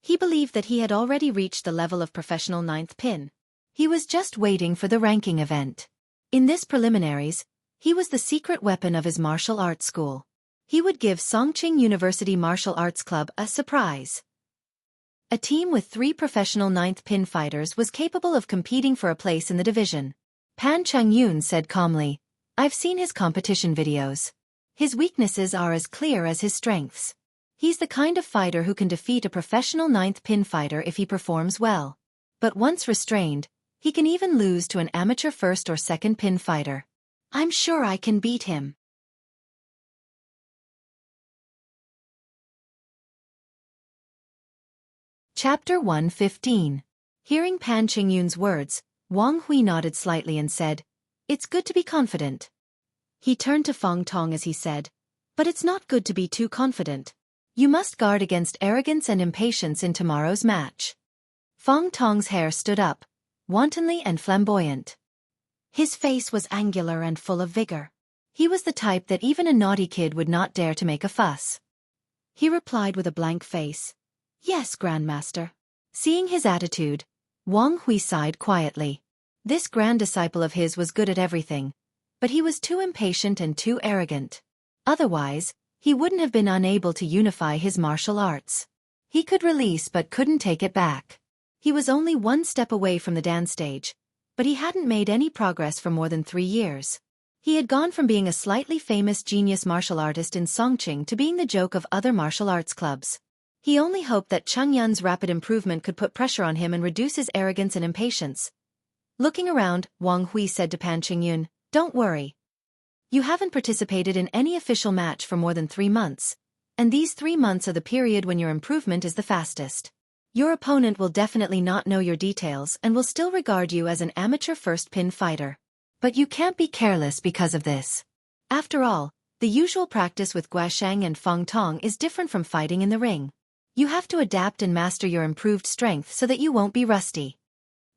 he believed that he had already reached the level of professional 9th pin. He was just waiting for the ranking event. In this preliminaries, he was the secret weapon of his martial arts school. He would give Songqing University Martial Arts Club a surprise. A team with 3 professional 9th pin fighters was capable of competing for a place in the division. Pan Chengyun said calmly, I've seen his competition videos. His weaknesses are as clear as his strengths. He's the kind of fighter who can defeat a professional 9th pin fighter if he performs well. But once restrained, he can even lose to an amateur 1st or 2nd pin fighter. I'm sure I can beat him. Chapter 115. Hearing Pan Qingyun's words, Wang Hui nodded slightly and said, "It's good to be confident." He turned to Feng Tong as he said, "But it's not good to be too confident. You must guard against arrogance and impatience in tomorrow's match." Feng Tong's hair stood up, wantonly and flamboyant. His face was angular and full of vigor. He was the type that even a naughty kid would not dare to make a fuss. He replied with a blank face, "Yes, Grandmaster." Seeing his attitude, Wang Hui sighed quietly. This grand disciple of his was good at everything, but he was too impatient and too arrogant. Otherwise, he wouldn't have been unable to unify his martial arts. He could release but couldn't take it back. He was only one step away from the dance stage, but he hadn't made any progress for more than 3 years. He had gone from being a slightly famous genius martial artist in Songqing to being the joke of other martial arts clubs. He only hoped that Cheng Yun's rapid improvement could put pressure on him and reduce his arrogance and impatience. Looking around, Wang Hui said to Pan Qingyun, "Don't worry. You haven't participated in any official match for more than 3 months, and these 3 months are the period when your improvement is the fastest. Your opponent will definitely not know your details and will still regard you as an amateur 1st pin fighter. But you can't be careless because of this. After all, the usual practice with Guasheng and Feng Tong is different from fighting in the ring. You have to adapt and master your improved strength so that you won't be rusty."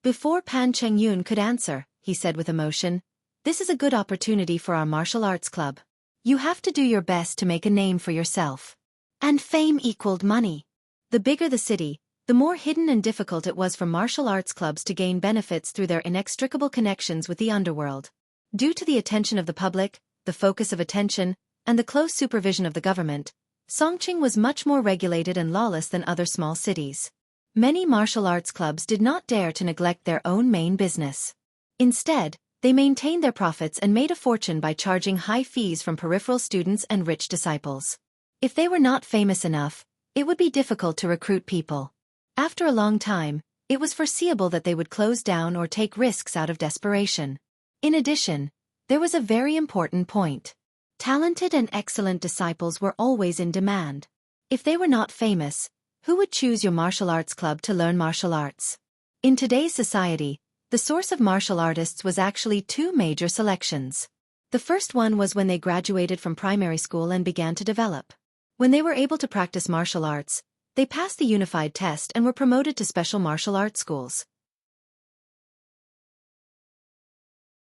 Before Pan Qingyun could answer, he said with emotion, "This is a good opportunity for our martial arts club. You have to do your best to make a name for yourself." And fame equaled money. The bigger the city, the more hidden and difficult it was for martial arts clubs to gain benefits through their inextricable connections with the underworld. Due to the attention of the public, the focus of attention, and the close supervision of the government, Songqing was much more regulated and lawless than other small cities. Many martial arts clubs did not dare to neglect their own main business. Instead, they maintained their profits and made a fortune by charging high fees from peripheral students and rich disciples. If they were not famous enough, it would be difficult to recruit people. After a long time, it was foreseeable that they would close down or take risks out of desperation. In addition, there was a very important point. Talented and excellent disciples were always in demand. If they were not famous, who would choose your martial arts club to learn martial arts? In today's society, the source of martial artists was actually 2 major selections. The first one was when they graduated from primary school and began to develop. When they were able to practice martial arts, they passed the unified test and were promoted to special martial arts schools.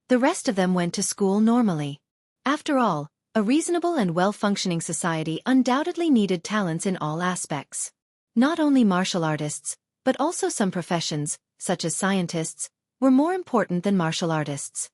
The rest of them went to school normally. After all, a reasonable and well-functioning society undoubtedly needed talents in all aspects. Not only martial artists, but also some professions, such as scientists, were more important than martial artists.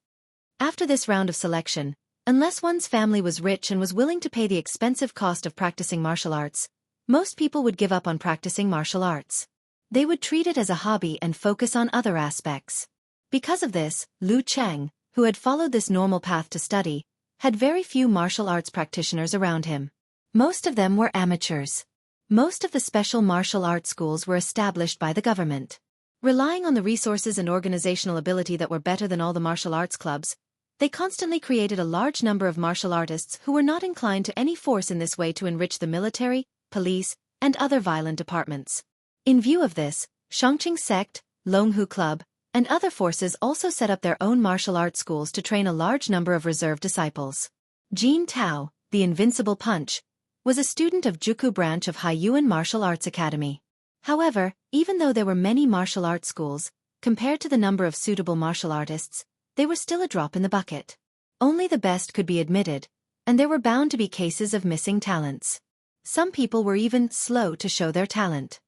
After this round of selection, unless one's family was rich and was willing to pay the expensive cost of practicing martial arts, most people would give up on practicing martial arts. They would treat it as a hobby and focus on other aspects. Because of this, Lu Cheng, who had followed this normal path to study, had very few martial arts practitioners around him. Most of them were amateurs. Most of the special martial arts schools were established by the government. Relying on the resources and organizational ability that were better than all the martial arts clubs, they constantly created a large number of martial artists who were not inclined to any force in this way to enrich the military, police, and other violent departments. In view of this, Shangqing Sect, Longhu Club, and other forces also set up their own martial arts schools to train a large number of reserve disciples. Jin Tao, the Invincible Punch, was a student of Juku branch of Haiyuan Martial Arts Academy. However, even though there were many martial arts schools, compared to the number of suitable martial artists, they were still a drop in the bucket. Only the best could be admitted, and there were bound to be cases of missing talents. Some people were even slow to show their talent.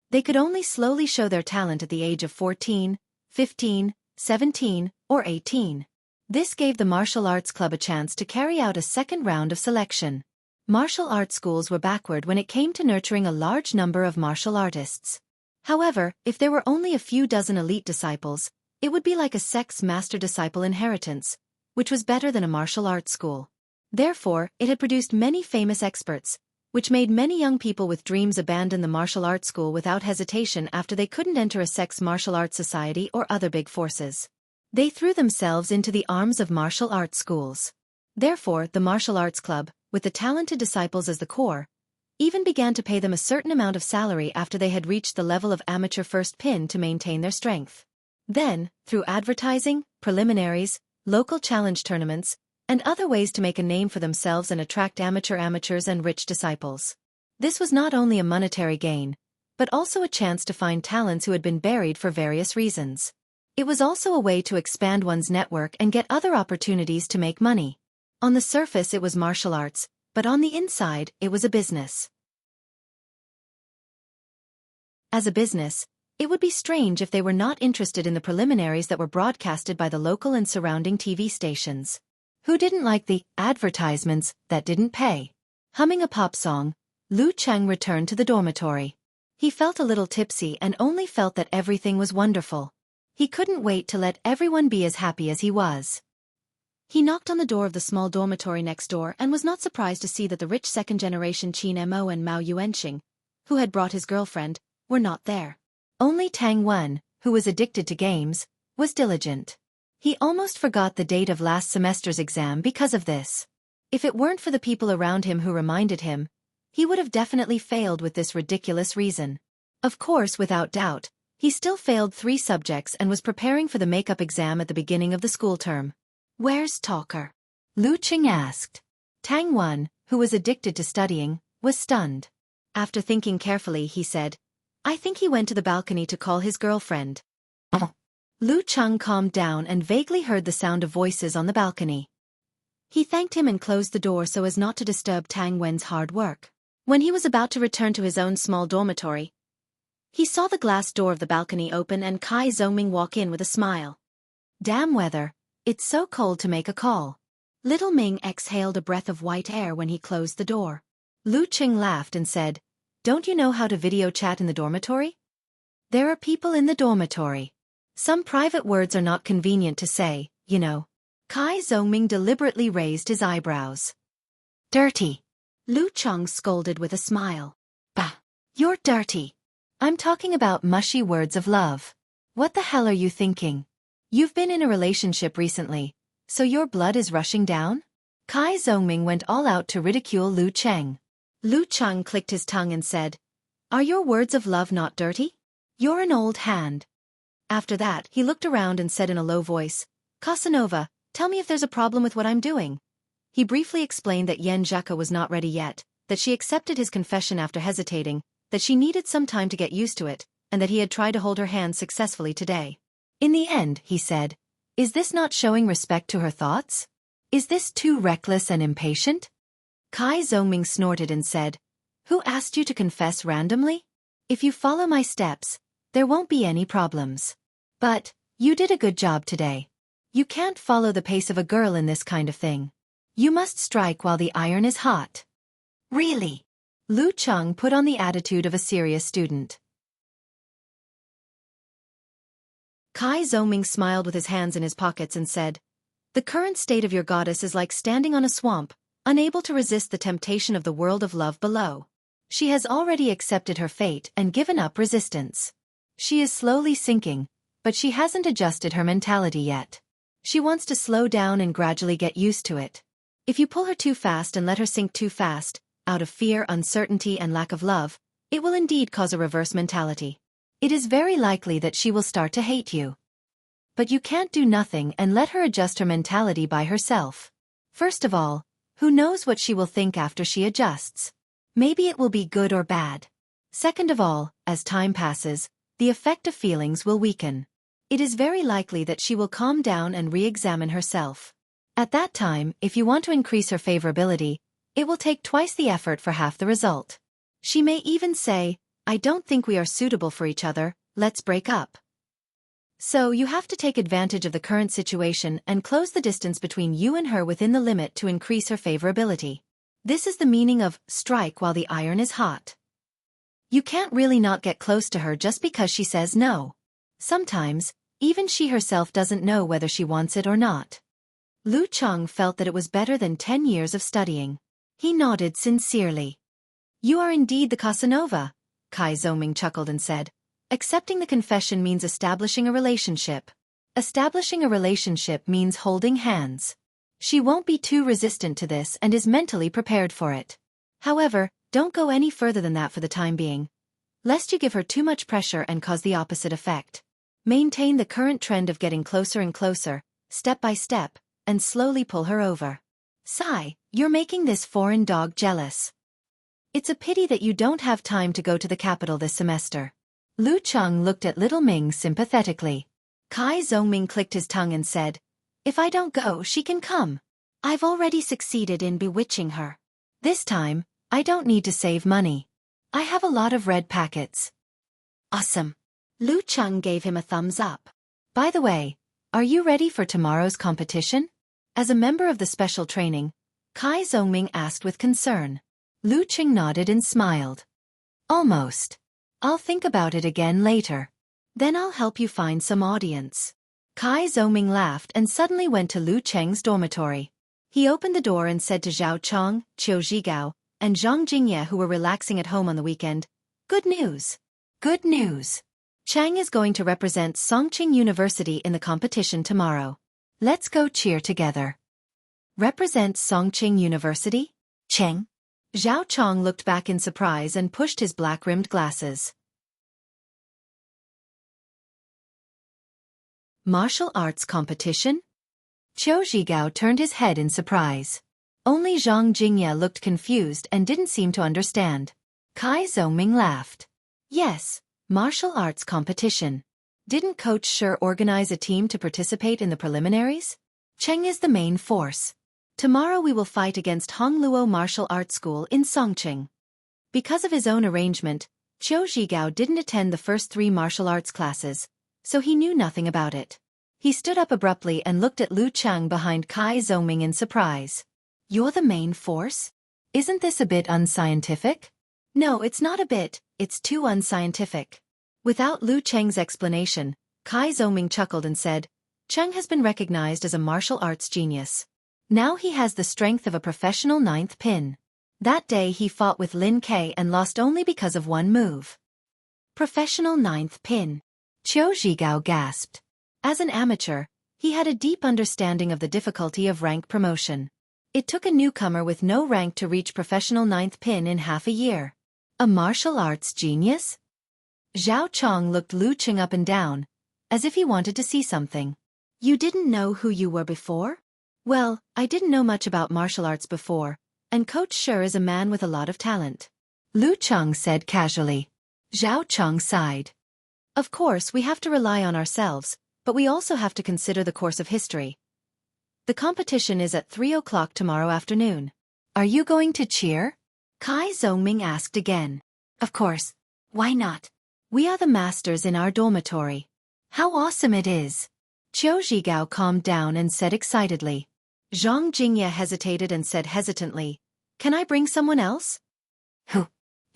They could only slowly show their talent at the age of 14, 15, 17, or 18. This gave the martial arts club a chance to carry out a second round of selection. Martial arts schools were backward when it came to nurturing a large number of martial artists. However, if there were only a few dozen elite disciples, it would be like a sect's master-disciple inheritance, which was better than a martial arts school. Therefore, it had produced many famous experts, which made many young people with dreams abandon the martial arts school without hesitation after they couldn't enter a sex martial arts society or other big forces. They threw themselves into the arms of martial arts schools. Therefore, the martial arts club, with the talented disciples as the core, even began to pay them a certain amount of salary after they had reached the level of amateur first pin to maintain their strength. Then, through advertising, preliminaries, local challenge tournaments, and other ways to make a name for themselves and attract amateurs and rich disciples. This was not only a monetary gain, but also a chance to find talents who had been buried for various reasons. It was also a way to expand one's network and get other opportunities to make money. On the surface it was martial arts, but on the inside it was a business. As a business, it would be strange if they were not interested in the preliminaries that were broadcasted by the local and surrounding TV stations. Who didn't like the advertisements that didn't pay? Humming a pop song, Lu Cheng returned to the dormitory. He felt a little tipsy and only felt that everything was wonderful. He couldn't wait to let everyone be as happy as he was. He knocked on the door of the small dormitory next door and was not surprised to see that the rich second-generation Qin Mo and Mao Yuanxing, who had brought his girlfriend, were not there. Only Tang Wen, who was addicted to games, was diligent. He almost forgot the date of last semester's exam because of this. If it weren't for the people around him who reminded him, he would have definitely failed with this ridiculous reason. Of course, without doubt, he still failed 3 subjects and was preparing for the makeup exam at the beginning of the school term. "Where's Talker?" Lu Qing asked. Tang Wen, who was addicted to studying, was stunned. After thinking carefully, he said, "I think he went to the balcony to call his girlfriend." Lu Cheng calmed down and vaguely heard the sound of voices on the balcony. He thanked him and closed the door so as not to disturb Tang Wen's hard work. When he was about to return to his own small dormitory, he saw the glass door of the balcony open and Kai Zongming walk in with a smile. "Damn weather, it's so cold to make a call." Little Ming exhaled a breath of white air when he closed the door. Lu Qing laughed and said, "Don't you know how to video chat in the dormitory? There are people in the dormitory. Some private words are not convenient to say, you know." Kai Zongming deliberately raised his eyebrows. "Dirty." Lu Cheng scolded with a smile. "Bah, you're dirty. I'm talking about mushy words of love. What the hell are you thinking? You've been in a relationship recently, so your blood is rushing down?" Kai Zongming went all out to ridicule Lu Cheng. Lu Cheng clicked his tongue and said, "Are your words of love not dirty? You're an old hand." After that, he looked around and said in a low voice, "Casanova, tell me if there's a problem with what I'm doing." He briefly explained that Yen Zheka was not ready yet, that she accepted his confession after hesitating, that she needed some time to get used to it, and that he had tried to hold her hand successfully today. In the end, he said, "Is this not showing respect to her thoughts? Is this too reckless and impatient?" Kai Zongming snorted and said, "Who asked you to confess randomly? If you follow my steps, there won't be any problems. But, you did a good job today. You can't follow the pace of a girl in this kind of thing. You must strike while the iron is hot." "Really?" Lu Cheng put on the attitude of a serious student. Kai Zongming smiled with his hands in his pockets and said, "The current state of your goddess is like standing on a swamp, unable to resist the temptation of the world of love below. She has already accepted her fate and given up resistance. She is slowly sinking, but she hasn't adjusted her mentality yet. She wants to slow down and gradually get used to it. If you pull her too fast and let her sink too fast, out of fear, uncertainty, and lack of love, it will indeed cause a reverse mentality. It is very likely that she will start to hate you. But you can't do nothing and let her adjust her mentality by herself. First of all, who knows what she will think after she adjusts? Maybe it will be good or bad. Second of all, as time passes, the effect of feelings will weaken. It is very likely that she will calm down and re-examine herself. At that time, if you want to increase her favorability, it will take twice the effort for half the result. She may even say, "I don't think we are suitable for each other, let's break up." So you have to take advantage of the current situation and close the distance between you and her within the limit to increase her favorability. This is the meaning of strike while the iron is hot. You can't really not get close to her just because she says no. Sometimes, even she herself doesn't know whether she wants it or not. Lu Cheng felt that it was better than 10 years of studying. He nodded sincerely. You are indeed the Casanova, Kai Zhongming chuckled and said. Accepting the confession means establishing a relationship. Establishing a relationship means holding hands. She won't be too resistant to this and is mentally prepared for it. However, don't go any further than that for the time being, lest you give her too much pressure and cause the opposite effect. Maintain the current trend of getting closer and closer, step by step, and slowly pull her over. Sigh, you're making this foreign dog jealous. It's a pity that you don't have time to go to the capital this semester. Lu Cheng looked at little Ming sympathetically. Kai Zhongming clicked his tongue and said, If I don't go, she can come. I've already succeeded in bewitching her. This time, I don't need to save money. I have a lot of red packets. Awesome. Lu Cheng gave him a thumbs up. By the way, are you ready for tomorrow's competition? As a member of the special training, Kai Zhongming asked with concern. Lu Cheng nodded and smiled. Almost. I'll think about it again later. Then I'll help you find some audience. Kai Zhongming laughed and suddenly went to Lu Cheng's dormitory. He opened the door and said to Zhao Chong, Qiu Zhigao, and Zhang Jingye, who were relaxing at home on the weekend, Good news. Good news. Chang is going to represent Songqing University in the competition tomorrow. Let's go cheer together. Represent Songqing University? Cheng? Zhao Chong looked back in surprise and pushed his black-rimmed glasses. Martial arts competition? Qiu Zhigao turned his head in surprise. Only Zhang Jingye looked confused and didn't seem to understand. Kai Zhongming laughed. Yes, martial arts competition. Didn't Coach Shi organize a team to participate in the preliminaries? Cheng is the main force. Tomorrow we will fight against Hongluo Martial Arts School in Songqing. Because of his own arrangement, Qiu Zhigao didn't attend the first 3 martial arts classes, so he knew nothing about it. He stood up abruptly and looked at Lu Cheng behind Kai Zhongming in surprise. You're the main force? Isn't this a bit unscientific? No, it's not a bit, it's too unscientific. Without Lu Cheng's explanation, Kai Zhongming chuckled and said, Cheng has been recognized as a martial arts genius. Now he has the strength of a professional 9th pin. That day he fought with Lin Kei and lost only because of one move. Professional 9th pin. Qiu Zhigao gasped. As an amateur, he had a deep understanding of the difficulty of rank promotion. It took a newcomer with no rank to reach professional 9th pin in half a year. A martial arts genius? Zhao Chong looked Lu Cheng up and down, as if he wanted to see something. You didn't know who you were before? Well, I didn't know much about martial arts before, and Coach Shi is a man with a lot of talent. Lu Cheng said casually. Zhao Chong sighed. Of course, we have to rely on ourselves, but we also have to consider the course of history. The competition is at 3 o'clock tomorrow afternoon. Are you going to cheer? Kai Zhongming asked again. Of course. Why not? We are the masters in our dormitory. How awesome it is. Qiu Zhigao calmed down and said excitedly. Zhang Jingye hesitated and said hesitantly, Can I bring someone else? Who?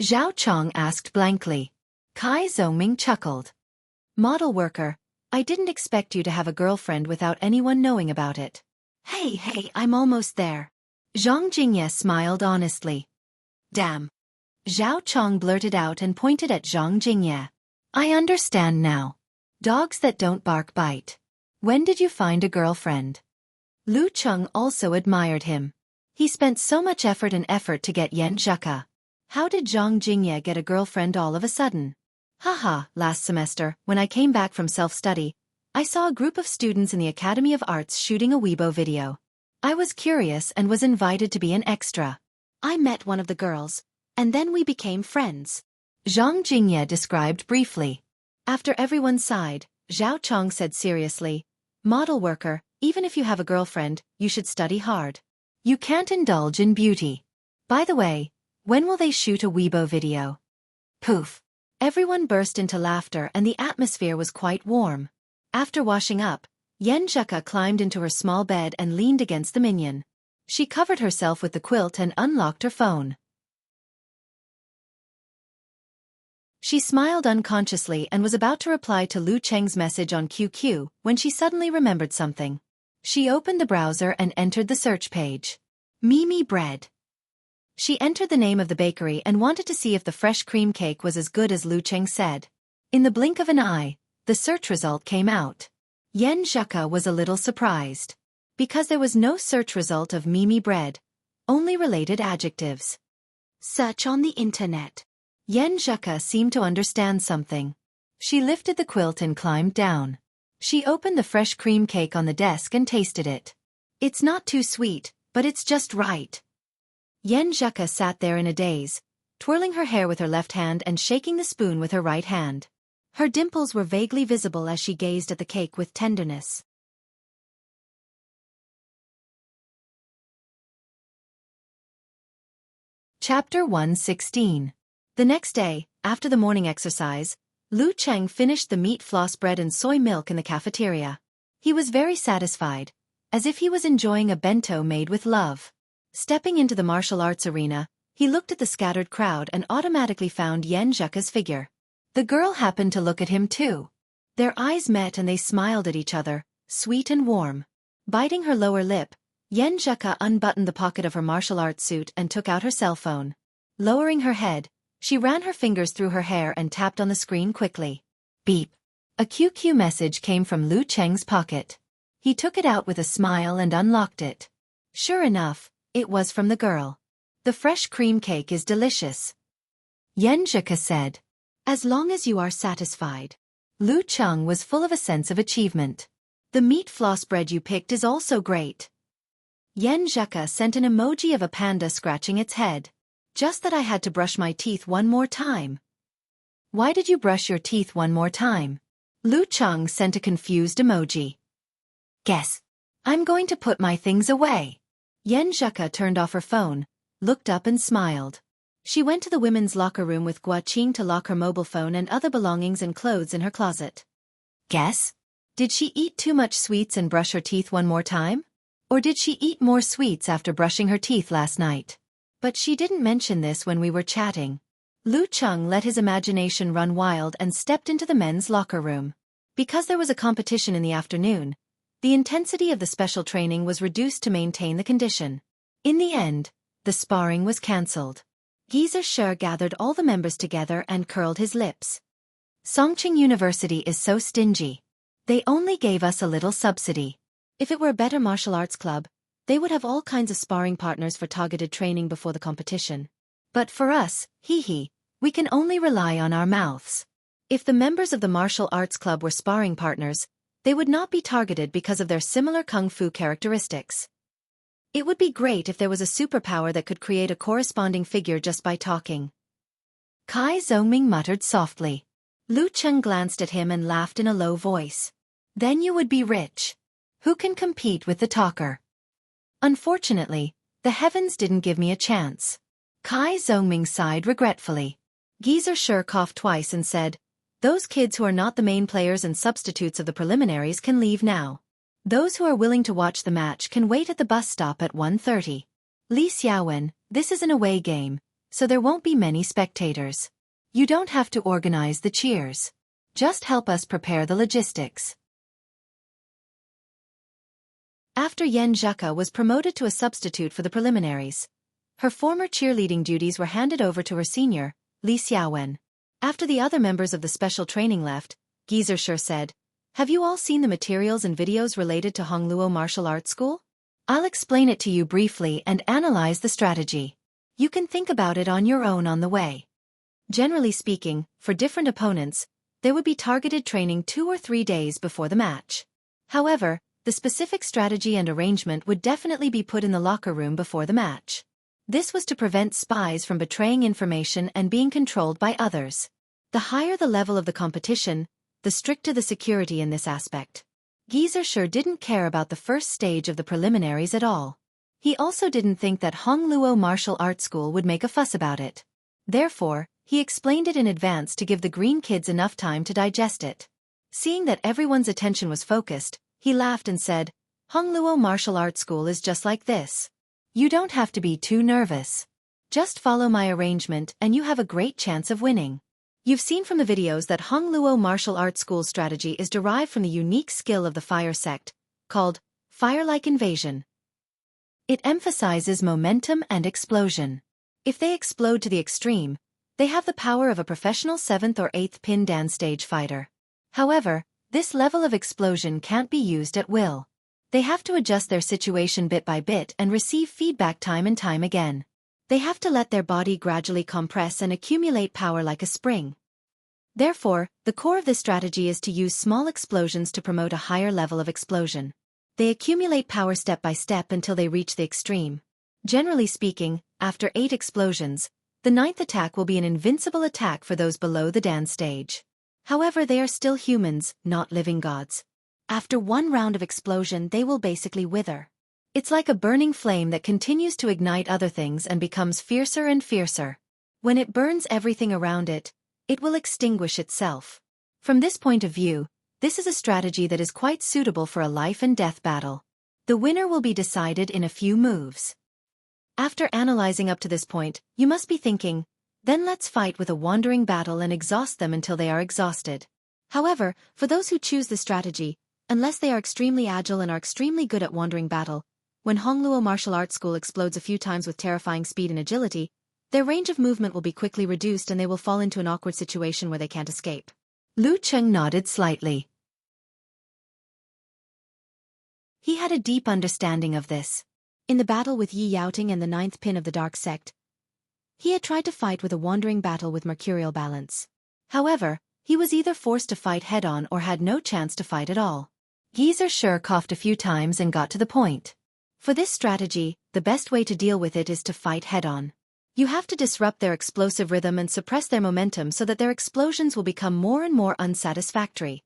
Zhao Chong asked blankly. Kai Zhongming chuckled. Model worker, I didn't expect you to have a girlfriend without anyone knowing about it. Hey, I'm almost there. Zhang Jingye smiled honestly. Damn. Zhao Chong blurted out and pointed at Zhang Jingye. I understand now. Dogs that don't bark bite. When did you find a girlfriend? Lu Cheng also admired him. He spent so much effort to get Yan Zheka. How did Zhang Jingye get a girlfriend all of a sudden? Haha, last semester, when I came back from self-study, I saw a group of students in the Academy of Arts shooting a Weibo video. I was curious and was invited to be an extra. I met one of the girls, and then we became friends. Zhang Jingye described briefly. After everyone sighed, Zhao Chong said seriously, Model worker, even if you have a girlfriend, you should study hard. You can't indulge in beauty. By the way, when will they shoot a Weibo video? Poof. Everyone burst into laughter and the atmosphere was quite warm. After washing up, Yan Zheka climbed into her small bed and leaned against the minion. She covered herself with the quilt and unlocked her phone. She smiled unconsciously and was about to reply to Lu Cheng's message on QQ when she suddenly remembered something. She opened the browser and entered the search page. Mimi bread. She entered the name of the bakery and wanted to see if the fresh cream cake was as good as Lu Cheng said. In the blink of an eye, the search result came out. Yen Zheka was a little surprised. Because there was no search result of Mimi bread, only related adjectives. Search on the internet. Yen Zheka seemed to understand something. She lifted the quilt and climbed down. She opened the fresh cream cake on the desk and tasted it. It's not too sweet, but it's just right. Yen Zheka sat there in a daze, twirling her hair with her left hand and shaking the spoon with her right hand. Her dimples were vaguely visible as she gazed at the cake with tenderness. Chapter 116. The next day, after the morning exercise, Lu Cheng finished the meat floss bread and soy milk in the cafeteria. He was very satisfied, as if he was enjoying a bento made with love. Stepping into the martial arts arena, he looked at the scattered crowd and automatically found Yen Zheka's figure. The girl happened to look at him too. Their eyes met and they smiled at each other, sweet and warm. Biting her lower lip, Yen Zheka unbuttoned the pocket of her martial arts suit and took out her cell phone. Lowering her head, she ran her fingers through her hair and tapped on the screen quickly. Beep. A QQ message came from Lu Cheng's pocket. He took it out with a smile and unlocked it. Sure enough, it was from the girl. The fresh cream cake is delicious. Yen Zheka said. As long as you are satisfied. Lu Cheng was full of a sense of achievement. The meat floss bread you picked is also great. Yen Zheka sent an emoji of a panda scratching its head. Just that I had to brush my teeth one more time. Why did you brush your teeth one more time? Lu Cheng sent a confused emoji. Guess. I'm going to put my things away. Yen Zheka turned off her phone, looked up and smiled. She went to the women's locker room with Gua Qing to lock her mobile phone and other belongings and clothes in her closet. Guess? Did she eat too much sweets and brush her teeth one more time? Or did she eat more sweets after brushing her teeth last night? But she didn't mention this when we were chatting. Lu Cheng let his imagination run wild and stepped into the men's locker room. Because there was a competition in the afternoon, the intensity of the special training was reduced to maintain the condition. In the end, the sparring was cancelled. Geezer Sher gathered all the members together and curled his lips. Songqing University is so stingy. They only gave us a little subsidy. If it were a better martial arts club, they would have all kinds of sparring partners for targeted training before the competition. But for us, we can only rely on our mouths. If the members of the martial arts club were sparring partners, they would not be targeted because of their similar kung fu characteristics. It would be great if there was a superpower that could create a corresponding figure just by talking. Kai Zhongming muttered softly. Lu Cheng glanced at him and laughed in a low voice. Then you would be rich. Who can compete with the talker? Unfortunately, the heavens didn't give me a chance. Kai Zhongming sighed regretfully. Geezer Sher coughed twice and said, those kids who are not the main players and substitutes of the preliminaries can leave now. Those who are willing to watch the match can wait at the bus stop at 1:30. Li Xiaofan, this is an away game, so there won't be many spectators. You don't have to organize the cheers. Just help us prepare the logistics. After Yen Zheka was promoted to a substitute for the preliminaries, her former cheerleading duties were handed over to her senior, Li Xiaowen. After the other members of the special training left, Geezer Sher said, have you all seen the materials and videos related to Hongluo Martial Arts School? I'll explain it to you briefly and analyze the strategy. You can think about it on your own on the way. Generally speaking, for different opponents, there would be targeted training 2 or 3 days before the match. However, the specific strategy and arrangement would definitely be put in the locker room before the match. This was to prevent spies from betraying information and being controlled by others. The higher the level of the competition, the stricter the security in this aspect. Geezer Sher didn't care about the first stage of the preliminaries at all. He also didn't think that Hongluo Martial Arts School would make a fuss about it. Therefore, he explained it in advance to give the green kids enough time to digest it. Seeing that everyone's attention was focused, he laughed and said, Hongluo Martial Arts School is just like this. You don't have to be too nervous. Just follow my arrangement and you have a great chance of winning. You've seen from the videos that Hongluo Martial Arts School's strategy is derived from the unique skill of the fire sect, called fire-like invasion. It emphasizes momentum and explosion. If they explode to the extreme, they have the power of a professional 7th or 8th pin dance stage fighter. However, this level of explosion can't be used at will. They have to adjust their situation bit by bit and receive feedback time and time again. They have to let their body gradually compress and accumulate power like a spring. Therefore, the core of this strategy is to use small explosions to promote a higher level of explosion. They accumulate power step by step until they reach the extreme. Generally speaking, after 8 explosions, the 9th attack will be an invincible attack for those below the dance stage. However, they are still humans, not living gods. After one round of explosion, they will basically wither. It's like a burning flame that continues to ignite other things and becomes fiercer and fiercer. When it burns everything around it, it will extinguish itself. From this point of view, this is a strategy that is quite suitable for a life and death battle. The winner will be decided in a few moves. After analyzing up to this point, you must be thinking, then let's fight with a wandering battle and exhaust them until they are exhausted. However, for those who choose this strategy, unless they are extremely agile and are extremely good at wandering battle, when Hongluo Martial Arts School explodes a few times with terrifying speed and agility, their range of movement will be quickly reduced and they will fall into an awkward situation where they can't escape. Lu Cheng nodded slightly. He had a deep understanding of this. In the battle with Yi Yaoting and the 9th pin of the Dark Sect, he had tried to fight with a wandering battle with mercurial balance. However, he was either forced to fight head-on or had no chance to fight at all. Geezer sure coughed a few times and got to the point. For this strategy, the best way to deal with it is to fight head-on. You have to disrupt their explosive rhythm and suppress their momentum so that their explosions will become more and more unsatisfactory.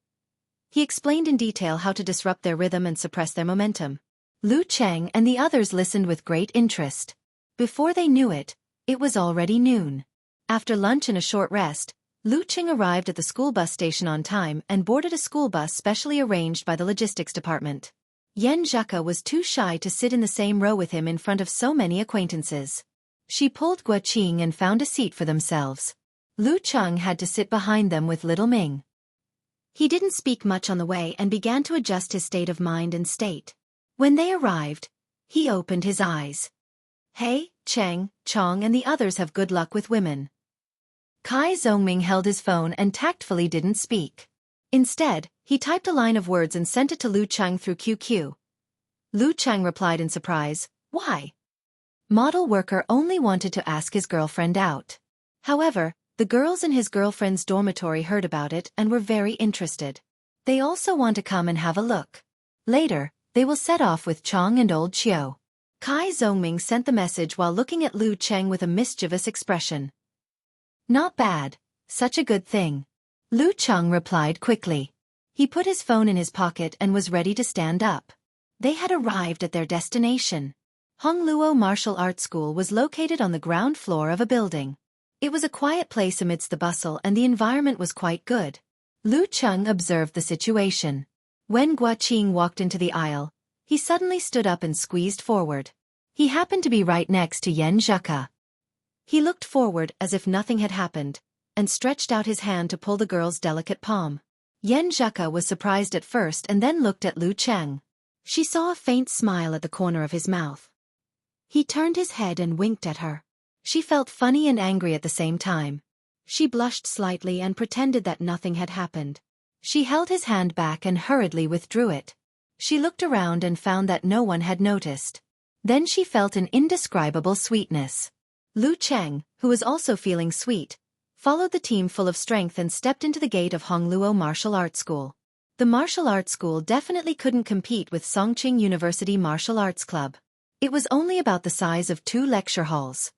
He explained in detail how to disrupt their rhythm and suppress their momentum. Lu Cheng and the others listened with great interest. Before they knew it, it was already noon. After lunch and a short rest, Lu Cheng arrived at the school bus station on time and boarded a school bus specially arranged by the logistics department. Yan Zhaka was too shy to sit in the same row with him in front of so many acquaintances. She pulled Guoqing and found a seat for themselves. Lu Cheng had to sit behind them with little Ming. He didn't speak much on the way and began to adjust his state of mind and state. When they arrived, he opened his eyes. Hey, Cheng, Chong and the others have good luck with women. Kai Zhongming held his phone and tactfully didn't speak. Instead, he typed a line of words and sent it to Lu Cheng through QQ. Lu Cheng replied in surprise, "Why?" Model worker only wanted to ask his girlfriend out. However, the girls in his girlfriend's dormitory heard about it and were very interested. They also want to come and have a look. Later, they will set off with Chong and old Xiao. Kai Zhongming sent the message while looking at Lu Cheng with a mischievous expression. Not bad, such a good thing. Lu Cheng replied quickly. He put his phone in his pocket and was ready to stand up. They had arrived at their destination. Hongluo Martial Arts School was located on the ground floor of a building. It was a quiet place amidst the bustle and the environment was quite good. Lu Cheng observed the situation. When Guoqing walked into the aisle, he suddenly stood up and squeezed forward. He happened to be right next to Yan Zhaka. He looked forward as if nothing had happened, and stretched out his hand to pull the girl's delicate palm. Yan Zhaka was surprised at first and then looked at Lu Cheng. She saw a faint smile at the corner of his mouth. He turned his head and winked at her. She felt funny and angry at the same time. She blushed slightly and pretended that nothing had happened. She held his hand back and hurriedly withdrew it. She looked around and found that no one had noticed. Then she felt an indescribable sweetness. Lu Cheng, who was also feeling sweet, followed the team full of strength and stepped into the gate of Hongluo Martial Arts School. The martial arts school definitely couldn't compete with Songqing University Martial Arts Club. It was only about the size of 2 lecture halls.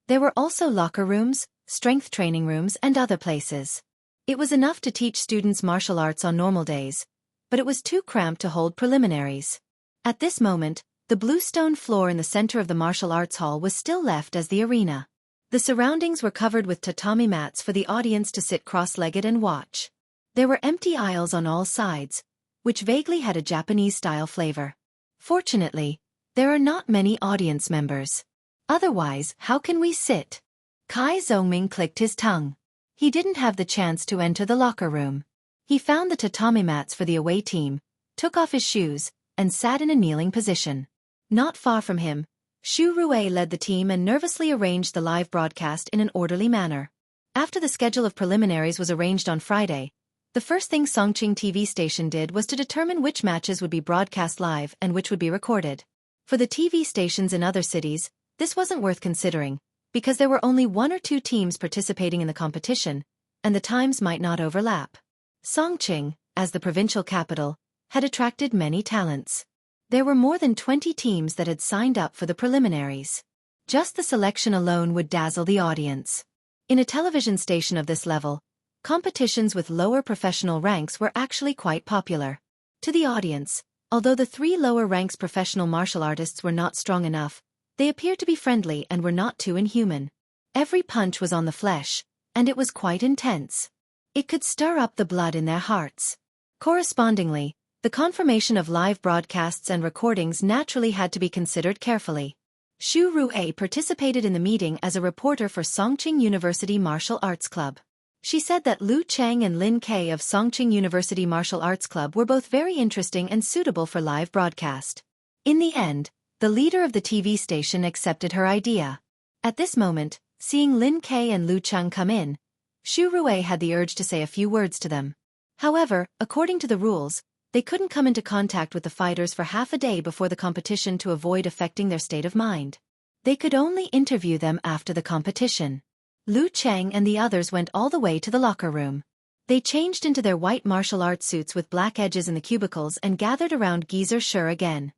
There were also locker rooms, strength training rooms and other places. It was enough to teach students martial arts on normal days, but it was too cramped to hold preliminaries. At this moment, the blue stone floor in the center of the martial arts hall was still left as the arena. The surroundings were covered with tatami mats for the audience to sit cross-legged and watch. There were empty aisles on all sides, which vaguely had a Japanese-style flavor. Fortunately, there are not many audience members. Otherwise, how can we sit? Kai Zhongming clicked his tongue. He didn't have the chance to enter the locker room. He found the tatami mats for the away team, took off his shoes, and sat in a kneeling position. Not far from him, Xu Rui led the team and nervously arranged the live broadcast in an orderly manner. After the schedule of preliminaries was arranged on Friday, the first thing Songqing TV station did was to determine which matches would be broadcast live and which would be recorded. For the TV stations in other cities, this wasn't worth considering, because there were only 1 or 2 teams participating in the competition, and the times might not overlap. Songqing, as the provincial capital, had attracted many talents. There were more than 20 teams that had signed up for the preliminaries. Just the selection alone would dazzle the audience. In a television station of this level, competitions with lower professional ranks were actually quite popular. To the audience, although the 3 lower ranks professional martial artists were not strong enough, they appeared to be friendly and were not too inhuman. Every punch was on the flesh, and it was quite intense. It could stir up the blood in their hearts. Correspondingly, the confirmation of live broadcasts and recordings naturally had to be considered carefully. Xu Rui participated in the meeting as a reporter for Songqing University Martial Arts Club. She said that Lu Cheng and Lin Kei of Songqing University Martial Arts Club were both very interesting and suitable for live broadcast. In the end, the leader of the TV station accepted her idea. At this moment, seeing Lin Kei and Lu Cheng come in, Xu Rui had the urge to say a few words to them. However, according to the rules, they couldn't come into contact with the fighters for half a day before the competition to avoid affecting their state of mind. They could only interview them after the competition. Lu Cheng and the others went all the way to the locker room. They changed into their white martial arts suits with black edges in the cubicles and gathered around Geezer Shur again.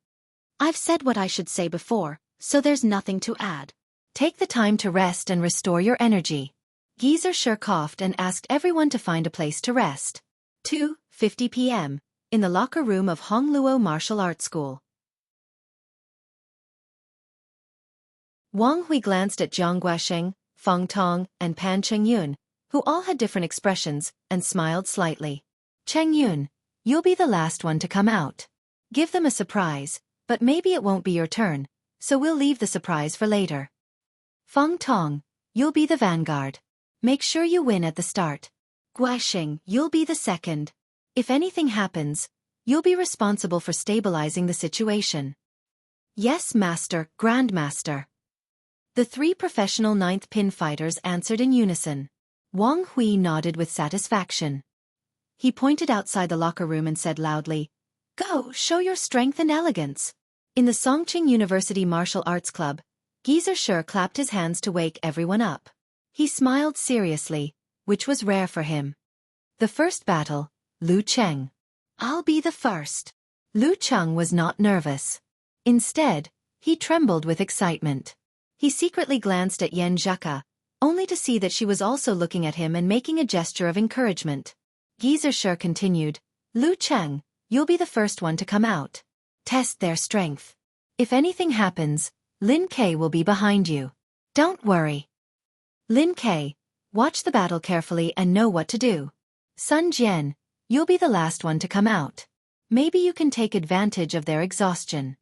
I've said what I should say before, so there's nothing to add. Take the time to rest and restore your energy. Geezer Shur coughed and asked everyone to find a place to rest. 2:50 p.m. in the locker room of Hongluo Martial Arts School. Wang Hui glanced at Jiang Guosheng, Feng Tong, and Pan Chengyun, who all had different expressions, and smiled slightly. Chengyun, you'll be the last one to come out. Give them a surprise, but maybe it won't be your turn, so we'll leave the surprise for later. Feng Tong, you'll be the vanguard. Make sure you win at the start. Guosheng, you'll be the second. If anything happens, you'll be responsible for stabilizing the situation. Yes, Master, Grandmaster. The 3 professional 9th pin fighters answered in unison. Wang Hui nodded with satisfaction. He pointed outside the locker room and said loudly, "Go, show your strength and elegance." In the Songqing University Martial Arts Club, Geezer Shur clapped his hands to wake everyone up. He smiled seriously, which was rare for him. The first battle, Lu Cheng. I'll be the first. Lu Cheng was not nervous. Instead, he trembled with excitement. He secretly glanced at Yan Zhaka, only to see that she was also looking at him and making a gesture of encouragement. Geezer Shur continued, "Lu Cheng, you'll be the first one to come out. Test their strength. If anything happens, Lin Kei will be behind you. Don't worry. Lin Kei, watch the battle carefully and know what to do. Sun Jian, you'll be the last one to come out. Maybe you can take advantage of their exhaustion.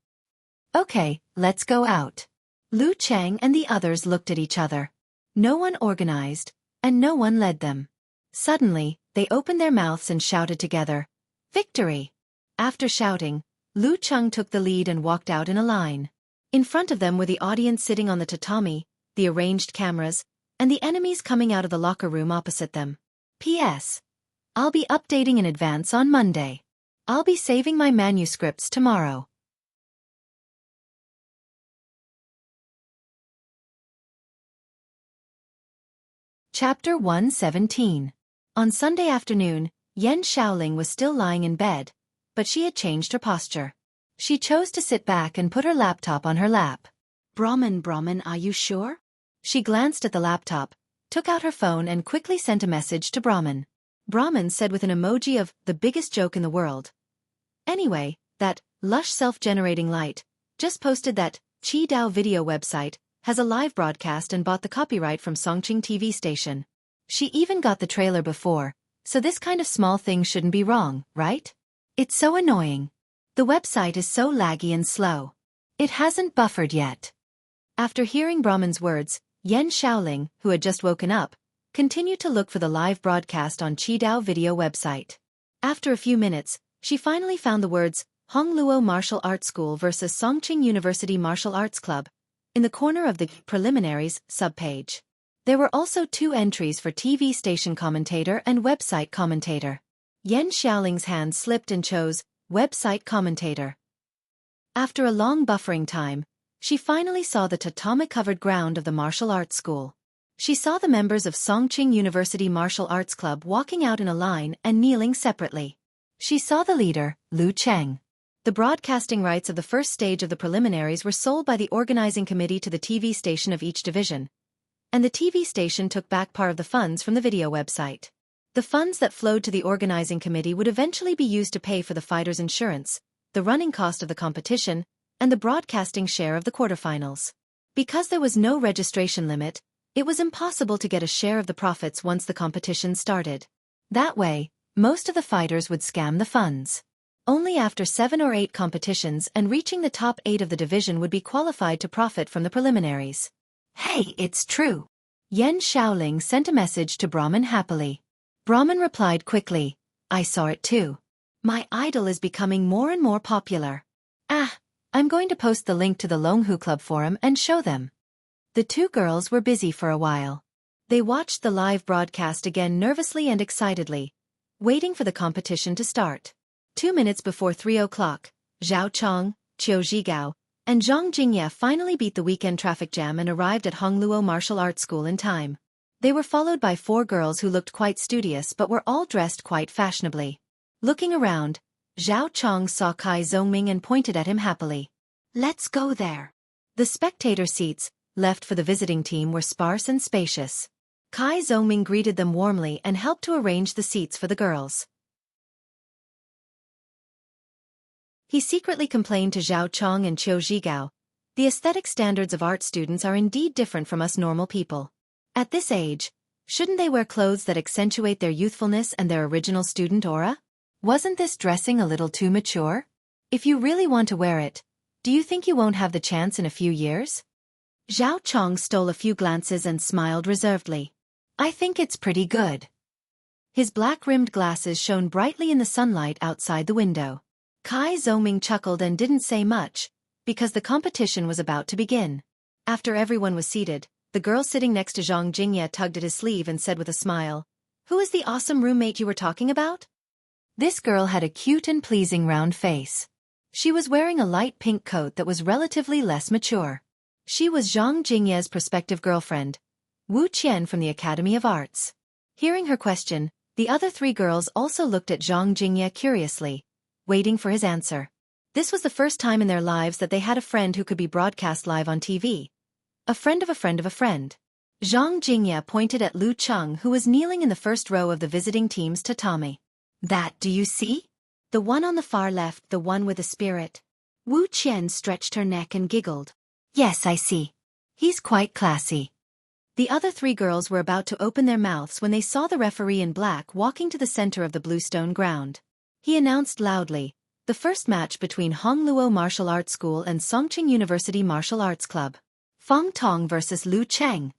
Okay, let's go out." Lu Cheng and the others looked at each other. No one organized, and no one led them. Suddenly, they opened their mouths and shouted together, "Victory!" After shouting, Lu Cheng took the lead and walked out in a line. In front of them were the audience sitting on the tatami, the arranged cameras, and the enemies coming out of the locker room opposite them. P.S. I'll be updating in advance on Monday. I'll be saving my manuscripts tomorrow. Chapter 117. On Sunday afternoon, Yan Xiaoling was still lying in bed, but she had changed her posture. She chose to sit back and put her laptop on her lap. Brahman, are you sure?" She glanced at the laptop, took out her phone and quickly sent a message to Brahman. Brahman said with an emoji of the biggest joke in the world. "Anyway, that lush self-generating light just posted that Qi Dao video website has a live broadcast and bought the copyright from Songqing TV station. She even got the trailer before, so this kind of small thing shouldn't be wrong, right? It's so annoying. The website is so laggy and slow. It hasn't buffered yet." After hearing Brahman's words, Yan Xiaoling, who had just woken up, continued to look for the live broadcast on Qi Dao video website. After a few minutes, she finally found the words, Hongluo Martial Arts School versus Songqing University Martial Arts Club, in the corner of the preliminaries subpage. There were also 2 entries for TV station commentator and website commentator. Yan Xiaoling's hand slipped and chose website commentator. After a long buffering time, she finally saw the tatami-covered ground of the martial arts school. She saw the members of Songqing University Martial Arts Club walking out in a line and kneeling separately. She saw the leader, Lu Cheng. The broadcasting rights of the first stage of the preliminaries were sold by the organizing committee to the TV station of each division, and the TV station took back part of the funds from the video website. The funds that flowed to the organizing committee would eventually be used to pay for the fighters' insurance, the running cost of the competition, and the broadcasting share of the quarterfinals. Because there was no registration limit, it was impossible to get a share of the profits once the competition started. That way, most of the fighters would scam the funds. Only after 7 or 8 competitions and reaching the top 8 of the division would be qualified to profit from the preliminaries. Hey, it's true. Yan Xiaoling sent a message to Brahman happily. Brahman replied quickly, I saw it too. My idol is becoming more and more popular. I'm going to post the link to the Longhu Club forum and show them. The 2 girls were busy for a while. They watched the live broadcast again nervously and excitedly, waiting for the competition to start. 2 minutes before 3 o'clock, Zhao Chong, Qiu Zhigao, and Zhang Jingye finally beat the weekend traffic jam and arrived at Hongluo Martial Arts School in time. They were followed by 4 girls who looked quite studious but were all dressed quite fashionably. Looking around, Zhao Chong saw Kai Zongming and pointed at him happily. Let's go there. The spectator seats, left for the visiting team, were sparse and spacious. Kai Zongming greeted them warmly and helped to arrange the seats for the girls. He secretly complained to Zhao Chong and Qiu Zhigao, the aesthetic standards of art students are indeed different from us normal people. At this age, shouldn't they wear clothes that accentuate their youthfulness and their original student aura? Wasn't this dressing a little too mature? If you really want to wear it, do you think you won't have the chance in a few years? Zhao Chong stole a few glances and smiled reservedly. I think it's pretty good. His black-rimmed glasses shone brightly in the sunlight outside the window. Kai Zongming chuckled and didn't say much, because the competition was about to begin. After everyone was seated, the girl sitting next to Zhang Jingye tugged at his sleeve and said with a smile, Who is the awesome roommate you were talking about? This girl had a cute and pleasing round face. She was wearing a light pink coat that was relatively less mature. She was Zhang Jingye's prospective girlfriend, Wuxia from the Academy of Arts. Hearing her question, the other 3 girls also looked at Zhang Jingye curiously, waiting for his answer. This was the first time in their lives that they had a friend who could be broadcast live on TV. A friend of a friend of a friend. Zhang Jingye pointed at Lu Cheng, who was kneeling in the first row of the visiting team's tatami. That, do you see? The one on the far left, the one with the spirit. Wu Qian stretched her neck and giggled. Yes, I see. He's quite classy. The other 3 girls were about to open their mouths when they saw the referee in black walking to the center of the bluestone ground. He announced loudly, the first match between Hongluo Martial Arts School and Songqing University Martial Arts Club. Feng Tong versus Lu Cheng.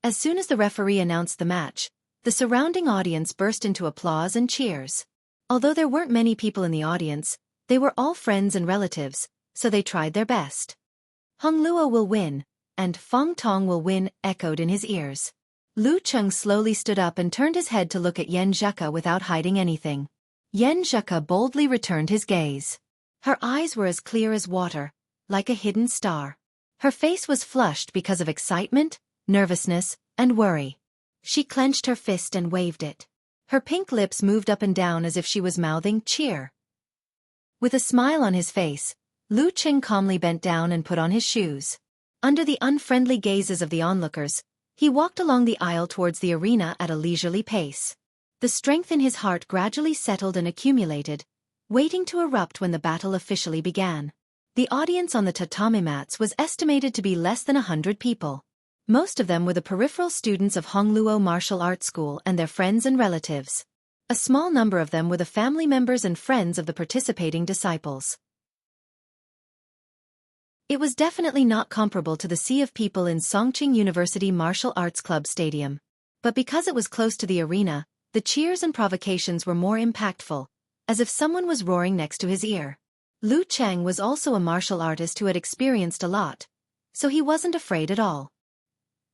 As soon as the referee announced the match, the surrounding audience burst into applause and cheers. Although there weren't many people in the audience, they were all friends and relatives, so they tried their best. Hongluo will win, and Feng Tong will win, echoed in his ears. Lu Cheng slowly stood up and turned his head to look at Yan Zheka without hiding anything. Yan Zheka boldly returned his gaze. Her eyes were as clear as water, like a hidden star. Her face was flushed because of excitement, nervousness, and worry. She clenched her fist and waved it. Her pink lips moved up and down as if she was mouthing, cheer. With a smile on his face, Lu Cheng calmly bent down and put on his shoes. Under the unfriendly gazes of the onlookers, he walked along the aisle towards the arena at a leisurely pace. The strength in his heart gradually settled and accumulated, waiting to erupt when the battle officially began. The audience on the tatami mats was estimated to be less than 100 people. Most of them were the peripheral students of Hongluo Martial Arts School and their friends and relatives. A small number of them were the family members and friends of the participating disciples. It was definitely not comparable to the sea of people in Songqing University Martial Arts Club Stadium. But because it was close to the arena, the cheers and provocations were more impactful, as if someone was roaring next to his ear. Lu Cheng was also a martial artist who had experienced a lot, so he wasn't afraid at all.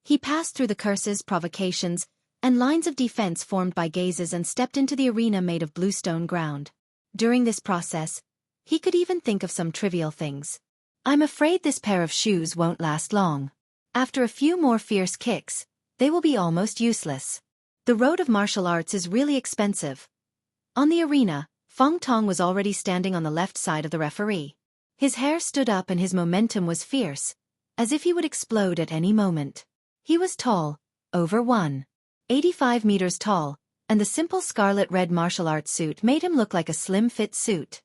He passed through the curses, provocations, and lines of defense formed by gazes and stepped into the arena made of bluestone ground. During this process, he could even think of some trivial things. I'm afraid this pair of shoes won't last long. After a few more fierce kicks, they will be almost useless. The road of martial arts is really expensive. On the arena, Feng Tong was already standing on the left side of the referee. His hair stood up and his momentum was fierce, as if he would explode at any moment. He was tall, over 185 meters tall, and the simple scarlet-red martial arts suit made him look like a slim-fit suit.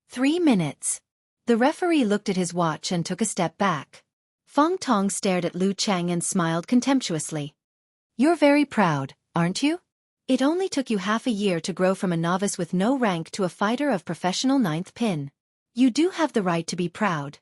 3 minutes. The referee looked at his watch and took a step back. Feng Tong stared at Lu Cheng and smiled contemptuously. You're very proud, aren't you? It only took you half a year to grow from a novice with no rank to a fighter of professional ninth pin. You do have the right to be proud.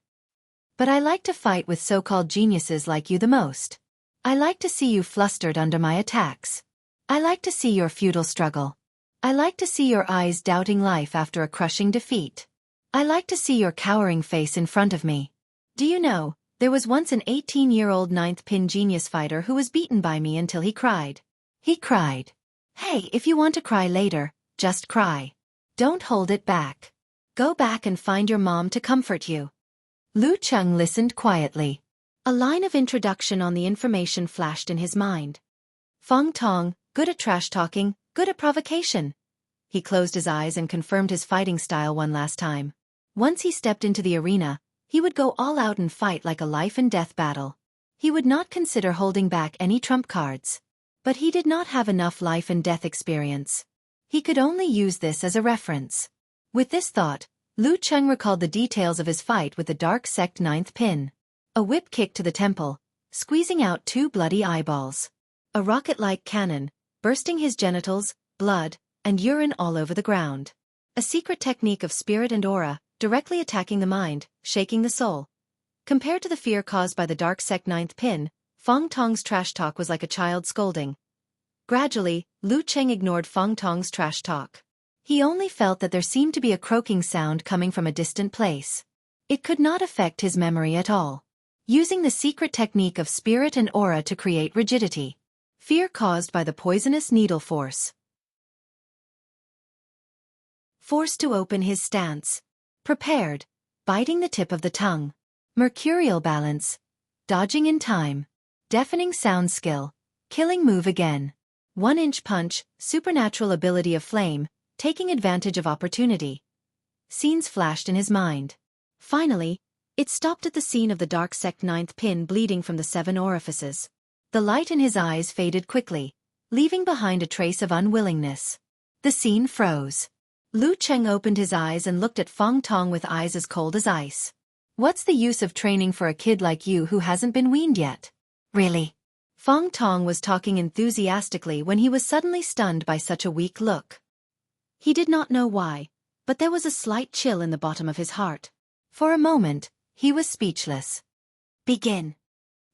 But I like to fight with so-called geniuses like you the most. I like to see you flustered under my attacks. I like to see your futile struggle. I like to see your eyes doubting life after a crushing defeat. I like to see your cowering face in front of me. Do you know, there was once an 18-year-old ninth pin genius fighter who was beaten by me until he cried. He cried. Hey, if you want to cry later, just cry. Don't hold it back. Go back and find your mom to comfort you. Lu Cheng listened quietly. A line of introduction on the information flashed in his mind. Feng Tong, good at trash-talking, good at provocation. He closed his eyes and confirmed his fighting style one last time. Once he stepped into the arena, he would go all out and fight like a life-and-death battle. He would not consider holding back any trump cards. But he did not have enough life-and-death experience. He could only use this as a reference. With this thought, Lu Cheng recalled the details of his fight with the dark sect ninth pin. A whip kick to the temple, squeezing out 2 bloody eyeballs. A rocket-like cannon, bursting his genitals, blood, and urine all over the ground. A secret technique of spirit and aura, directly attacking the mind, shaking the soul. Compared to the fear caused by the dark sect ninth pin, Feng Tong's trash talk was like a child scolding. Gradually, Lu Cheng ignored Feng Tong's trash talk. He only felt that there seemed to be a croaking sound coming from a distant place. It could not affect his memory at all. Using the secret technique of spirit and aura to create rigidity. Fear caused by the poisonous needle force. Forced to open his stance. Prepared. Biting the tip of the tongue. Mercurial balance. Dodging in time. Deafening sound skill. Killing move again. 1-inch punch, supernatural ability of flame, taking advantage of opportunity. Scenes flashed in his mind. Finally, it stopped at the scene of the dark sect ninth pin bleeding from the 7 orifices. The light in his eyes faded quickly, leaving behind a trace of unwillingness. The scene froze. Lu Cheng opened his eyes and looked at Feng Tong with eyes as cold as ice. What's the use of training for a kid like you who hasn't been weaned yet? Really? Feng Tong was talking enthusiastically when he was suddenly stunned by such a weak look. He did not know why, but there was a slight chill in the bottom of his heart. For a moment, he was speechless. Begin.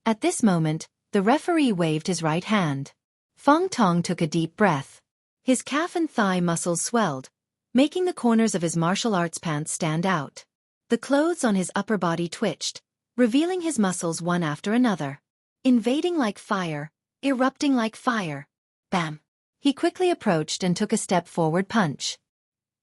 At this moment, the referee waved his right hand. Feng Tong took a deep breath. His calf and thigh muscles swelled, making the corners of his martial arts pants stand out. The clothes on his upper body twitched, revealing his muscles one after another. Invading like fire, erupting like fire. Bam! He quickly approached and took a step forward punch.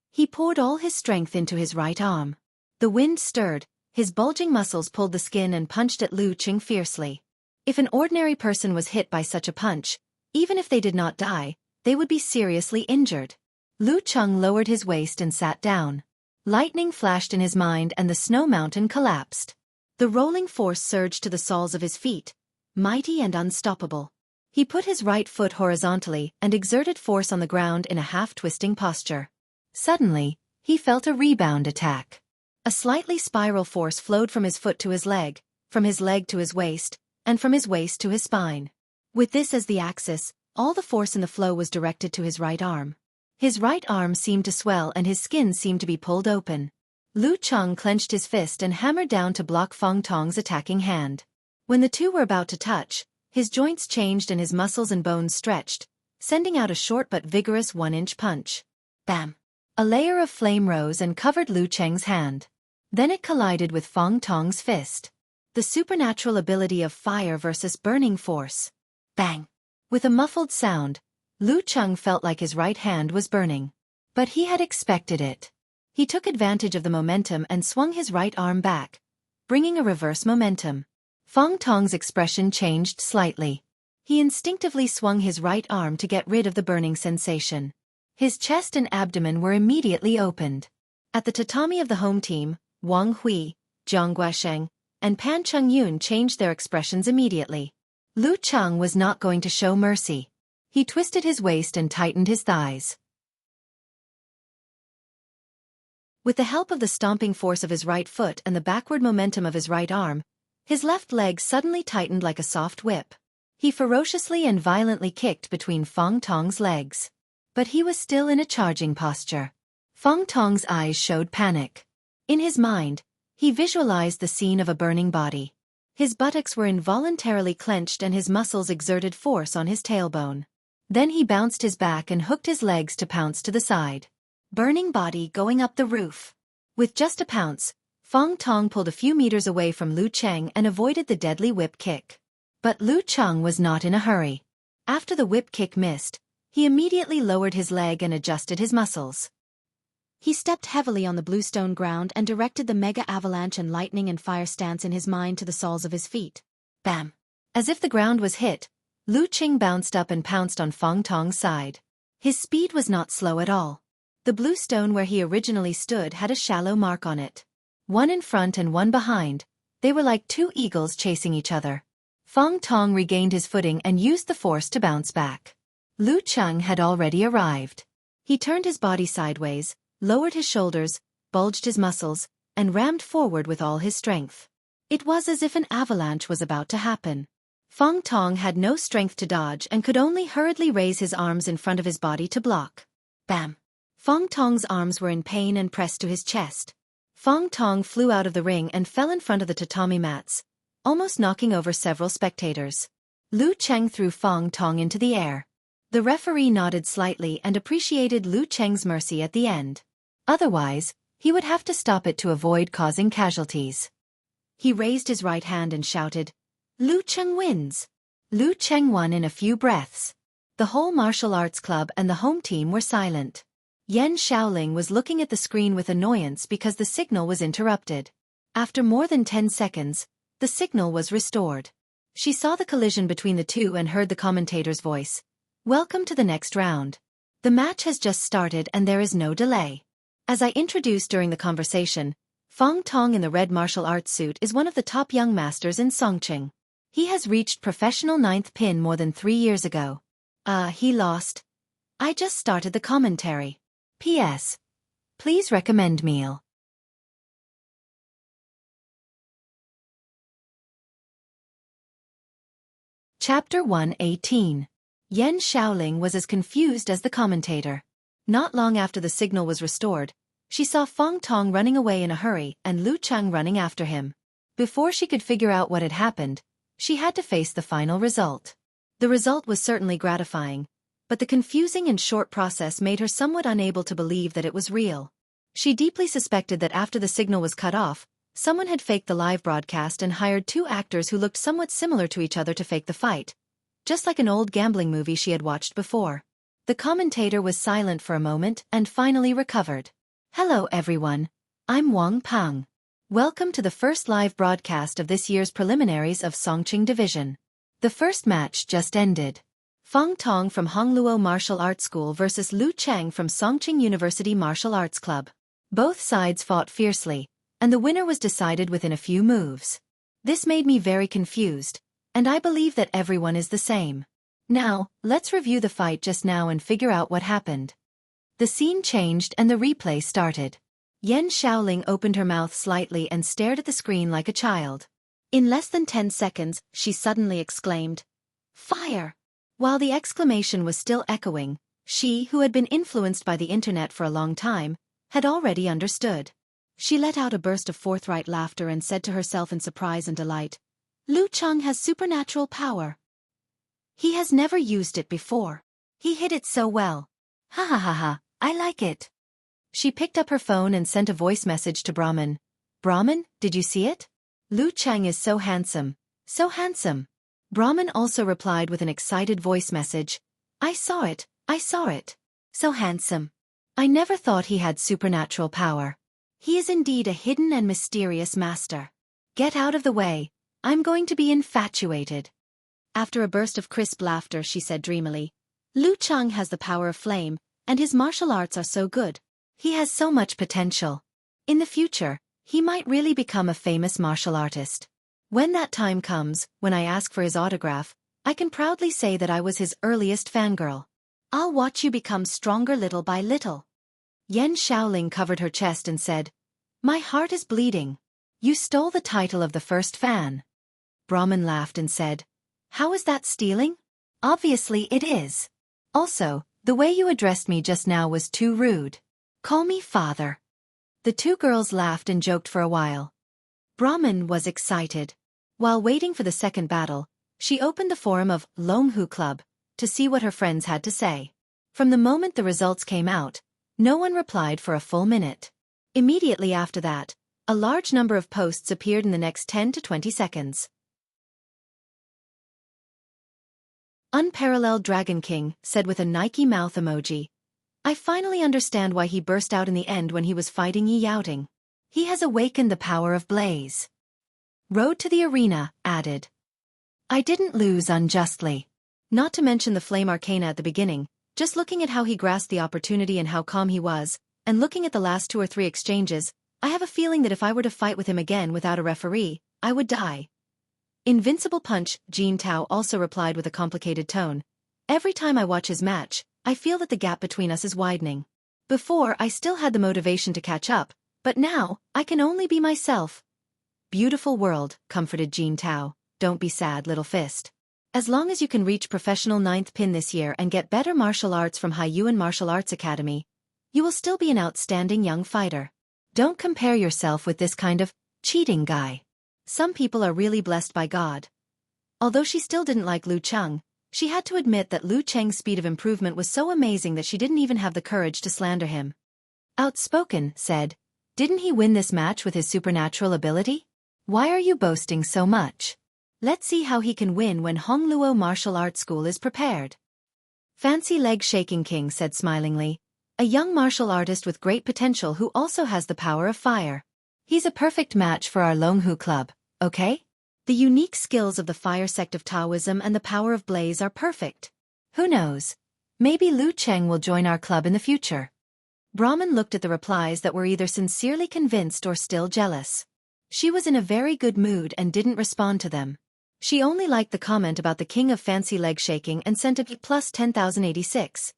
He poured all his strength into his right arm. The wind stirred, his bulging muscles pulled the skin and punched at Lu Cheng fiercely. If an ordinary person was hit by such a punch, even if they did not die, they would be seriously injured. Lu Cheng lowered his waist and sat down. Lightning flashed in his mind and the snow mountain collapsed. The rolling force surged to the soles of his feet, mighty and unstoppable. He put his right foot horizontally and exerted force on the ground in a half-twisting posture. Suddenly, he felt a rebound attack. A slightly spiral force flowed from his foot to his leg, from his leg to his waist, and from his waist to his spine. With this as the axis, all the force in the flow was directed to his right arm. His right arm seemed to swell and his skin seemed to be pulled open. Lu Cheng clenched his fist and hammered down to block Feng Tong's attacking hand. When the two were about to touch, his joints changed and his muscles and bones stretched, sending out a short but vigorous 1-inch punch. Bam! A layer of flame rose and covered Lu Cheng's hand. Then it collided with Feng Tong's fist. The supernatural ability of fire versus burning force. Bang! With a muffled sound, Lu Cheng felt like his right hand was burning. But he had expected it. He took advantage of the momentum and swung his right arm back, bringing a reverse momentum. Feng Tong's expression changed slightly. He instinctively swung his right arm to get rid of the burning sensation. His chest and abdomen were immediately opened. At the tatami of the home team, Wang Hui, Jiang Guasheng, and Pan Cheng-yun changed their expressions immediately. Lu Cheng was not going to show mercy. He twisted his waist and tightened his thighs. With the help of the stomping force of his right foot and the backward momentum of his right arm, his left leg suddenly tightened like a soft whip. He ferociously and violently kicked between Feng Tong's legs. But he was still in a charging posture. Feng Tong's eyes showed panic. In his mind, he visualized the scene of a burning body. His buttocks were involuntarily clenched and his muscles exerted force on his tailbone. Then he bounced his back and hooked his legs to pounce to the side. Burning body going up the roof. With just a pounce, Feng Tong pulled a few meters away from Lu Cheng and avoided the deadly whip kick. But Lu Cheng was not in a hurry. After the whip kick missed, he immediately lowered his leg and adjusted his muscles. He stepped heavily on the bluestone ground and directed the mega avalanche and lightning and fire stance in his mind to the soles of his feet. Bam! As if the ground was hit, Lu Cheng bounced up and pounced on Feng Tong's side. His speed was not slow at all. The blue stone where he originally stood had a shallow mark on it. One in front and one behind, they were like two eagles chasing each other. Feng Tong regained his footing and used the force to bounce back. Lu Cheng had already arrived. He turned his body sideways, lowered his shoulders, bulged his muscles, and rammed forward with all his strength. It was as if an avalanche was about to happen. Feng Tong had no strength to dodge and could only hurriedly raise his arms in front of his body to block. Bam! Feng Tong's arms were in pain and pressed to his chest. Feng Tong flew out of the ring and fell in front of the tatami mats, almost knocking over several spectators. Lu Cheng threw Feng Tong into the air. The referee nodded slightly and appreciated Lu Cheng's mercy at the end. Otherwise, he would have to stop it to avoid causing casualties. He raised his right hand and shouted, "Lu Cheng wins!" Lu Cheng won in a few breaths. The whole martial arts club and the home team were silent. Yan Xiaoling was looking at the screen with annoyance because the signal was interrupted. After more than 10 seconds, the signal was restored. She saw the collision between the two and heard the commentator's voice. "Welcome to the next round. The match has just started and there is no delay." As I introduced during the conversation, Feng Tong in the red martial arts suit is one of the top young masters in Songqing. He has reached professional 9th pin more than 3 years ago. He lost. I just started the commentary. P.S. Please recommend meal. Chapter 118. Yan Xiaoling was as confused as the commentator. Not long after the signal was restored, she saw Feng Tong running away in a hurry and Lu Cheng running after him. Before she could figure out what had happened, she had to face the final result. The result was certainly gratifying, but the confusing and short process made her somewhat unable to believe that it was real. She deeply suspected that after the signal was cut off, someone had faked the live broadcast and hired two actors who looked somewhat similar to each other to fake the fight, just like an old gambling movie she had watched before. The commentator was silent for a moment and finally recovered. "Hello everyone, I'm Wang Pang. Welcome to the first live broadcast of this year's preliminaries of Songqing Division. The first match just ended. Feng Tong from Hongluo Martial Arts School versus Lu Cheng from Songqing University Martial Arts Club. Both sides fought fiercely, and the winner was decided within a few moves. This made me very confused, and I believe that everyone is the same. Now, let's review the fight just now and figure out what happened." The scene changed and the replay started. Yan Xiaoling opened her mouth slightly and stared at the screen like a child. In less than 10 seconds, she suddenly exclaimed, "Fire!" While the exclamation was still echoing, she, who had been influenced by the internet for a long time, had already understood. She let out a burst of forthright laughter and said to herself in surprise and delight, "Lu Cheng has supernatural power. He has never used it before. He hid it so well. Ha ha ha ha, I like it." She picked up her phone and sent a voice message to Brahman. "Brahman, did you see it? Lu Cheng is so handsome. So handsome. Brahmin also replied with an excited voice message. I saw it. I saw it. So handsome. I never thought he had supernatural power. He is indeed a hidden and mysterious master. Get out of the way. I'm going to be infatuated. After a burst of crisp laughter, she said dreamily, Lu Cheng has the power of flame, and his martial arts are so good. He has so much potential. In the future, he might really become a famous martial artist. When that time comes, when I ask for his autograph, I can proudly say that I was his earliest fangirl. I'll watch you become stronger little by little. Yan Xiaoling covered her chest and said, My heart is bleeding. You stole the title of the first fan. Brahmin laughed and said, How is that stealing? Obviously it is. Also, the way you addressed me just now was too rude. Call me father. The two girls laughed and joked for a while. Brahmin was excited. While waiting for the second battle, she opened the forum of Longhu Club to see what her friends had to say. From the moment the results came out, no one replied for a full minute. Immediately after that, a large number of posts appeared in the next 10 to 20 seconds. Unparalleled Dragon King said with a Nike mouth emoji. I finally understand why he burst out in the end when he was fighting Yi Yaoting. He has awakened the power of Blaze. Road to the Arena added. I didn't lose unjustly. Not to mention the Flame Arcana at the beginning, just looking at how he grasped the opportunity and how calm he was, and looking at the last 2 or 3 exchanges, I have a feeling that if I were to fight with him again without a referee, I would die. Invincible Punch, Jin Tao also replied with a complicated tone. Every time I watch his match, I feel that the gap between us is widening. Before, I still had the motivation to catch up, but now, I can only be myself. Beautiful world, comforted Jin Tao. Don't be sad, little fist. As long as you can reach professional 9th pin this year and get better martial arts from Haiyuan Martial Arts Academy, you will still be an outstanding young fighter. Don't compare yourself with this kind of cheating guy. Some people are really blessed by God. Although she still didn't like Lu Cheng, she had to admit that Lu Cheng's speed of improvement was so amazing that she didn't even have the courage to slander him. Outspoken said, Didn't he win this match with his supernatural ability? Why are you boasting so much? Let's see how he can win when Hongluo Martial Arts School is prepared. Fancy Leg Shaking King said smilingly, a young martial artist with great potential who also has the power of fire. He's a perfect match for our Longhu Club, okay? The unique skills of the fire sect of Taoism and the power of Blaze are perfect. Who knows? Maybe Lu Cheng will join our club in the future. Brahmin looked at the replies that were either sincerely convinced or still jealous. She was in a very good mood and didn't respond to them. She only liked the comment about the king of fancy leg shaking and sent a B plus 10,086.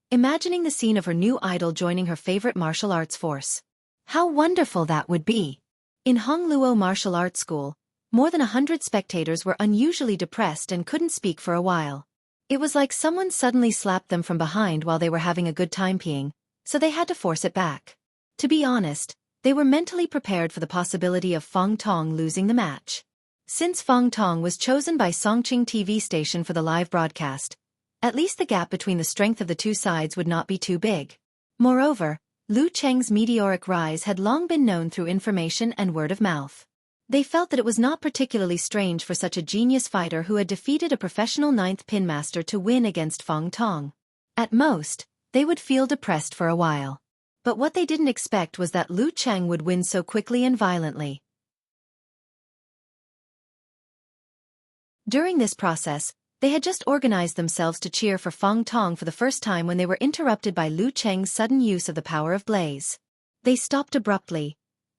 Imagining the scene of her new idol joining her favorite martial arts force. How wonderful that would be! In Hongluo Martial Arts School, more than 100 spectators were unusually depressed and couldn't speak for a while. It was like someone suddenly slapped them from behind while they were having a good time peeing, so they had to force it back. To be honest, they were mentally prepared for the possibility of Feng Tong losing the match. Since Feng Tong was chosen by Songqing TV station for the live broadcast, at least the gap between the strength of the two sides would not be too big. Moreover, Lu Cheng's meteoric rise had long been known through information and word of mouth. They felt that it was not particularly strange for such a genius fighter who had defeated a professional 9th pin master to win against Feng Tong. At most, they would feel depressed for a while. But what they didn't expect was that Lu Cheng would win so quickly and violently. During this process, they had just organized themselves to cheer for Feng Tong for the first time when they were interrupted by Lu Cheng's sudden use of the power of Blaze. They stopped abruptly,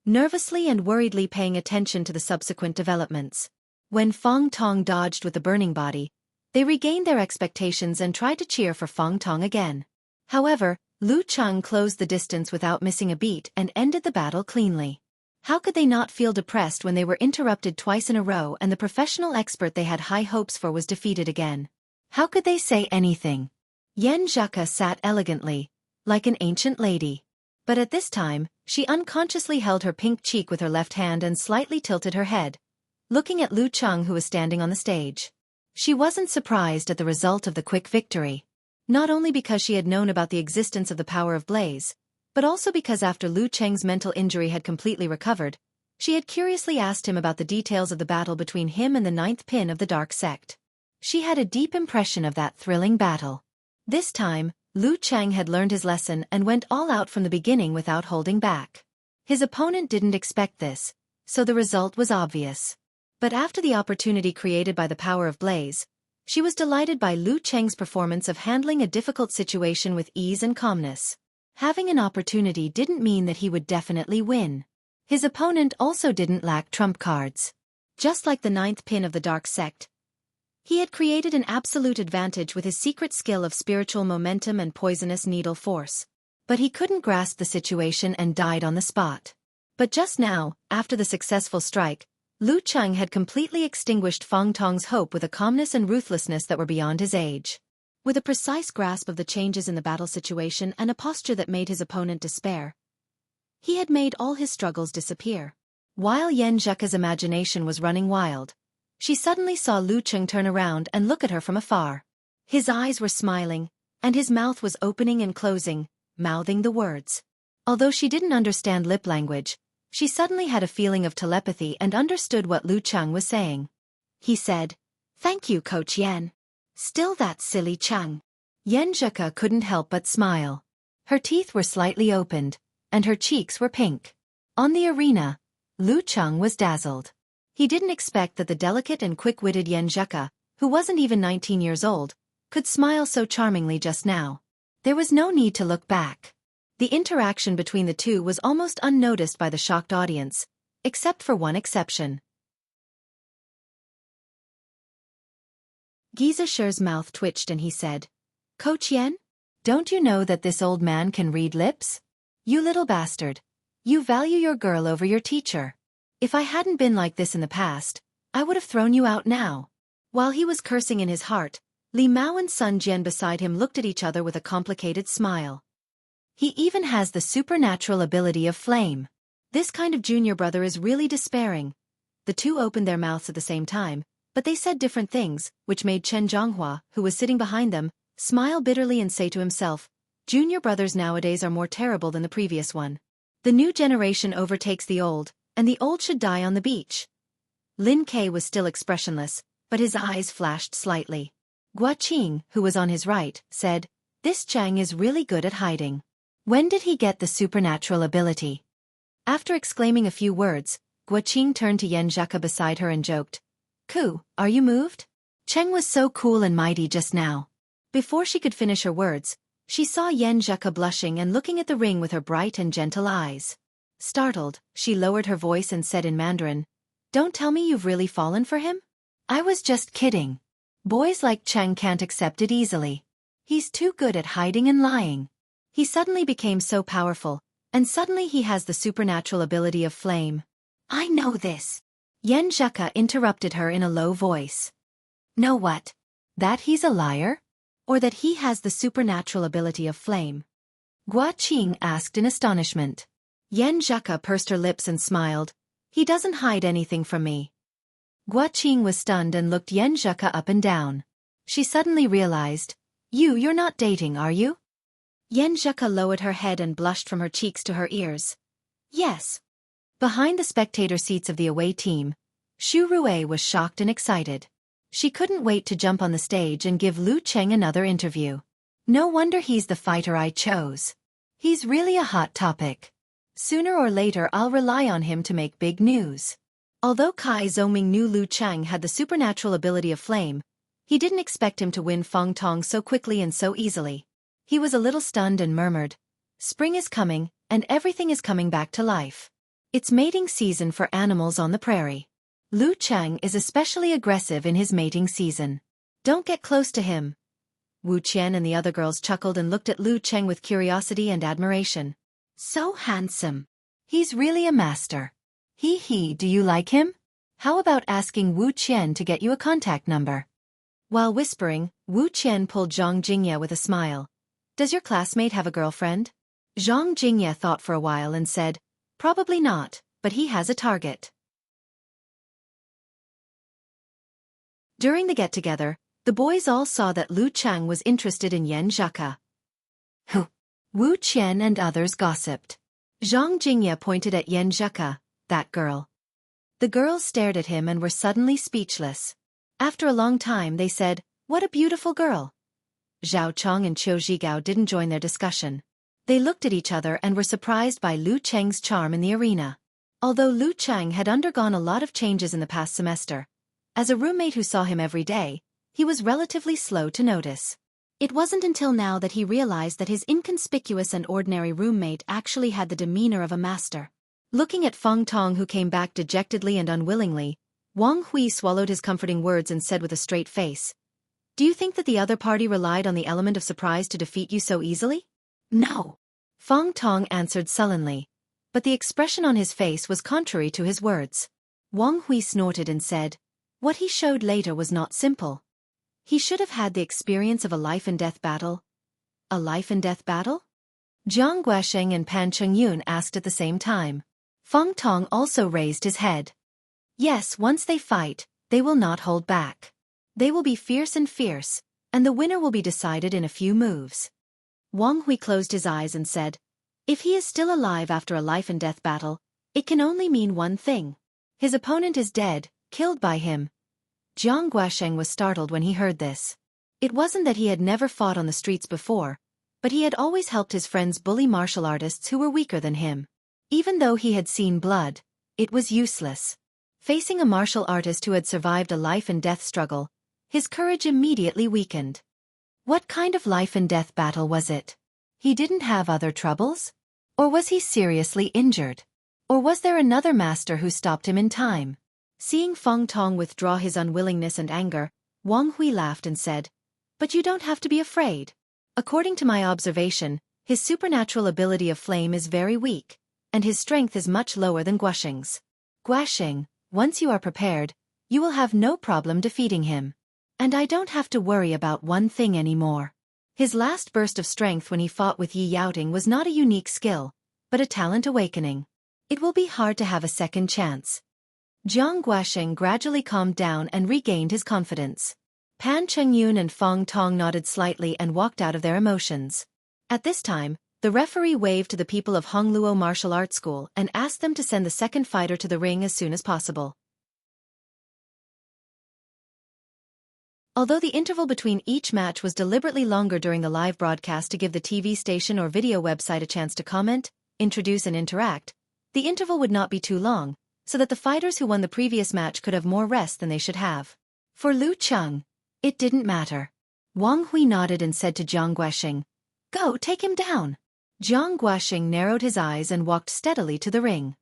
nervously and worriedly paying attention to the subsequent developments. When Feng Tong dodged with the burning body, they regained their expectations and tried to cheer for Feng Tong again. However, Lu Cheng closed the distance without missing a beat and ended the battle cleanly. How could they not feel depressed when they were interrupted twice in a row and the professional expert they had high hopes for was defeated again? How could they say anything? Yan Zhaka sat elegantly, like an ancient lady. But at this time, she unconsciously held her pink cheek with her left hand and slightly tilted her head, looking at Lu Cheng who was standing on the stage. She wasn't surprised at the result of the quick victory. Not only because she had known about the existence of the power of Blaze, but also because after Lu Cheng's mental injury had completely recovered, She had curiously asked him about the details of the battle between him and the ninth pin of the dark sect. She had a deep impression of that thrilling battle. This time, Lu Cheng had learned his lesson and went all out from the beginning without holding back. His opponent didn't expect this, so the result was obvious. But after the opportunity created by the power of Blaze, she was delighted by Lu Cheng's performance of handling a difficult situation with ease and calmness. Having an opportunity didn't mean that he would definitely win. His opponent also didn't lack trump cards. Just like the ninth pin of the dark sect, he had created an absolute advantage with his secret skill of spiritual momentum and poisonous needle force. But he couldn't grasp the situation and died on the spot. But just now, after the successful strike, Lu Cheng had completely extinguished Feng Tong's hope with a calmness and ruthlessness that were beyond his age. With a precise grasp of the changes in the battle situation and a posture that made his opponent despair, he had made all his struggles disappear. While Yan Zheka's imagination was running wild, she suddenly saw Lu Cheng turn around and look at her from afar. His eyes were smiling, and his mouth was opening and closing, mouthing the words. Although she didn't understand lip language, she suddenly had a feeling of telepathy and understood what Lu Cheng was saying. He said, "Thank you, Coach Yan." "Still that silly Cheng." Yan Zheka couldn't help but smile. Her teeth were slightly opened, and her cheeks were pink. On the arena, Lu Cheng was dazzled. He didn't expect that the delicate and quick-witted Yan Zheka, who wasn't even 19 years old, could smile so charmingly just now. There was no need to look back. The interaction between the two was almost unnoticed by the shocked audience, except for one exception. Giza Sher's mouth twitched and he said, "Coach Yan? Don't you know that this old man can read lips? You little bastard. You value your girl over your teacher. If I hadn't been like this in the past, I would have thrown you out now." While he was cursing in his heart, Li Mao and Sun Jian beside him looked at each other with a complicated smile. He even has the supernatural ability of flame. This kind of junior brother is really despairing. The two opened their mouths at the same time, but they said different things, which made Chen Zhonghua, who was sitting behind them, smile bitterly and say to himself, "Junior brothers nowadays are more terrible than the previous one. The new generation overtakes the old, and the old should die on the beach." Lin Ke was still expressionless, but his eyes flashed slightly. Gua Qing, who was on his right, said, "This Chang is really good at hiding. When did he get the supernatural ability?" After exclaiming a few words, Gua Qing turned to Yan Zheka beside her and joked, "Ku, are you moved? Cheng was so cool and mighty just now." Before she could finish her words, she saw Yan Zheka blushing and looking at the ring with her bright and gentle eyes. Startled, she lowered her voice and said in Mandarin, "Don't tell me you've really fallen for him? I was just kidding. Boys like Cheng can't accept it easily. He's too good at hiding and lying. He suddenly became so powerful, and suddenly he has the supernatural ability of flame." "I know this." Yan Zheka interrupted her in a low voice. "Know what? That he's a liar? Or that he has the supernatural ability of flame?" Gua Qing asked in astonishment. Yan Zheka pursed her lips and smiled. "He doesn't hide anything from me." Gua Qing was stunned and looked Yan Zheka up and down. She suddenly realized, You're not dating, are you?" Yan Zheka lowered her head and blushed from her cheeks to her ears. "Yes." Behind the spectator seats of the away team, Xu Rui was shocked and excited. She couldn't wait to jump on the stage and give Lu Cheng another interview. No wonder he's the fighter I chose. He's really a hot topic. Sooner or later I'll rely on him to make big news. Although Kai Zhoming knew Lu Cheng had the supernatural ability of flame, he didn't expect him to win Feng Tong so quickly and so easily. He was a little stunned and murmured, "Spring is coming, and everything is coming back to life. It's mating season for animals on the prairie. Lu Cheng is especially aggressive in his mating season. Don't get close to him." Wu Qian and the other girls chuckled and looked at Lu Cheng with curiosity and admiration. "So handsome. He's really a master. He, do you like him? How about asking Wu Qian to get you a contact number?" While whispering, Wu Qian pulled Zhang Jingye with a smile. "Does your classmate have a girlfriend?" Zhang Jingye thought for a while and said, "Probably not, but he has a target." During the get-together, the boys all saw that Lu Cheng was interested in Yan Zheka. Wu Qian and others gossiped. Zhang Jingye pointed at Yan Zheka, "That girl. The girls stared at him and were suddenly speechless. After a long time they said, "What a beautiful girl." Zhao Chong and Qiu Zhigao didn't join their discussion. They looked at each other and were surprised by Lu Cheng's charm in the arena. Although Lu Cheng had undergone a lot of changes in the past semester, as a roommate who saw him every day, he was relatively slow to notice. It wasn't until now that he realized that his inconspicuous and ordinary roommate actually had the demeanor of a master. Looking at Feng Tong, who came back dejectedly and unwillingly, Wang Hui swallowed his comforting words and said with a straight face, "Do you think that the other party relied on the element of surprise to defeat you so easily?" "No," Feng Tong answered sullenly, but the expression on his face was contrary to his words. Wang Hui snorted and said, "What he showed later was not simple. He should have had the experience of a life-and-death battle." "A life-and-death battle?" Jiang Guosheng and Pan Chengyun asked at the same time. Feng Tong also raised his head. "Yes, once they fight, they will not hold back. They will be fierce, and the winner will be decided in a few moves." Wang Hui closed his eyes and said, "If he is still alive after a life-and-death battle, it can only mean one thing. His opponent is dead, killed by him." Jiang Guosheng was startled when he heard this. It wasn't that he had never fought on the streets before, but he had always helped his friends bully martial artists who were weaker than him. Even though he had seen blood, it was useless. Facing a martial artist who had survived a life-and-death struggle, his courage immediately weakened. What kind of life-and-death battle was it? He didn't have other troubles? Or was he seriously injured? Or was there another master who stopped him in time? Seeing Feng Tong withdraw his unwillingness and anger, Wang Hui laughed and said, "But you don't have to be afraid. According to my observation, his supernatural ability of flame is very weak, and his strength is much lower than Guosheng's. Guosheng, once you are prepared, you will have no problem defeating him. And I don't have to worry about one thing anymore." His last burst of strength when he fought with Yi Yaoting was not a unique skill, but a talent awakening. It will be hard to have a second chance. Jiang Guosheng gradually calmed down and regained his confidence. Pan Chengyun and Feng Tong nodded slightly and walked out of their emotions. At this time, the referee waved to the people of Hongluo Martial Arts School and asked them to send the second fighter to the ring as soon as possible. Although the interval between each match was deliberately longer during the live broadcast to give the TV station or video website a chance to comment, introduce and interact, the interval would not be too long, so that the fighters who won the previous match could have more rest than they should have. For Lu Cheng, it didn't matter. Wang Hui nodded and said to Jiang Guosheng, "Go, take him down." Jiang Guosheng narrowed his eyes and walked steadily to the ring.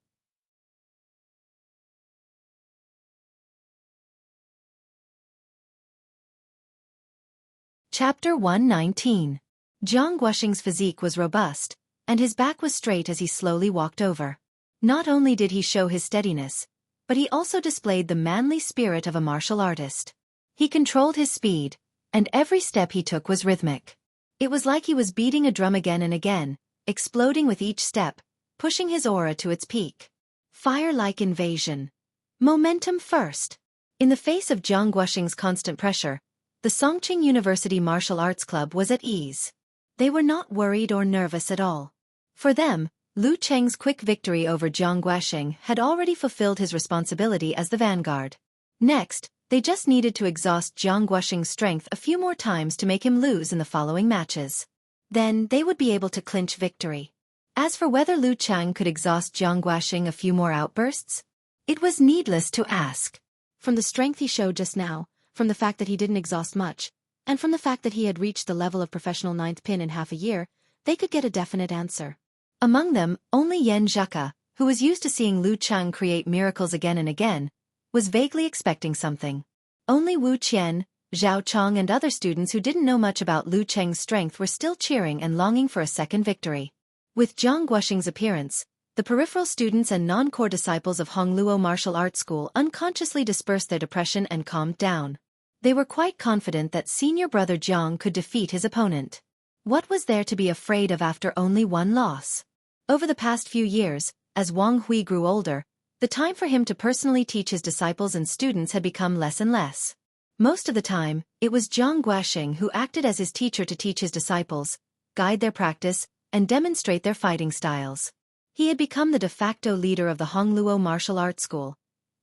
Chapter 119. Jiang Guosheng's physique was robust, and his back was straight as he slowly walked over. Not only did he show his steadiness, but he also displayed the manly spirit of a martial artist. He controlled his speed, and every step he took was rhythmic. It was like he was beating a drum again and again, exploding with each step, pushing his aura to its peak. Fire-like invasion. Momentum first. In the face of Jiang Guosheng's constant pressure, the Songqing University Martial Arts Club was at ease. They were not worried or nervous at all. For them, Lu Cheng's quick victory over Jiang Guosheng had already fulfilled his responsibility as the vanguard. Next, they just needed to exhaust Jiang Guosheng's strength a few more times to make him lose in the following matches. Then they would be able to clinch victory. As for whether Lu Cheng could exhaust Jiang Guosheng a few more outbursts, it was needless to ask. From the strength he showed just now, from the fact that he didn't exhaust much, and from the fact that he had reached the level of professional ninth pin in half a year, they could get a definite answer. Among them, only Yan Zheka, who was used to seeing Lu Cheng create miracles again and again, was vaguely expecting something. Only Wu Qian, Zhao Chong and other students who didn't know much about Lu Cheng's strength were still cheering and longing for a second victory. With Jiang Guosheng's appearance, the peripheral students and non-core disciples of Hongluo Martial Arts School unconsciously dispersed their depression and calmed down. They were quite confident that senior brother Jiang could defeat his opponent. What was there to be afraid of after only one loss? Over the past few years, as Wang Hui grew older, the time for him to personally teach his disciples and students had become less and less. Most of the time, it was Jiang Guosheng who acted as his teacher to teach his disciples, guide their practice, and demonstrate their fighting styles. He had become the de facto leader of the Hongluo Martial Arts School,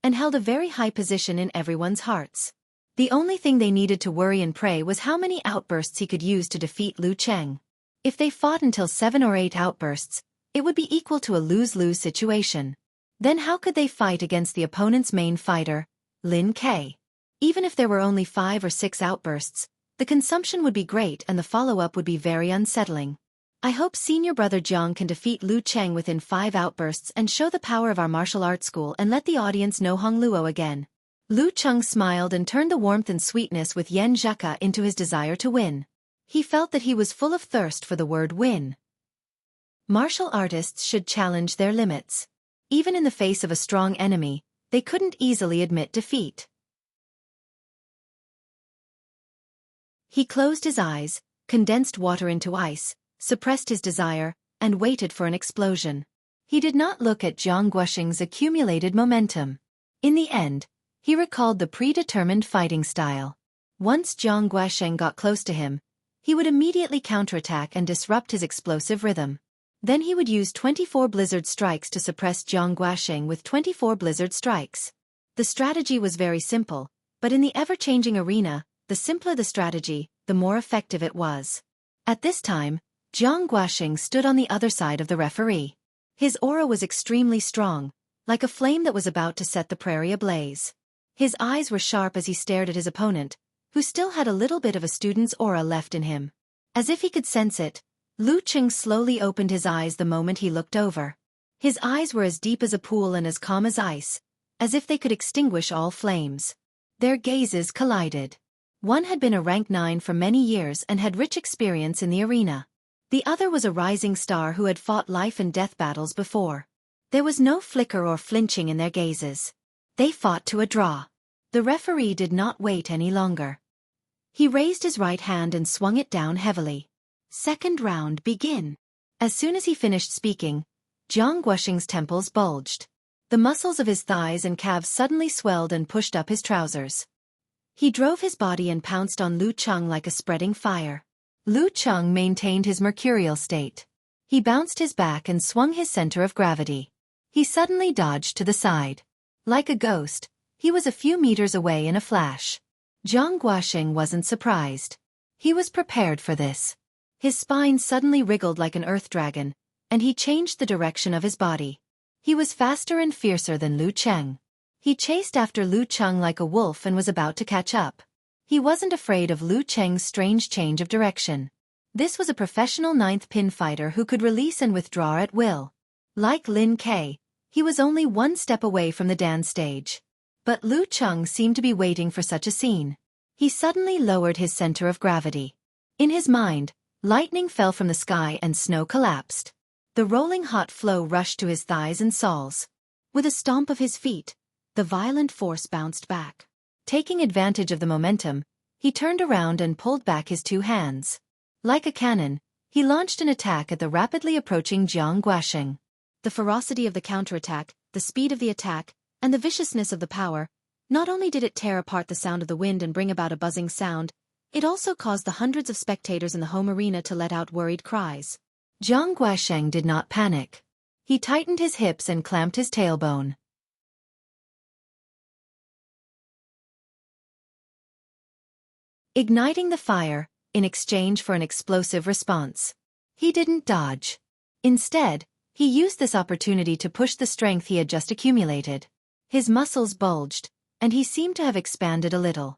and held a very high position in everyone's hearts. The only thing they needed to worry and pray was how many outbursts he could use to defeat Lu Cheng. If they fought until 7 or 8 outbursts, it would be equal to a lose-lose situation. Then how could they fight against the opponent's main fighter, Lin Ke? Even if there were only 5 or 6 outbursts, the consumption would be great and the follow-up would be very unsettling. I hope senior brother Jiang can defeat Lu Cheng within 5 outbursts and show the power of our martial arts school and let the audience know Hong Luo again. Lu Cheng smiled and turned the warmth and sweetness with Yan Zheka into his desire to win. He felt that he was full of thirst for the word win. Martial artists should challenge their limits. Even in the face of a strong enemy, they couldn't easily admit defeat. He closed his eyes, condensed water into ice, suppressed his desire, and waited for an explosion. He did not look at Jiang Guosheng's accumulated momentum. In the end, he recalled the predetermined fighting style. Once Jiang Guosheng got close to him, he would immediately counterattack and disrupt his explosive rhythm. Then he would use 24 blizzard strikes to suppress Jiang Guosheng with 24 blizzard strikes. The strategy was very simple, but in the ever-changing arena, the simpler the strategy, the more effective it was. At this time, Jiang Guosheng stood on the other side of the referee. His aura was extremely strong, like a flame that was about to set the prairie ablaze. His eyes were sharp as he stared at his opponent, who still had a little bit of a student's aura left in him. As if he could sense it, Lu Cheng slowly opened his eyes the moment he looked over. His eyes were as deep as a pool and as calm as ice, as if they could extinguish all flames. Their gazes collided. One had been a rank 9 for many years and had rich experience in the arena. The other was a rising star who had fought life and death battles before. There was no flicker or flinching in their gazes. They fought to a draw. The referee did not wait any longer. He raised his right hand and swung it down heavily. Second round, begin. As soon as he finished speaking, Jiang Guosheng's temples bulged. The muscles of his thighs and calves suddenly swelled and pushed up his trousers. He drove his body and pounced on Lu Cheng like a spreading fire. Lu Cheng maintained his mercurial state. He bounced his back and swung his center of gravity. He suddenly dodged to the side. Like a ghost, he was a few meters away in a flash. Jiang Guosheng wasn't surprised. He was prepared for this. His spine suddenly wriggled like an earth dragon, and he changed the direction of his body. He was faster and fiercer than Lu Cheng. He chased after Lu Cheng like a wolf and was about to catch up. He wasn't afraid of Lu Cheng's strange change of direction. This was a professional 9th pin fighter who could release and withdraw at will. Like Lin Ke, he was only one step away from the dance stage. But Lu Cheng seemed to be waiting for such a scene. He suddenly lowered his center of gravity. In his mind, lightning fell from the sky and snow collapsed. The rolling hot flow rushed to his thighs and soles. With a stomp of his feet, the violent force bounced back. Taking advantage of the momentum, he turned around and pulled back his 2 hands. Like a cannon, he launched an attack at the rapidly approaching Jiang Guosheng. The ferocity of the counterattack, the speed of the attack, and the viciousness of the power, not only did it tear apart the sound of the wind and bring about a buzzing sound, it also caused the hundreds of spectators in the home arena to let out worried cries. Jiang Guosheng did not panic. He tightened his hips and clamped his tailbone. Igniting the fire, in exchange for an explosive response. He didn't dodge. Instead, he used this opportunity to push the strength he had just accumulated. His muscles bulged, and he seemed to have expanded a little.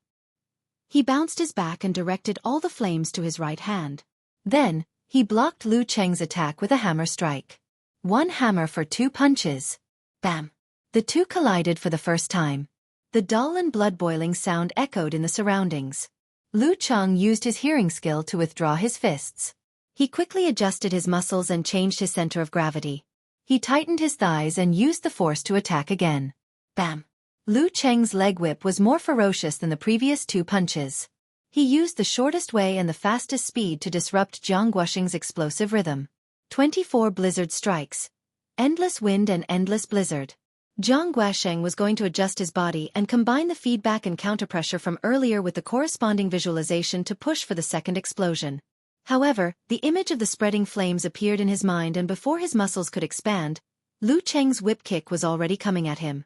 He bounced his back and directed all the flames to his right hand. Then, he blocked Lu Cheng's attack with a hammer strike. 1 hammer for 2 punches. Bam! The two collided for the first time. The dull and blood-boiling sound echoed in the surroundings. Lu Cheng used his hearing skill to withdraw his fists. He quickly adjusted his muscles and changed his center of gravity. He tightened his thighs and used the force to attack again. Bam! Lu Cheng's leg whip was more ferocious than the previous 2 punches. He used the shortest way and the fastest speed to disrupt Jiang Guosheng's explosive rhythm. 24 blizzard strikes. Endless wind and endless blizzard. Jiang Guosheng was going to adjust his body and combine the feedback and counterpressure from earlier with the corresponding visualization to push for the second explosion. However, the image of the spreading flames appeared in his mind, and before his muscles could expand, Lu Cheng's whip kick was already coming at him.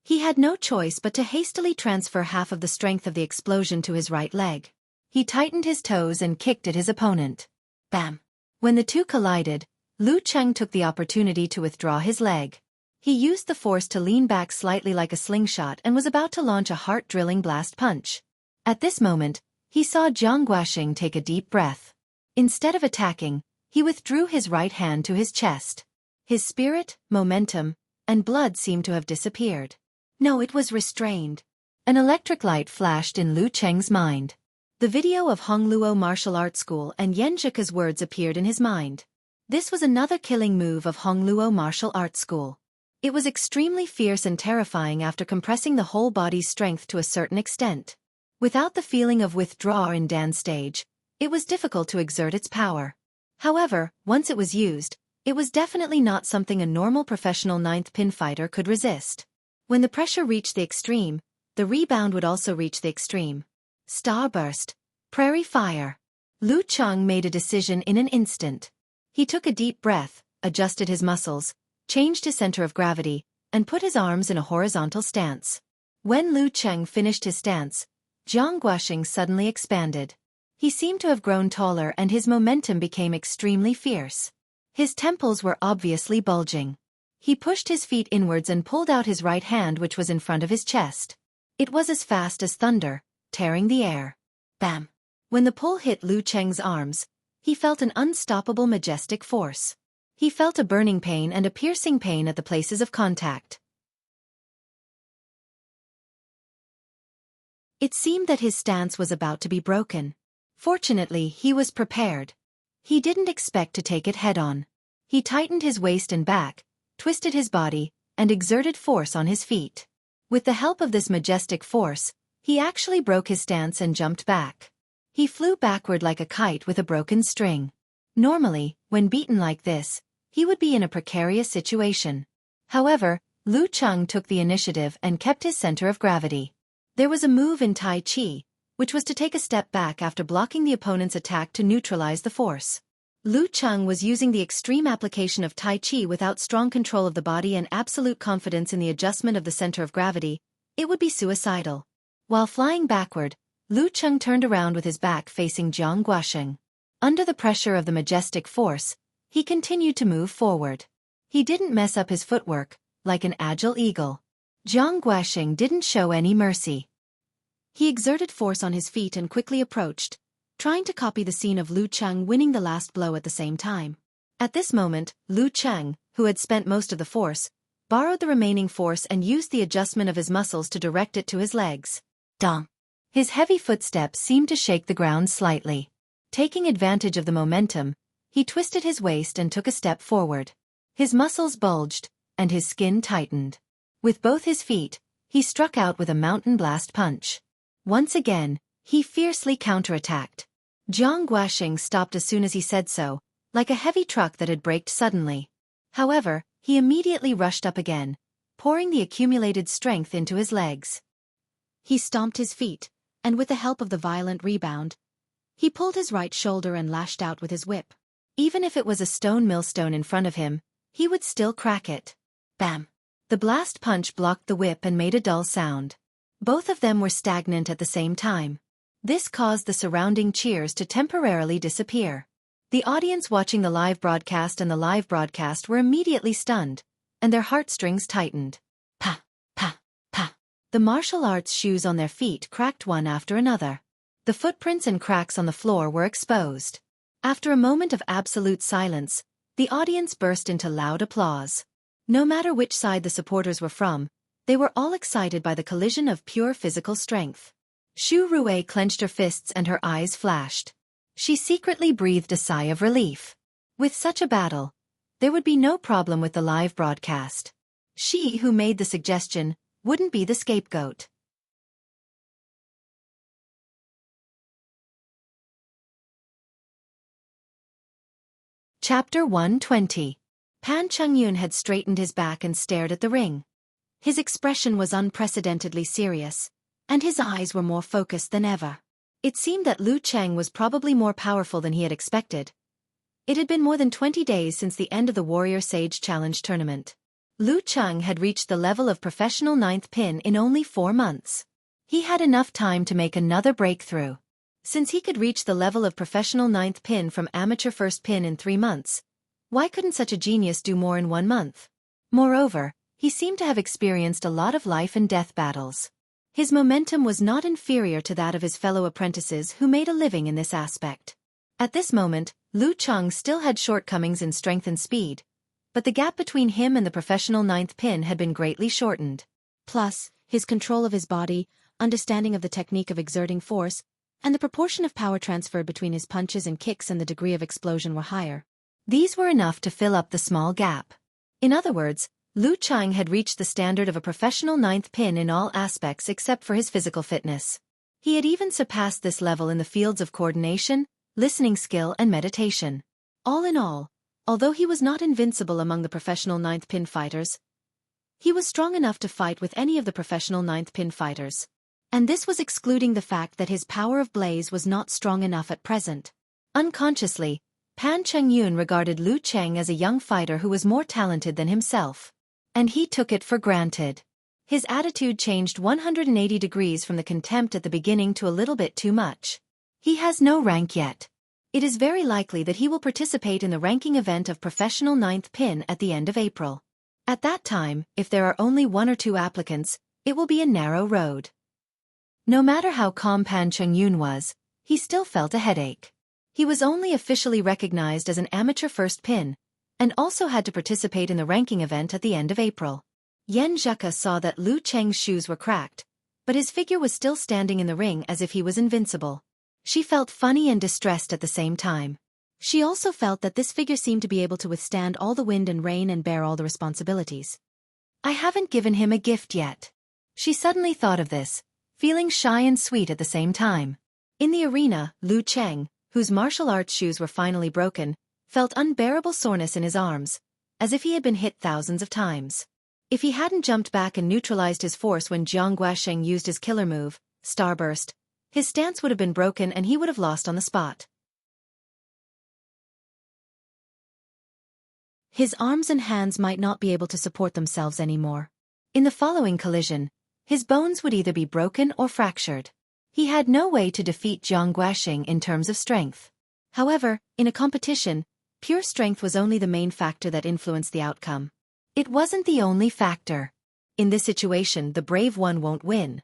He had no choice but to hastily transfer half of the strength of the explosion to his right leg. He tightened his toes and kicked at his opponent. Bam! When the two collided, Lu Cheng took the opportunity to withdraw his leg. He used the force to lean back slightly like a slingshot and was about to launch a heart-drilling blast punch. At this moment, he saw Jiang Guoxing take a deep breath. Instead of attacking, he withdrew his right hand to his chest. His spirit, momentum, and blood seemed to have disappeared. No, it was restrained. An electric light flashed in Lu Cheng's mind. The video of Hongluo Martial Arts School and Yan Zhike's words appeared in his mind. This was another killing move of Hongluo Martial Arts School. It was extremely fierce and terrifying after compressing the whole body's strength to a certain extent. Without the feeling of withdrawal in Dan's stage, it was difficult to exert its power. However, once it was used, it was definitely not something a normal professional ninth pin fighter could resist. When the pressure reached the extreme, the rebound would also reach the extreme. Starburst. Prairie fire. Lu Cheng made a decision in an instant. He took a deep breath, adjusted his muscles, changed his center of gravity, and put his arms in a horizontal stance. When Lu Cheng finished his stance, Jiang Guoxing suddenly expanded. He seemed to have grown taller and his momentum became extremely fierce. His temples were obviously bulging. He pushed his feet inwards and pulled out his right hand, which was in front of his chest. It was as fast as thunder, tearing the air. Bam! When the pull hit Lu Cheng's arms, he felt an unstoppable majestic force. He felt a burning pain and a piercing pain at the places of contact. It seemed that his stance was about to be broken. Fortunately, he was prepared. He didn't expect to take it head-on. He tightened his waist and back, twisted his body, and exerted force on his feet. With the help of this majestic force, he actually broke his stance and jumped back. He flew backward like a kite with a broken string. Normally, when beaten like this, he would be in a precarious situation. However, Lu Cheng took the initiative and kept his center of gravity. There was a move in Tai Chi, which was to take a step back after blocking the opponent's attack to neutralize the force. Lu Cheng was using the extreme application of Tai Chi without strong control of the body and absolute confidence in the adjustment of the center of gravity. It would be suicidal. While flying backward, Lu Cheng turned around with his back facing Jiang Guoxing. Under the pressure of the majestic force, he continued to move forward. He didn't mess up his footwork, like an agile eagle. Jiang Guoxing didn't show any mercy. He exerted force on his feet and quickly approached, trying to copy the scene of Lu Cheng winning the last blow at the same time. At this moment, Lu Cheng, who had spent most of the force, borrowed the remaining force and used the adjustment of his muscles to direct it to his legs. Dong! His heavy footsteps seemed to shake the ground slightly. Taking advantage of the momentum, he twisted his waist and took a step forward. His muscles bulged, and his skin tightened. With both his feet, he struck out with a mountain blast punch. Once again, he fiercely counterattacked. Jiang Guoxing stopped as soon as he said so, like a heavy truck that had braked suddenly. However, he immediately rushed up again, pouring the accumulated strength into his legs. He stomped his feet, and with the help of the violent rebound, he pulled his right shoulder and lashed out with his whip. Even if it was a stone millstone in front of him, he would still crack it. Bam! The blast punch blocked the whip and made a dull sound. Both of them were stagnant at the same time. This caused the surrounding cheers to temporarily disappear. The audience watching the live broadcast and the live broadcast were immediately stunned, and their heartstrings tightened. Pa! Pa! Pa! The martial arts shoes on their feet cracked one after another. The footprints and cracks on the floor were exposed. After a moment of absolute silence, the audience burst into loud applause. No matter which side the supporters were from, they were all excited by the collision of pure physical strength. Xu Rui clenched her fists and her eyes flashed. She secretly breathed a sigh of relief. With such a battle, there would be no problem with the live broadcast. She who made the suggestion wouldn't be the scapegoat. Chapter 120. Pan Chengyun had straightened his back and stared at the ring. His expression was unprecedentedly serious, and his eyes were more focused than ever. It seemed that Lu Cheng was probably more powerful than he had expected. It had been more than 20 days since the end of the Warrior Sage Challenge tournament. Lu Cheng had reached the level of professional ninth pin in only 4 months. He had enough time to make another breakthrough. Since he could reach the level of professional ninth pin from amateur first pin in 3 months, why couldn't such a genius do more in 1 month? Moreover, he seemed to have experienced a lot of life and death battles. His momentum was not inferior to that of his fellow apprentices who made a living in this aspect. At this moment, Lu Cheng still had shortcomings in strength and speed, but the gap between him and the professional ninth pin had been greatly shortened. Plus, his control of his body, understanding of the technique of exerting force, and the proportion of power transferred between his punches and kicks and the degree of explosion were higher. These were enough to fill up the small gap. In other words, Lu Cheng had reached the standard of a professional ninth pin in all aspects except for his physical fitness. He had even surpassed this level in the fields of coordination, listening skill and meditation. All in all, although he was not invincible among the professional ninth pin fighters, he was strong enough to fight with any of the professional ninth pin fighters. And this was excluding the fact that his power of blaze was not strong enough at present. Unconsciously, Pan Chengyun regarded Lu Cheng as a young fighter who was more talented than himself. And he took it for granted. His attitude changed 180 degrees from the contempt at the beginning to a little bit too much. He has no rank yet. It is very likely that he will participate in the ranking event of professional ninth pin at the end of April. At that time, if there are only 1 or 2 applicants, it will be a narrow road. No matter how calm Pan Chengyun was, he still felt a headache. He was only officially recognized as an amateur first pin, and also had to participate in the ranking event at the end of April. Yan Zheka saw that Lu Cheng's shoes were cracked, but his figure was still standing in the ring as if he was invincible. She felt funny and distressed at the same time. She also felt that this figure seemed to be able to withstand all the wind and rain and bear all the responsibilities. I haven't given him a gift yet. She suddenly thought of this, feeling shy and sweet at the same time. In the arena, Lu Cheng, whose martial arts shoes were finally broken, felt unbearable soreness in his arms, as if he had been hit thousands of times. If he hadn't jumped back and neutralized his force when Jiang Guosheng used his killer move, Starburst, his stance would have been broken and he would have lost on the spot. His arms and hands might not be able to support themselves anymore. In the following collision, his bones would either be broken or fractured. He had no way to defeat Jiang Guosheng in terms of strength. However, in a competition, pure strength was only the main factor that influenced the outcome. It wasn't the only factor. In this situation, the brave one won't win.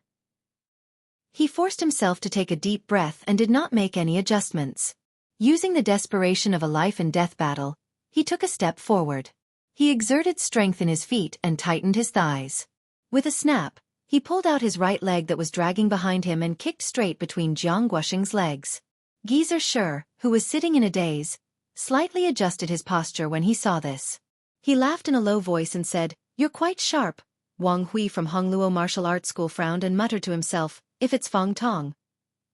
He forced himself to take a deep breath and did not make any adjustments. Using the desperation of a life and death battle, he took a step forward. He exerted strength in his feet and tightened his thighs. With a snap, he pulled out his right leg that was dragging behind him and kicked straight between Jiang Guosheng's legs. Geezer Shi, who was sitting in a daze, slightly adjusted his posture when he saw this. He laughed in a low voice and said, "You're quite sharp." Wang Hui from Hongluo Martial Arts School frowned and muttered to himself, "If it's Feng Tong."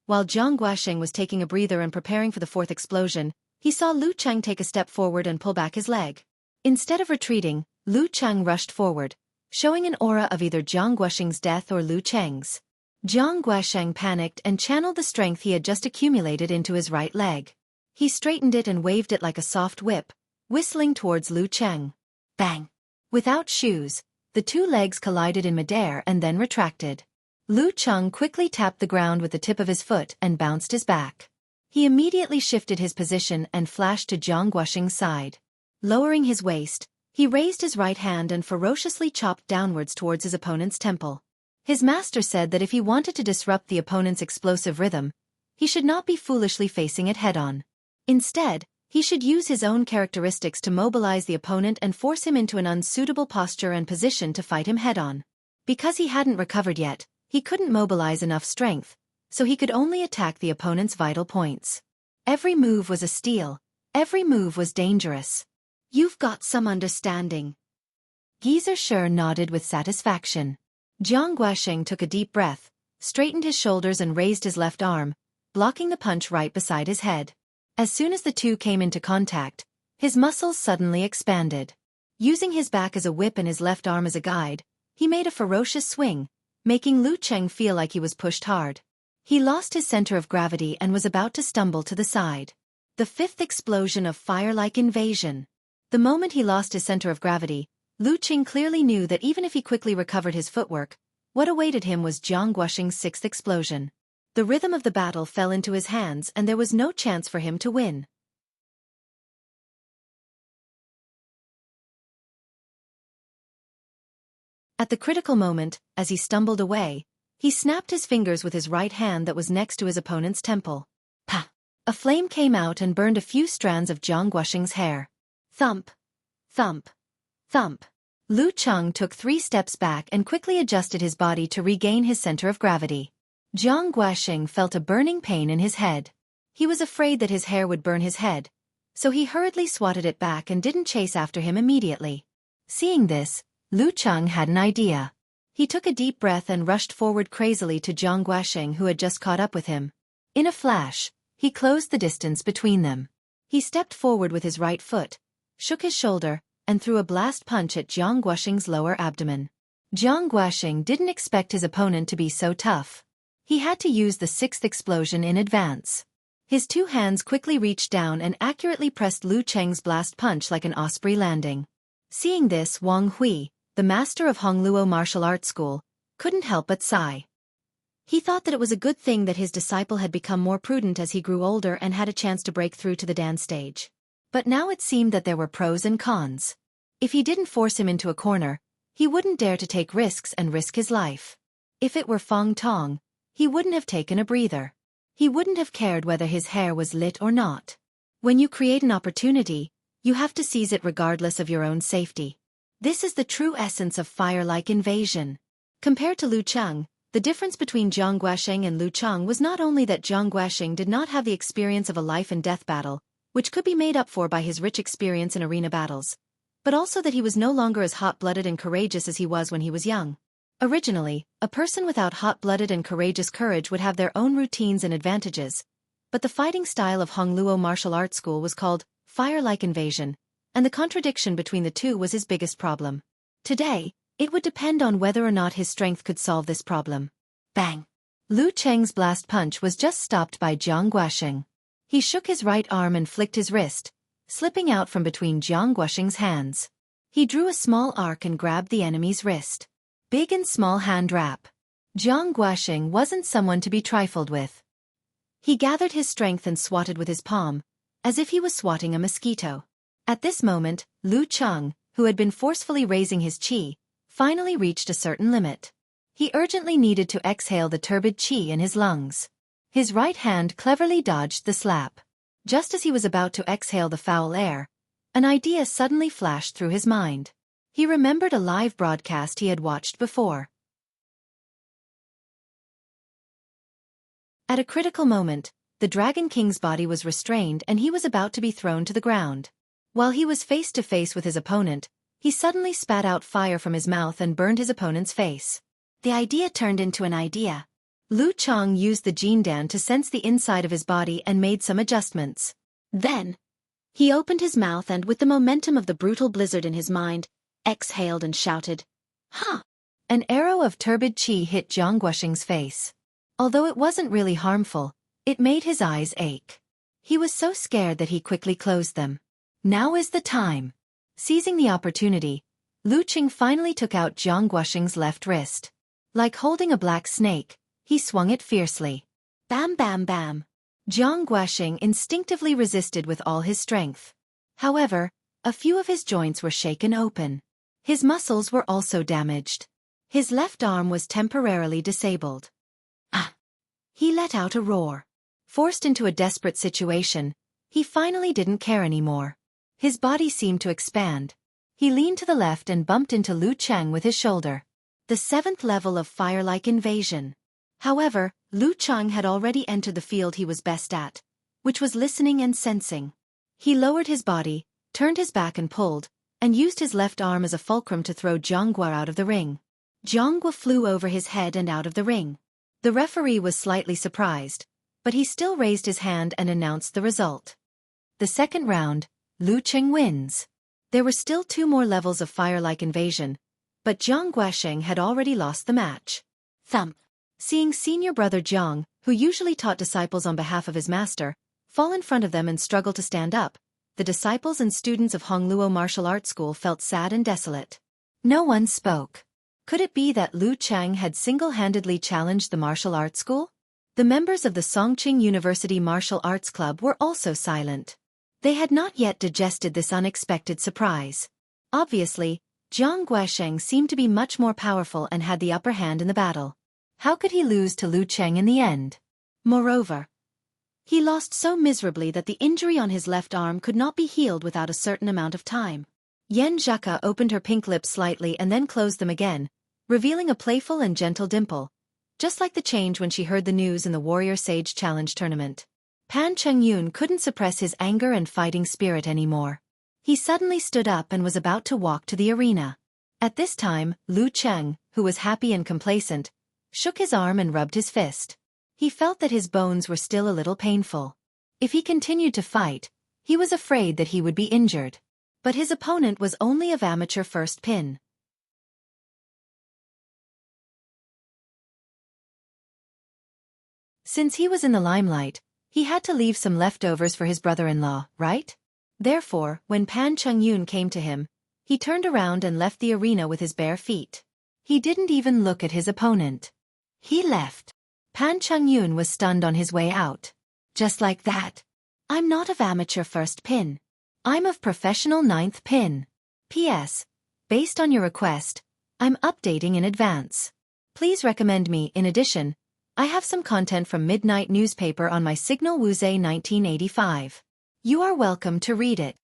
While Jiang Guosheng was taking a breather and preparing for the 4th explosion, he saw Lu Cheng take a step forward and pull back his leg. Instead of retreating, Lu Cheng rushed forward, showing an aura of either Jiang Guosheng's death or Lu Cheng's. Jiang Guosheng panicked and channeled the strength he had just accumulated into his right leg. He straightened it and waved it like a soft whip, whistling towards Lu Cheng. Bang! Without shoes, the 2 legs collided in midair and then retracted. Lu Cheng quickly tapped the ground with the tip of his foot and bounced his back. He immediately shifted his position and flashed to Jiang Guosheng's side. Lowering his waist, he raised his right hand and ferociously chopped downwards towards his opponent's temple. His master said that if he wanted to disrupt the opponent's explosive rhythm, he should not be foolishly facing it head-on. Instead, he should use his own characteristics to mobilize the opponent and force him into an unsuitable posture and position to fight him head-on. Because he hadn't recovered yet, he couldn't mobilize enough strength, so he could only attack the opponent's vital points. Every move was a steal. Every move was dangerous. You've got some understanding. Geezer Shi nodded with satisfaction. Jiang Guosheng took a deep breath, straightened his shoulders and raised his left arm, blocking the punch right beside his head. As soon as the two came into contact, his muscles suddenly expanded. Using his back as a whip and his left arm as a guide, he made a ferocious swing, making Lu Cheng feel like he was pushed hard. He lost his center of gravity and was about to stumble to the side. The 5th explosion of fire-like invasion. The moment he lost his center of gravity, Lu Qing clearly knew that even if he quickly recovered his footwork, what awaited him was Jiang Guoxing's sixth explosion. The rhythm of the battle fell into his hands and there was no chance for him to win. At the critical moment, as he stumbled away, he snapped his fingers with his right hand that was next to his opponent's temple. Pa! A flame came out and burned a few strands of Jiang Guoxing's hair. Thump! Thump! Thump! Lu Cheng took 3 steps back and quickly adjusted his body to regain his center of gravity. Jiang Guoxing felt a burning pain in his head. He was afraid that his hair would burn his head, so he hurriedly swatted it back and didn't chase after him immediately. Seeing this, Lu Cheng had an idea. He took a deep breath and rushed forward crazily to Jiang Guoxing, who had just caught up with him. In a flash, he closed the distance between them. He stepped forward with his right foot, shook his shoulder, and threw a blast punch at Jiang Guoxing's lower abdomen. Jiang Guoxing didn't expect his opponent to be so tough. He had to use the 6th explosion in advance. His 2 hands quickly reached down and accurately pressed Lu Cheng's blast punch like an osprey landing. Seeing this, Wang Hui, the master of Hongluo martial arts school, couldn't help but sigh. He thought that it was a good thing that his disciple had become more prudent as he grew older and had a chance to break through to the dance stage. But now it seemed that there were pros and cons. If he didn't force him into a corner, he wouldn't dare to take risks and risk his life. If it were Feng Tong, he wouldn't have taken a breather. He wouldn't have cared whether his hair was lit or not. When you create an opportunity, you have to seize it regardless of your own safety. This is the true essence of fire-like invasion. Compared to Lu Cheng, the difference between Jiang Guoxing and Lu Cheng was not only that Jiang Guoxing did not have the experience of a life-and-death battle, which could be made up for by his rich experience in arena battles, but also that he was no longer as hot-blooded and courageous as he was when he was young. Originally, a person without hot-blooded and courageous courage would have their own routines and advantages, but the fighting style of Hongluo martial arts school was called fire-like invasion, and the contradiction between the two was his biggest problem. Today, it would depend on whether or not his strength could solve this problem. Bang! Lu Cheng's blast punch was just stopped by Jiang Guoxing. He shook his right arm and flicked his wrist, slipping out from between Jiang Guoxing's hands. He drew a small arc and grabbed the enemy's wrist. Big and small hand wrap. Jiang Guoxing wasn't someone to be trifled with. He gathered his strength and swatted with his palm, as if he was swatting a mosquito. At this moment, Lu Cheng, who had been forcefully raising his qi, finally reached a certain limit. He urgently needed to exhale the turbid qi in his lungs. His right hand cleverly dodged the slap. Just as he was about to exhale the foul air, an idea suddenly flashed through his mind. He remembered a live broadcast he had watched before. At a critical moment, the Dragon King's body was restrained and he was about to be thrown to the ground. While he was face to face with his opponent, he suddenly spat out fire from his mouth and burned his opponent's face. The idea turned into an idea. Lu Cheng used the Jindan to sense the inside of his body and made some adjustments. Then, he opened his mouth and with the momentum of the brutal blizzard in his mind, exhaled and shouted, "Ha!" An arrow of turbid qi hit Jiang Guoxing's face. Although it wasn't really harmful, it made his eyes ache. He was so scared that he quickly closed them. Now is the time. Seizing the opportunity, Lu Qing finally took out Jiang Guoxing's left wrist. Like holding a black snake, he swung it fiercely. Bam bam bam. Jiang Guoxing instinctively resisted with all his strength. However, a few of his joints were shaken open. His muscles were also damaged. His left arm was temporarily disabled. Ah! He let out a roar. Forced into a desperate situation, he finally didn't care anymore. His body seemed to expand. He leaned to the left and bumped into Lu Cheng with his shoulder. The 7th level of fire-like invasion. However, Lu Cheng had already entered the field he was best at, which was listening and sensing. He lowered his body, turned his back and pulled, and used his left arm as a fulcrum to throw Jiang Guo out of the ring. Jiang Guo flew over his head and out of the ring. The referee was slightly surprised, but he still raised his hand and announced the result. The second round, Lu Cheng wins. There were still 2 more levels of fire-like invasion, but Jiang Guoxing had already lost the match. Thump. Seeing senior brother Jiang, who usually taught disciples on behalf of his master, fall in front of them and struggle to stand up, the disciples and students of Hongluo martial arts school felt sad and desolate. No one spoke. Could it be that Lu Cheng had single-handedly challenged the martial arts school? The members of the Songqing University Martial Arts Club were also silent. They had not yet digested this unexpected surprise. Obviously, Jiang Guosheng seemed to be much more powerful and had the upper hand in the battle. How could he lose to Lu Cheng in the end? Moreover, he lost so miserably that the injury on his left arm could not be healed without a certain amount of time. Yan Zhaka opened her pink lips slightly and then closed them again, revealing a playful and gentle dimple, just like the change when she heard the news in the Warrior Sage Challenge tournament. Pan Chengyun couldn't suppress his anger and fighting spirit anymore. He suddenly stood up and was about to walk to the arena. At this time, Lu Cheng, who was happy and complacent, shook his arm and rubbed his fist. He felt that his bones were still a little painful. If he continued to fight, he was afraid that he would be injured. But his opponent was only of amateur first pin. Since he was in the limelight, he had to leave some leftovers for his brother-in-law, right? Therefore, when Pan Chengyun came to him, he turned around and left the arena with his bare feet. He didn't even look at his opponent. He left. Pan Chengyun was stunned on his way out. Just like that. I'm not of amateur first pin. I'm of professional ninth pin. P.S. Based on your request, I'm updating in advance. Please recommend me. In addition, I have some content from Midnight newspaper on my Signal Wuxia 1985. You are welcome to read it.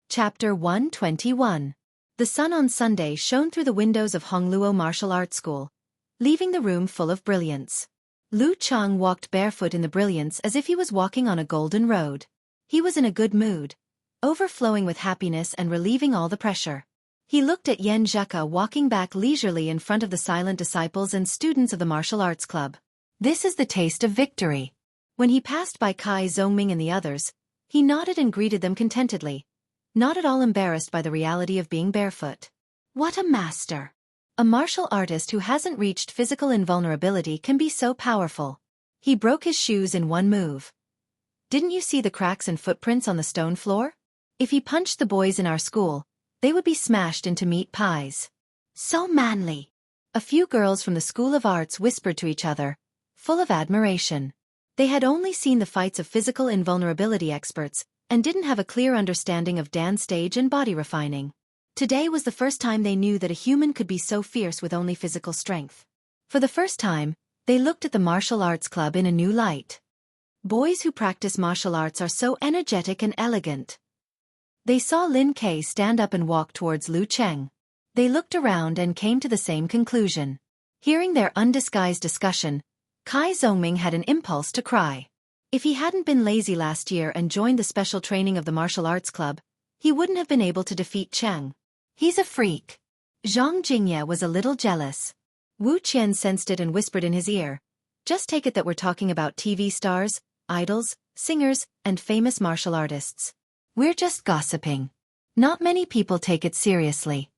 Chapter 121. The sun on Sunday shone through the windows of Hongluo Martial Arts School, leaving the room full of brilliance. Lu Cheng walked barefoot in the brilliance as if he was walking on a golden road. He was in a good mood, overflowing with happiness and relieving all the pressure. He looked at Yan Zhaka walking back leisurely in front of the silent disciples and students of the martial arts club. This is the taste of victory. When he passed by Kai Zongming and the others, he nodded and greeted them contentedly, not at all embarrassed by the reality of being barefoot. What a master! A martial artist who hasn't reached physical invulnerability can be so powerful. He broke his shoes in one move. Didn't you see the cracks and footprints on the stone floor? If he punched the boys in our school, they would be smashed into meat pies. So manly. A few girls from the School of Arts whispered to each other, full of admiration. They had only seen the fights of physical invulnerability experts, and didn't have a clear understanding of dance stage and body refining. Today was the first time they knew that a human could be so fierce with only physical strength. For the first time, they looked at the martial arts club in a new light. Boys who practice martial arts are so energetic and elegant. They saw Lin Kei stand up and walk towards Lu Cheng. They looked around and came to the same conclusion. Hearing their undisguised discussion, Kai Zongming had an impulse to cry. If he hadn't been lazy last year and joined the special training of the martial arts club, he wouldn't have been able to defeat Cheng. He's a freak. Zhang Jingye was a little jealous. Wu Qian sensed it and whispered in his ear, just take it that we're talking about TV stars, idols, singers, and famous martial artists. We're just gossiping. Not many people take it seriously.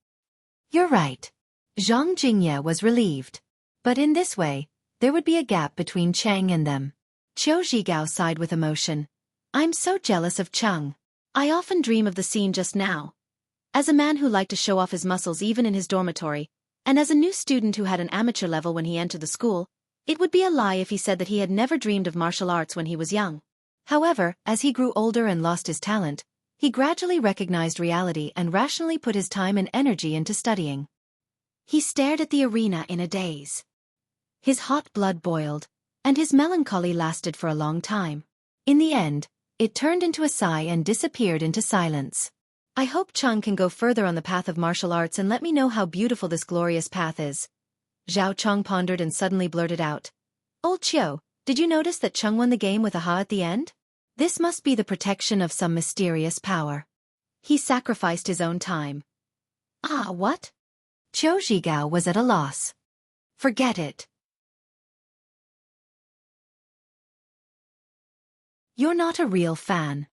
You're right. Zhang Jingye was relieved. But in this way, there would be a gap between Cheng and them. Qiu Zhigao sighed with emotion. I'm so jealous of Cheng. I often dream of the scene just now. As a man who liked to show off his muscles even in his dormitory, and as a new student who had an amateur level when he entered the school, it would be a lie if he said that he had never dreamed of martial arts when he was young. However, as he grew older and lost his talent, he gradually recognized reality and rationally put his time and energy into studying. He stared at the arena in a daze. His hot blood boiled, and his melancholy lasted for a long time. In the end, it turned into a sigh and disappeared into silence. I hope Cheng can go further on the path of martial arts and let me know how beautiful this glorious path is. Zhao Cheng pondered and suddenly blurted out. Old Qiu, did you notice that Cheng won the game with a ha at the end? This must be the protection of some mysterious power. He sacrificed his own time. Ah, what? Qiu Zhigao was at a loss. Forget it. You're not a real fan.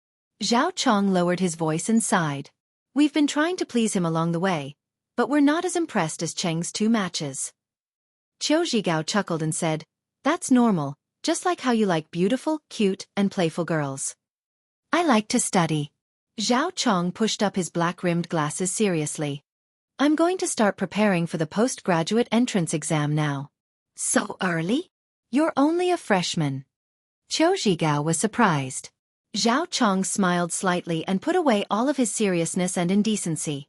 Zhao Cheng lowered his voice and sighed. We've been trying to please him along the way, but we're not as impressed as Cheng's 2 matches. Qiu Zhigao chuckled and said, That's normal, just like how you like beautiful, cute, and playful girls. I like to study. Zhao Chong pushed up his black-rimmed glasses seriously. I'm going to start preparing for the postgraduate entrance exam now. So early? You're only a freshman. Qiu Zhigao was surprised. Zhao Chong smiled slightly and put away all of his seriousness and indecency.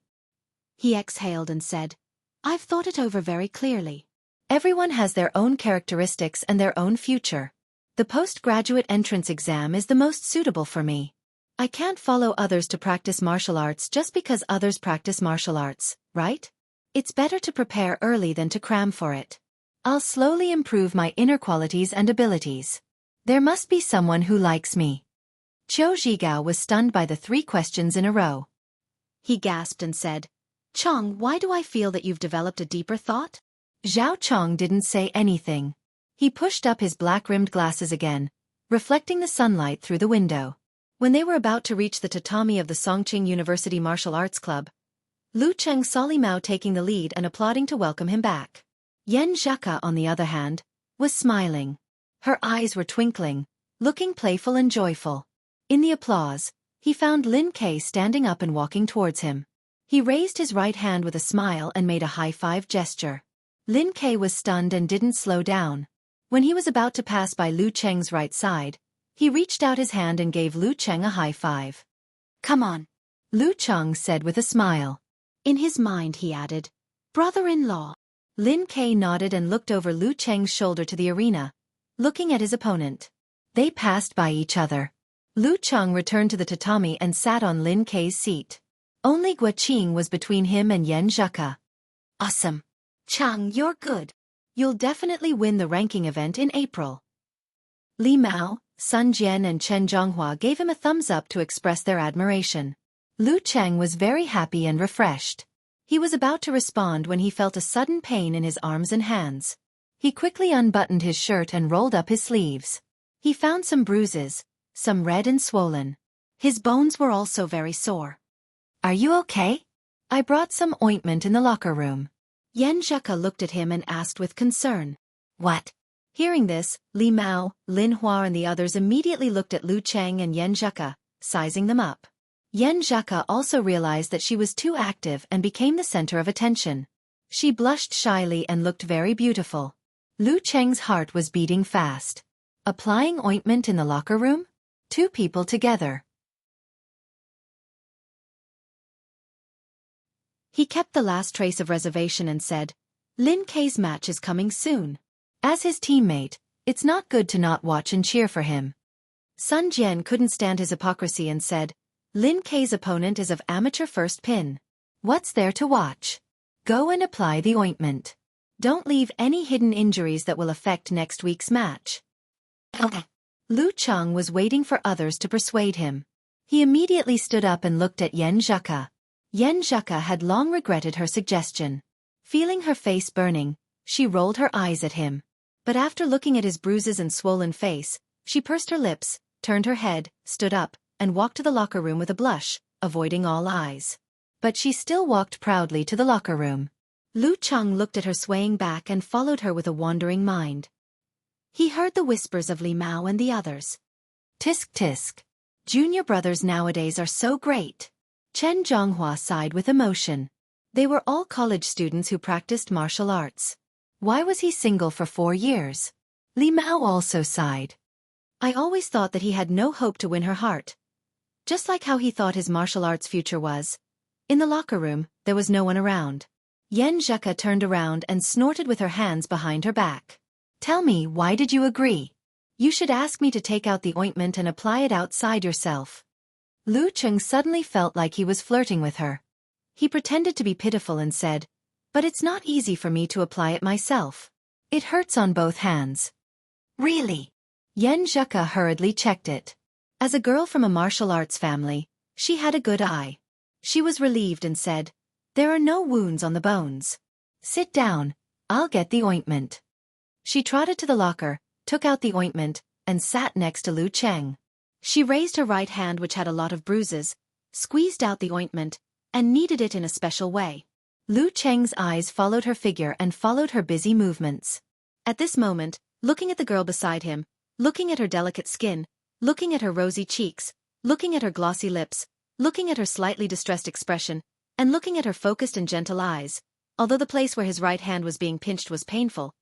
He exhaled and said, I've thought it over very clearly. Everyone has their own characteristics and their own future. The postgraduate entrance exam is the most suitable for me. I can't follow others to practice martial arts just because others practice martial arts, right? It's better to prepare early than to cram for it. I'll slowly improve my inner qualities and abilities. There must be someone who likes me. Qiu Zhigao was stunned by the 3 questions in a row. He gasped and said, Chong, why do I feel that you've developed a deeper thought? Zhao Chong didn't say anything. He pushed up his black-rimmed glasses again, reflecting the sunlight through the window. When they were about to reach the tatami of the Songqing University Martial Arts Club, Lu Cheng saw Li Mao taking the lead and applauding to welcome him back. Yan Zhaka, on the other hand, was smiling. Her eyes were twinkling, looking playful and joyful. In the applause, he found Lin Kei standing up and walking towards him. He raised his right hand with a smile and made a high-five gesture. Lin Kei was stunned and didn't slow down. When he was about to pass by Lu Cheng's right side, he reached out his hand and gave Lu Cheng a high five. Come on, Lu Cheng said with a smile. In his mind he added, brother-in-law. Lin Kei nodded and looked over Lu Cheng's shoulder to the arena, looking at his opponent. They passed by each other. Lu Cheng returned to the tatami and sat on Lin Kei's seat. Only Guo Qing was between him and Yan Zhaka. Awesome. Chang, you're good. You'll definitely win the ranking event in April. Li Mao, Sun Jian and Chen Zhonghua gave him a thumbs up to express their admiration. Lu Cheng was very happy and refreshed. He was about to respond when he felt a sudden pain in his arms and hands. He quickly unbuttoned his shirt and rolled up his sleeves. He found some bruises, some red and swollen. His bones were also very sore. Are you okay? I brought some ointment in the locker room. Yan Zhaka looked at him and asked with concern. What? Hearing this, Li Mao, Lin Hua and the others immediately looked at Lu Cheng and Yan Zhaka, sizing them up. Yan Zhaka also realized that she was too active and became the center of attention. She blushed shyly and looked very beautiful. Lu Cheng's heart was beating fast. Applying ointment in the locker room? 2 people together. He kept the last trace of reservation and said, Lin Kei's match is coming soon. As his teammate, it's not good to not watch and cheer for him. Sun Jian couldn't stand his hypocrisy and said, Lin Kei's opponent is of amateur first pin. What's there to watch? Go and apply the ointment. Don't leave any hidden injuries that will affect next week's match. Lu Cheng was waiting for others to persuade him. He immediately stood up and looked at Yan Zhaka. Yan Zhaka had long regretted her suggestion. Feeling her face burning, she rolled her eyes at him. But after looking at his bruises and swollen face, she pursed her lips, turned her head, stood up, and walked to the locker room with a blush, avoiding all eyes. But she still walked proudly to the locker room. Lu Cheng looked at her swaying back and followed her with a wandering mind. He heard the whispers of Li Mao and the others. Tisk tisk. Junior brothers nowadays are so great. Chen Zhonghua sighed with emotion. They were all college students who practiced martial arts. Why was he single for 4 years? Li Mao also sighed. I always thought that he had no hope to win her heart. Just like how he thought his martial arts future was. In the locker room, there was no one around. Yan Zhaka turned around and snorted with her hands behind her back. Tell me, why did you agree? You should ask me to take out the ointment and apply it outside yourself. Lu Cheng suddenly felt like he was flirting with her. He pretended to be pitiful and said, but it's not easy for me to apply it myself. It hurts on both hands. Really? Yan Zhaka hurriedly checked it. As a girl from a martial arts family, she had a good eye. She was relieved and said, there are no wounds on the bones. Sit down, I'll get the ointment. She trotted to the locker, took out the ointment, and sat next to Lu Cheng. She raised her right hand, which had a lot of bruises, squeezed out the ointment, and kneaded it in a special way. Lu Cheng's eyes followed her figure and followed her busy movements. At this moment, looking at the girl beside him, looking at her delicate skin, looking at her rosy cheeks, looking at her glossy lips, looking at her slightly distressed expression, and looking at her focused and gentle eyes. Although the place where his right hand was being pinched was painful,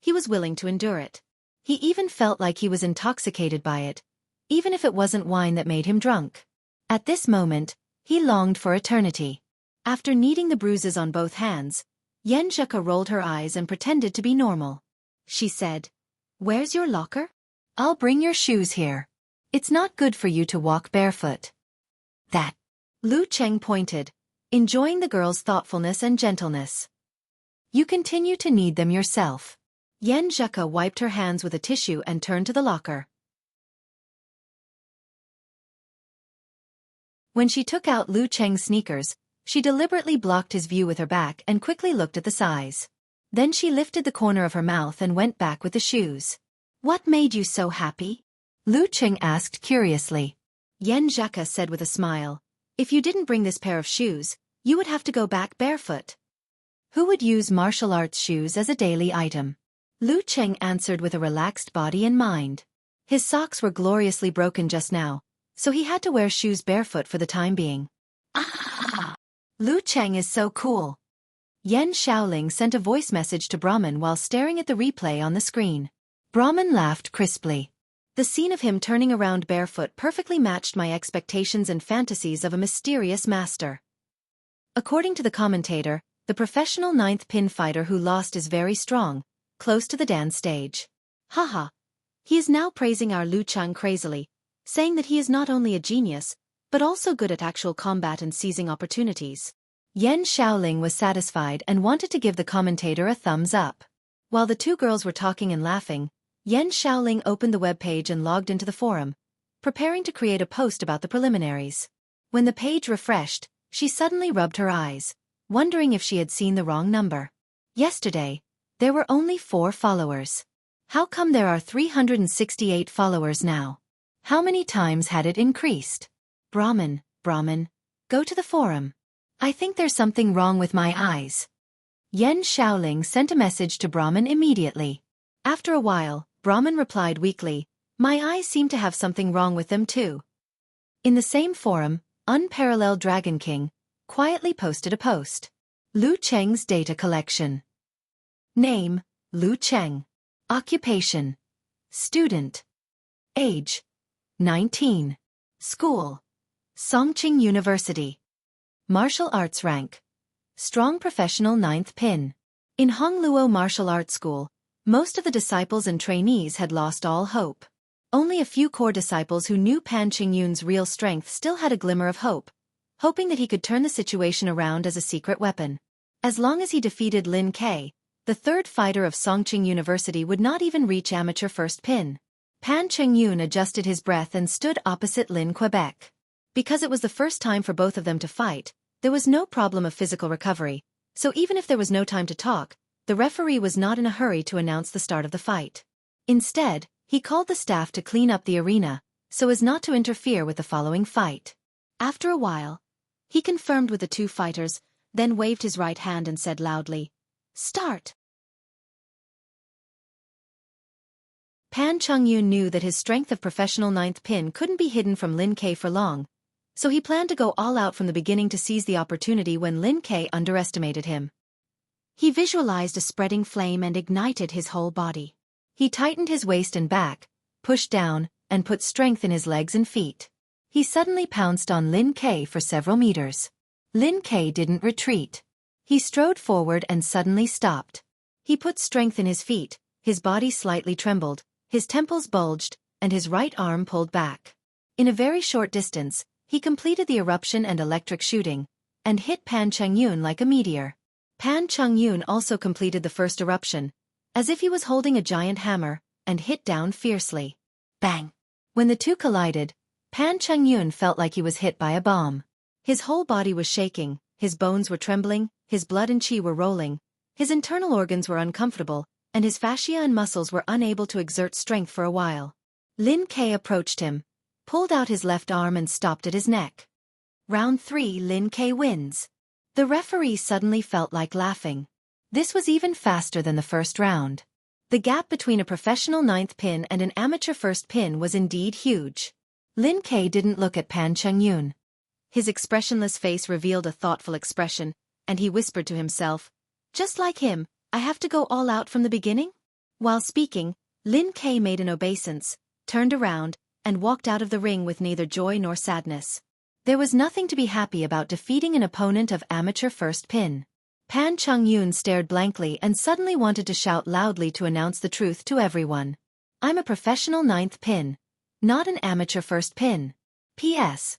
he was willing to endure it. He even felt like he was intoxicated by it, even if it wasn't wine that made him drunk. At this moment, he longed for eternity. After kneading the bruises on both hands, Yen Zheka rolled her eyes and pretended to be normal. She said, "Where's your locker?" "I'll bring your shoes here. It's not good for you to walk barefoot." That. Lu Cheng pointed, enjoying the girl's thoughtfulness and gentleness. "You continue to knead them yourself." Yen Zheka wiped her hands with a tissue and turned to the locker. When she took out Lu Cheng's sneakers, she deliberately blocked his view with her back and quickly looked at the size. Then she lifted the corner of her mouth and went back with the shoes. "What made you so happy?" Lu Cheng asked curiously. Yen Zheka said with a smile, "If you didn't bring this pair of shoes, you would have to go back barefoot." "Who would use martial arts shoes as a daily item?" Lu Cheng answered with a relaxed body and mind. His socks were gloriously broken just now, so he had to wear shoes barefoot for the time being. Ah! Lu Cheng is so cool. Yen Xiaoling sent a voice message to Brahman while staring at the replay on the screen. Brahman laughed crisply. The scene of him turning around barefoot perfectly matched my expectations and fantasies of a mysterious master. According to the commentator, the professional 9th pin fighter who lost is very strong, close to the dance stage. Haha. He is now praising our Lu Cheng crazily, saying that he is not only a genius, but also good at actual combat and seizing opportunities. Yen Xiaoling was satisfied and wanted to give the commentator a thumbs up. While the two girls were talking and laughing, Yen Xiaoling opened the web page and logged into the forum, preparing to create a post about the preliminaries. When the page refreshed, she suddenly rubbed her eyes, wondering if she had seen the wrong number. Yesterday, there were only 4 followers. How come there are 368 followers now? How many times had it increased? Brahman, go to the forum. I think there's something wrong with my eyes. Yen Xiaoling sent a message to Brahman immediately. After a while, Brahman replied weakly, "My eyes seem to have something wrong with them too." In the same forum, Unparalleled Dragon King quietly posted a post. Lu Cheng's data collection. Name, Lu Cheng. Occupation, student. Age, 19. School, Songqing University. Martial arts rank, strong professional 9th pin. In Hongluo Martial Arts School, most of the disciples and trainees had lost all hope. Only a few core disciples who knew Pan Qingyun's real strength still had a glimmer of hope, hoping that he could turn the situation around as a secret weapon. As long as he defeated Lin Ke, the 3rd fighter of Songqing University would not even reach amateur 1st pin. Pan Qingyun adjusted his breath and stood opposite Lin Quebec. Because it was the first time for both of them to fight, there was no problem of physical recovery, so even if there was no time to talk, the referee was not in a hurry to announce the start of the fight. Instead, he called the staff to clean up the arena, so as not to interfere with the following fight. After a while, he confirmed with the 2 fighters, then waved his right hand and said loudly, "Start!" Pan Qingyun knew that his strength of professional 9th pin couldn't be hidden from Lin Ke for long, so he planned to go all out from the beginning to seize the opportunity when Lin Ke underestimated him. He visualized a spreading flame and ignited his whole body. He tightened his waist and back, pushed down, and put strength in his legs and feet. He suddenly pounced on Lin Ke for several meters. Lin Ke didn't retreat. He strode forward and suddenly stopped. He put strength in his feet, his body slightly trembled, his temples bulged, and his right arm pulled back. In a very short distance, he completed the eruption and electric shooting, and hit Pan Qingyun like a meteor. Pan Qingyun also completed the first eruption, as if he was holding a giant hammer, and hit down fiercely. Bang! When the two collided, Pan Qingyun felt like he was hit by a bomb. His whole body was shaking, his bones were trembling, his blood and qi were rolling, his internal organs were uncomfortable, and his fascia and muscles were unable to exert strength for a while. Lin Ke approached him, pulled out his left arm and stopped at his neck. Round 3, Lin Ke wins. The referee suddenly felt like laughing. This was even faster than the first round. The gap between a professional ninth pin and an amateur first pin was indeed huge. Lin Kei didn't look at Pan Cheng-yun. His expressionless face revealed a thoughtful expression, and he whispered to himself, "Just like him, I have to go all out from the beginning?" While speaking, Lin Kei made an obeisance, turned around, and walked out of the ring with neither joy nor sadness. There was nothing to be happy about defeating an opponent of amateur first pin. Pan Cheng-yun stared blankly and suddenly wanted to shout loudly to announce the truth to everyone. "I'm a professional ninth pin, not an amateur first pin. P.S.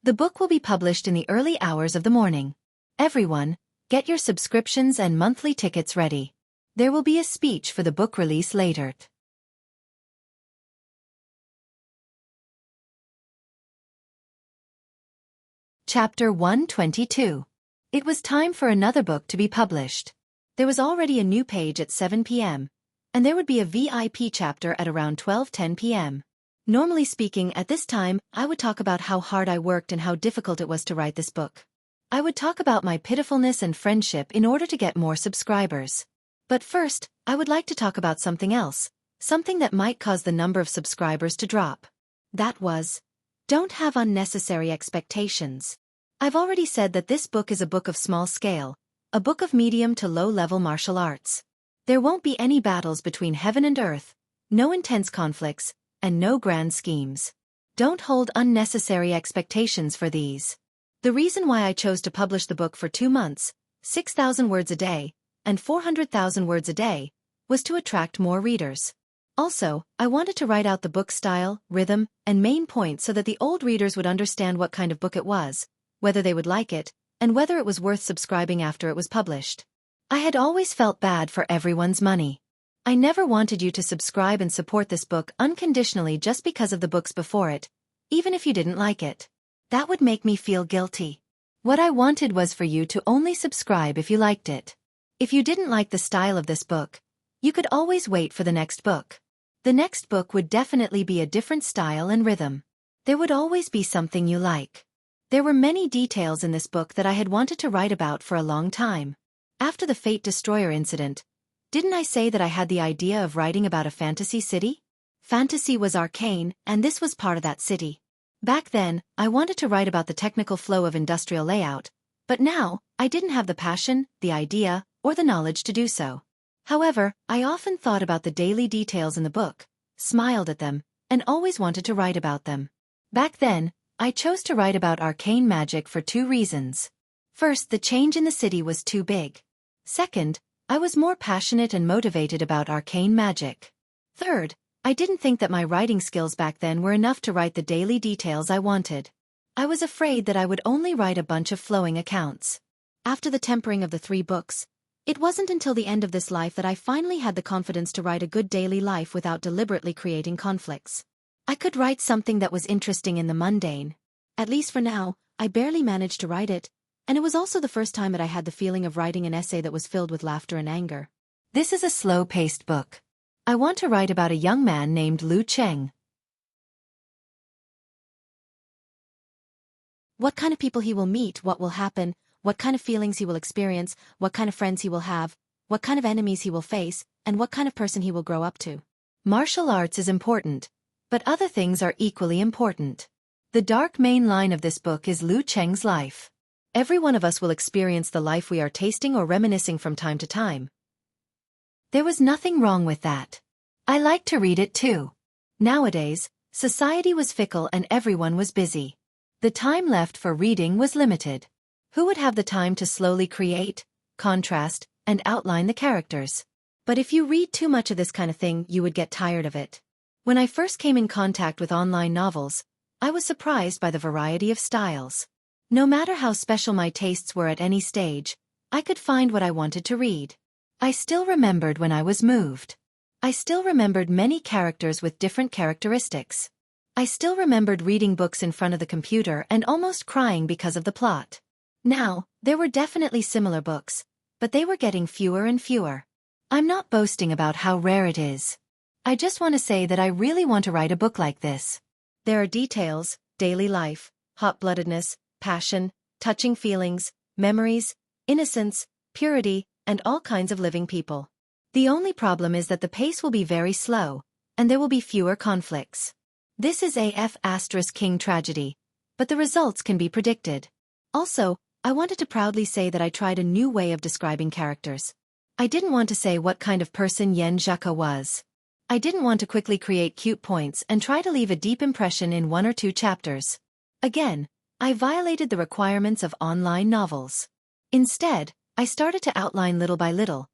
The book will be published in the early hours of the morning. Everyone, get your subscriptions and monthly tickets ready. There will be a speech for the book release later." Chapter 122. It was time for another book to be published. There was already a new page at 7 p.m., and there would be a VIP chapter at around 12:10 p.m. Normally speaking, at this time, I would talk about how hard I worked and how difficult it was to write this book. I would talk about my pitifulness and friendship in order to get more subscribers. But first, I would like to talk about something else, something that might cause the number of subscribers to drop. That was, don't have unnecessary expectations. I've already said that this book is a book of small scale, a book of medium to low-level martial arts. There won't be any battles between heaven and earth, no intense conflicts, and no grand schemes. Don't hold unnecessary expectations for these. The reason why I chose to publish the book for 2 months, 6,000 words a day, and 400,000 words a day, was to attract more readers. Also, I wanted to write out the book style, rhythm, and main points so that the old readers would understand what kind of book it was, whether they would like it, and whether it was worth subscribing after it was published. I had always felt bad for everyone's money. I never wanted you to subscribe and support this book unconditionally just because of the books before it, even if you didn't like it. That would make me feel guilty. What I wanted was for you to only subscribe if you liked it. If you didn't like the style of this book, you could always wait for the next book. The next book would definitely be a different style and rhythm. There would always be something you like. There were many details in this book that I had wanted to write about for a long time. After the Fate Destroyer incident, didn't I say that I had the idea of writing about a fantasy city? Fantasy was arcane, and this was part of that city. Back then, I wanted to write about the technical flow of industrial layout, but now, I didn't have the passion, the idea, or the knowledge to do so. However, I often thought about the daily details in the book, smiled at them, and always wanted to write about them. Back then, I chose to write about arcane magic for 2 reasons. First, the change in the city was too big. Second, I was more passionate and motivated about arcane magic. Third, I didn't think that my writing skills back then were enough to write the daily details I wanted. I was afraid that I would only write a bunch of flowing accounts. After the tempering of the 3 books, it wasn't until the end of this life that I finally had the confidence to write a good daily life without deliberately creating conflicts. I could write something that was interesting in the mundane. At least for now, I barely managed to write it, and it was also the first time that I had the feeling of writing an essay that was filled with laughter and anger. This is a slow-paced book. I want to write about a young man named Lu Cheng. What kind of people he will meet, what will happen, what kind of feelings he will experience, what kind of friends he will have, what kind of enemies he will face, and what kind of person he will grow up to. Martial arts is important, but other things are equally important. The dark main line of this book is Lu Cheng's life. Every one of us will experience the life we are tasting or reminiscing from time to time. There was nothing wrong with that. I liked to read it too. Nowadays, society was fickle and everyone was busy. The time left for reading was limited. Who would have the time to slowly create, contrast, and outline the characters? But if you read too much of this kind of thing, you would get tired of it. When I first came in contact with online novels, I was surprised by the variety of styles. No matter how special my tastes were at any stage, I could find what I wanted to read. I still remembered when I was moved. I still remembered many characters with different characteristics. I still remembered reading books in front of the computer and almost crying because of the plot. Now, there were definitely similar books, but they were getting fewer and fewer. I'm not boasting about how rare it is. I just want to say that I really want to write a book like this. There are details, daily life, hot-bloodedness, passion, touching feelings, memories, innocence, purity, and all kinds of living people. The only problem is that the pace will be very slow, and there will be fewer conflicts. This is King tragedy, but the results can be predicted. Also, I wanted to proudly say that I tried a new way of describing characters. I didn't want to say what kind of person Yen Zhaka was. I didn't want to quickly create cute points and try to leave a deep impression in 1 or 2 chapters. Again, I violated the requirements of online novels. Instead, I started to outline little by little,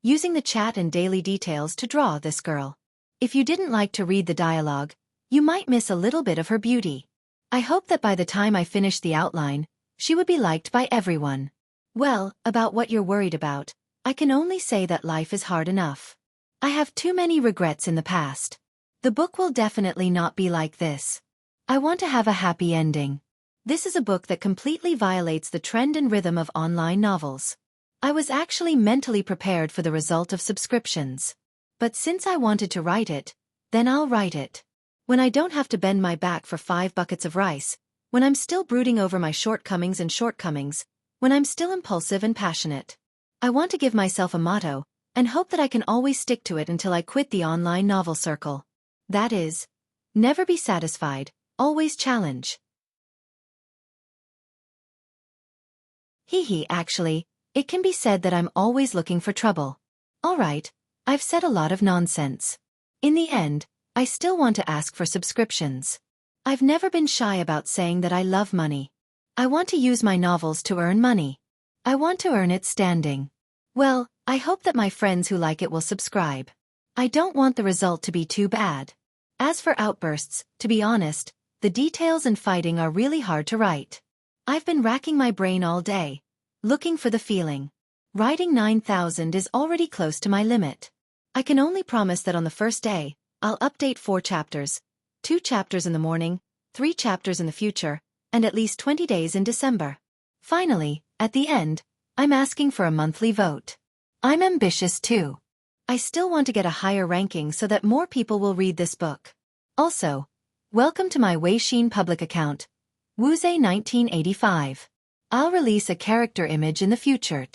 using the chat and daily details to draw this girl. If you didn't like to read the dialogue, you might miss a little bit of her beauty. I hope that by the time I finished the outline, she would be liked by everyone. Well, about what you're worried about, I can only say that life is hard enough. I have too many regrets in the past. The book will definitely not be like this. I want to have a happy ending. This is a book that completely violates the trend and rhythm of online novels. I was actually mentally prepared for the result of subscriptions. But since I wanted to write it, then I'll write it. When I don't have to bend my back for 5 buckets of rice, when I'm still brooding over my shortcomings, when I'm still impulsive and passionate. I want to give myself a motto, and hope that I can always stick to it until I quit the online novel circle. That is, never be satisfied, always challenge. Actually, it can be said that I'm always looking for trouble. Alright, I've said a lot of nonsense. In the end, I still want to ask for subscriptions. I've never been shy about saying that I love money. I want to use my novels to earn money. I want to earn it standing. Well, I hope that my friends who like it will subscribe. I don't want the result to be too bad. As for outbursts, to be honest, the details and fighting are really hard to write. I've been racking my brain all day, looking for the feeling. Writing 9,000 is already close to my limit. I can only promise that on the first day, I'll update 4 chapters, 2 chapters in the morning, 3 chapters in the future, and at least 20 days in December. Finally, at the end, I'm asking for a monthly vote. I'm ambitious too. I still want to get a higher ranking so that more people will read this book. Also, welcome to my Weixin public account, Wuxia 1985. I'll release a character image in the future.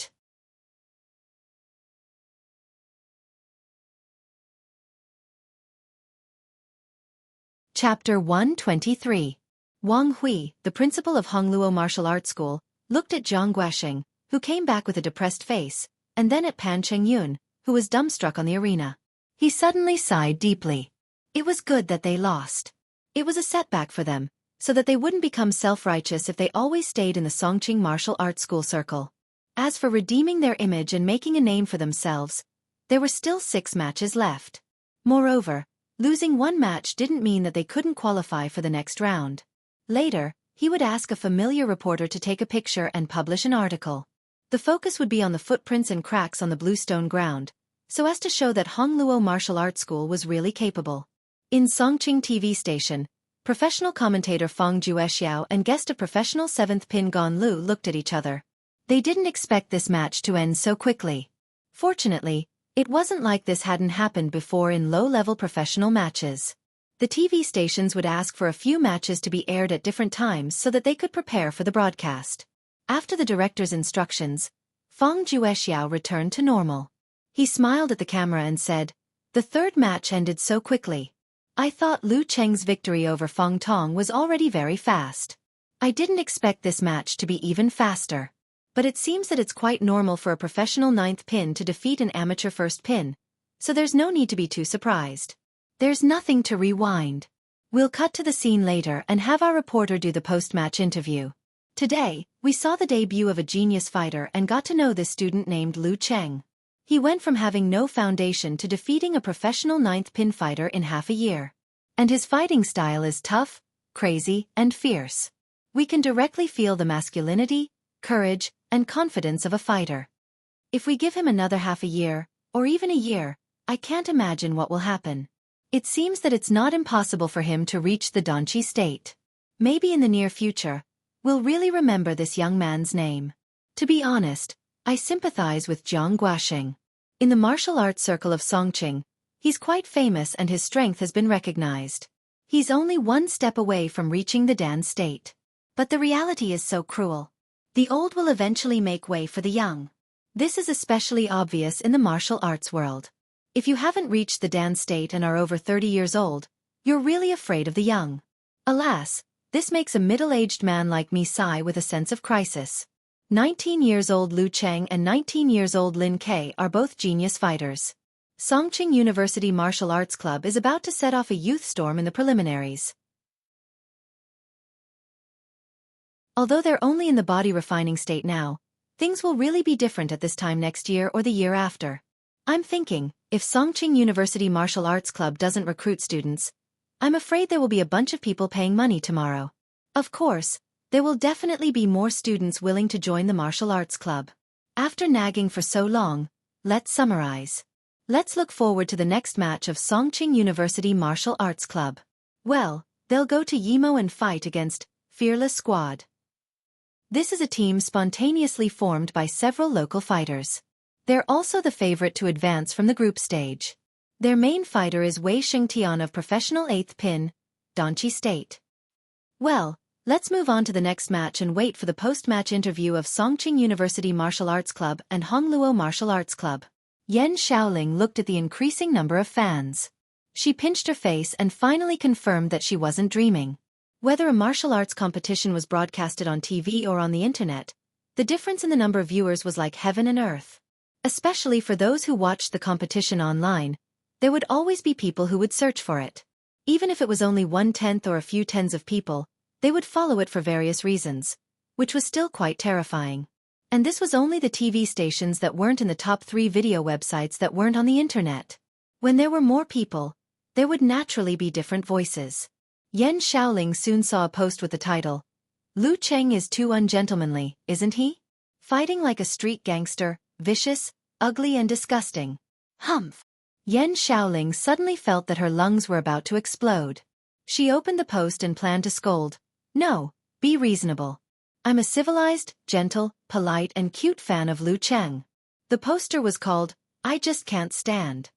Chapter 123. Wang Hui, the principal of Hongluo Martial Arts School, looked at Zhang Guoxing, who came back with a depressed face, and then at Pan Chengyun, who was dumbstruck on the arena. He suddenly sighed deeply. It was good that they lost. It was a setback for them, so that they wouldn't become self-righteous if they always stayed in the Songqing Martial Arts School circle. As for redeeming their image and making a name for themselves, there were still 6 matches left. Moreover, losing 1 match didn't mean that they couldn't qualify for the next round. Later, he would ask a familiar reporter to take a picture and publish an article. The focus would be on the footprints and cracks on the bluestone ground, so as to show that Hongluo Martial Arts School was really capable. In Songqing TV station, professional commentator Fang Juexiao and guest of professional 7th Pin Gan Lu looked at each other. They didn't expect this match to end so quickly. Fortunately, it wasn't like this hadn't happened before in low-level professional matches. The TV stations would ask for a few matches to be aired at different times so that they could prepare for the broadcast. After the director's instructions, Fang Juexiao returned to normal. He smiled at the camera and said, "The 3rd match ended so quickly. I thought Lu Cheng's victory over Feng Tong was already very fast. I didn't expect this match to be even faster. But it seems that it's quite normal for a professional 9th pin to defeat an amateur 1st pin, so there's no need to be too surprised. There's nothing to rewind. We'll cut to the scene later and have our reporter do the post-match interview. Today, we saw the debut of a genius fighter and got to know this student named Lu Cheng. He went from having no foundation to defeating a professional 9th pin fighter in half a year. And his fighting style is tough, crazy, and fierce. We can directly feel the masculinity, courage, and confidence of a fighter. If we give him another half a year, or even a year, I can't imagine what will happen. It seems that it's not impossible for him to reach the Danqi state. Maybe in the near future, we'll really remember this young man's name. To be honest, I sympathize with Zhang Guoxing. In the martial arts circle of Songqing, he's quite famous and his strength has been recognized. He's only 1 step away from reaching the Dan state. But the reality is so cruel. The old will eventually make way for the young. This is especially obvious in the martial arts world. If you haven't reached the Dan state and are over 30 years old, you're really afraid of the young. Alas, this makes a middle-aged man like me sigh with a sense of crisis. 19 years old Liu Cheng and 19 years old Lin Ke are both genius fighters. Songqing University Martial Arts Club is about to set off a youth storm in the preliminaries. Although they're only in the body refining state now, things will really be different at this time next year or the year after. I'm thinking, if Songqing University Martial Arts Club doesn't recruit students, I'm afraid there will be a bunch of people paying money tomorrow. Of course, there will definitely be more students willing to join the martial arts club. After nagging for so long, let's summarize. Let's look forward to the next match of Songqing University Martial Arts Club. Well, they'll go to Yimo and fight against Fearless Squad. This is a team spontaneously formed by several local fighters. They're also the favorite to advance from the group stage. Their main fighter is Wei Xingtian of Professional 8th Pin, Donchi State. Well, let's move on to the next match and wait for the post-match interview of Songqing University Martial Arts Club and Hongluo Martial Arts Club. Yan Xiaoling looked at the increasing number of fans. She pinched her face and finally confirmed that she wasn't dreaming. Whether a martial arts competition was broadcasted on TV or on the internet, the difference in the number of viewers was like heaven and earth. Especially for those who watched the competition online, there would always be people who would search for it. Even if it was only 1/10 or a few tens of people, they would follow it for various reasons, which was still quite terrifying. And this was only the TV stations that weren't in the top 3 video websites that weren't on the internet. When there were more people, there would naturally be different voices. Yan Xiaoling soon saw a post with the title, "Liu Cheng is too ungentlemanly, isn't he? Fighting like a street gangster, vicious, ugly and disgusting. Humph." Yan Xiaoling suddenly felt that her lungs were about to explode. She opened the post and planned to scold. "No, be reasonable. I'm a civilized, gentle, polite and cute fan of Liu Cheng." The poster was called, "I Just Can't Stand."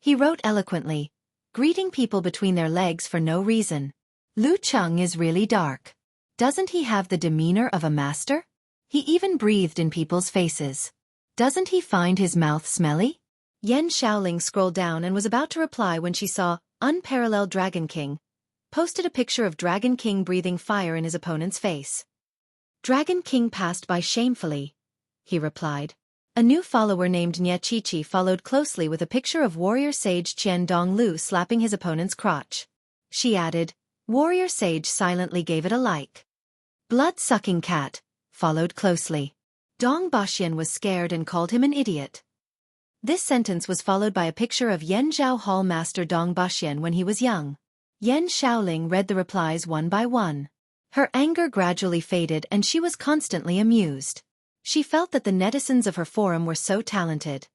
He wrote eloquently, greeting people between their legs for no reason. "Liu Cheng is really dark. Doesn't he have the demeanor of a master? He even breathed in people's faces. Doesn't he find his mouth smelly?" Yan Xiaoling scrolled down and was about to reply when she saw Unparalleled Dragon King posted a picture of Dragon King breathing fire in his opponent's face. "Dragon King passed by shamefully," he replied. A new follower named Nyachichi followed closely with a picture of Warrior Sage Qian Donglu slapping his opponent's crotch. She added, "Warrior Sage silently gave it a like." Blood-sucking cat followed closely. Dong Baxian was scared and called him an idiot. This sentence was followed by a picture of Yanzhao Hall Master Dong Baxian when he was young. Yan Xiaoling read the replies one by one. Her anger gradually faded and she was constantly amused. She felt that the netizens of her forum were so talented.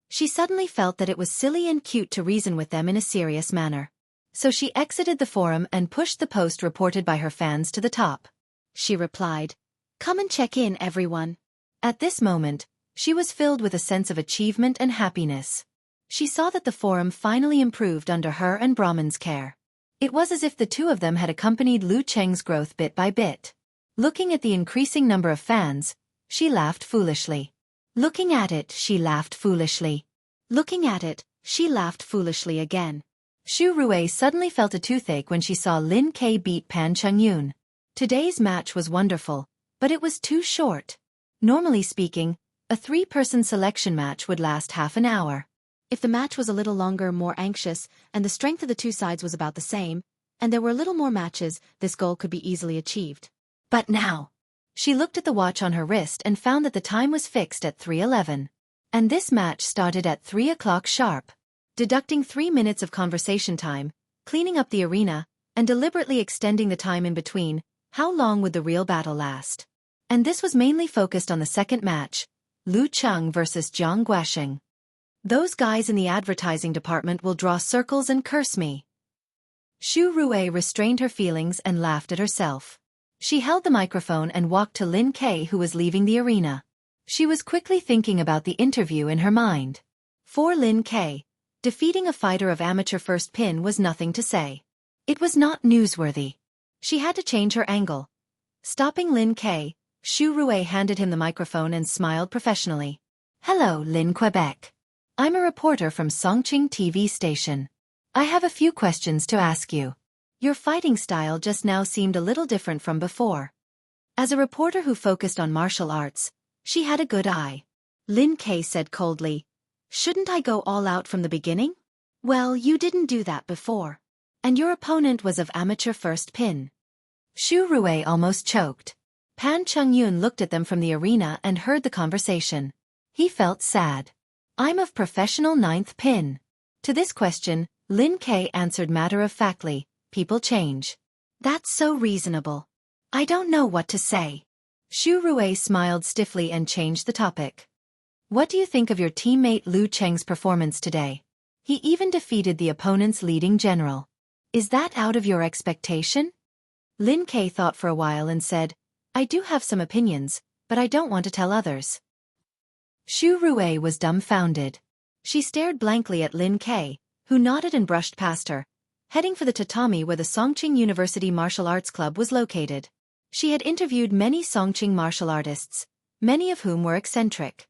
She suddenly felt that it was silly and cute to reason with them in a serious manner. So she exited the forum and pushed the post reported by her fans to the top. She replied, "Come and check in, everyone." At this moment, she was filled with a sense of achievement and happiness. She saw that the forum finally improved under her and Brahman's care. It was as if the two of them had accompanied Liu Cheng's growth bit by bit. Looking at the increasing number of fans, she laughed foolishly. Looking at it, she laughed foolishly. Looking at it, she laughed foolishly again. Xu Rui suddenly felt a toothache when she saw Lin Ke beat Pan Chengyun. Today's match was wonderful, but it was too short. Normally speaking, a 3-person selection match would last half an hour. If the match was a little longer, more anxious, and the strength of the two sides was about the same, and there were a little more matches, this goal could be easily achieved. But now, she looked at the watch on her wrist and found that the time was fixed at 3:11. And this match started at 3 o'clock sharp. Deducting 3 minutes of conversation time, cleaning up the arena, and deliberately extending the time in between, how long would the real battle last? And this was mainly focused on the second match, Liu Cheng versus Jiang Guasheng. Those guys in the advertising department will draw circles and curse me. Xu Rui restrained her feelings and laughed at herself. She held the microphone and walked to Lin Ke, who was leaving the arena. She was quickly thinking about the interview in her mind. For Lin Ke, defeating a fighter of amateur first pin was nothing to say. It was not newsworthy. She had to change her angle. Stopping Lin K, Xu Rui handed him the microphone and smiled professionally. Hello, Lin Quebec. I'm a reporter from Songqing TV station. I have a few questions to ask you. Your fighting style just now seemed a little different from before. As a reporter who focused on martial arts, she had a good eye. Lin K said coldly, Shouldn't I go all out from the beginning? Well, you didn't do that before. And your opponent was of amateur first pin. Xu Rui almost choked. Pan Chungyun looked at them from the arena and heard the conversation. He felt sad. I'm of professional ninth pin. To this question, Lin K answered matter-of-factly, people change. That's so reasonable. I don't know what to say. Xu Rui smiled stiffly and changed the topic. What do you think of your teammate Lu Cheng's performance today? He even defeated the opponent's leading general. Is that out of your expectation? Lin K thought for a while and said, I do have some opinions, but I don't want to tell others. Xu Rui was dumbfounded. She stared blankly at Lin K, who nodded and brushed past her, heading for the tatami where the Songqing University Martial Arts Club was located. She had interviewed many Songqing martial artists, many of whom were eccentric.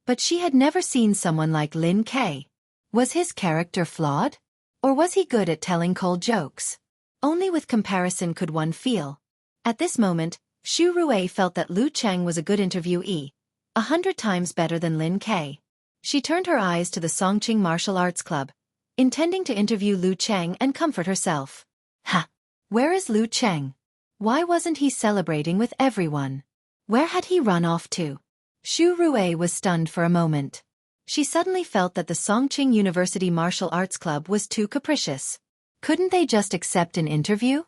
But she had never seen someone like Lin K. Was his character flawed? Or was he good at telling cold jokes? Only with comparison could one feel. At this moment, Xu Rui felt that Lu Cheng was a good interviewee, 100 times better than Lin K. She turned her eyes to the Songqing Martial Arts Club, intending to interview Lu Cheng and comfort herself. Ha! Where is Lu Cheng? Why wasn't he celebrating with everyone? Where had he run off to? Xu Rui was stunned for a moment. She suddenly felt that the Songqing University Martial Arts Club was too capricious. Couldn't they just accept an interview?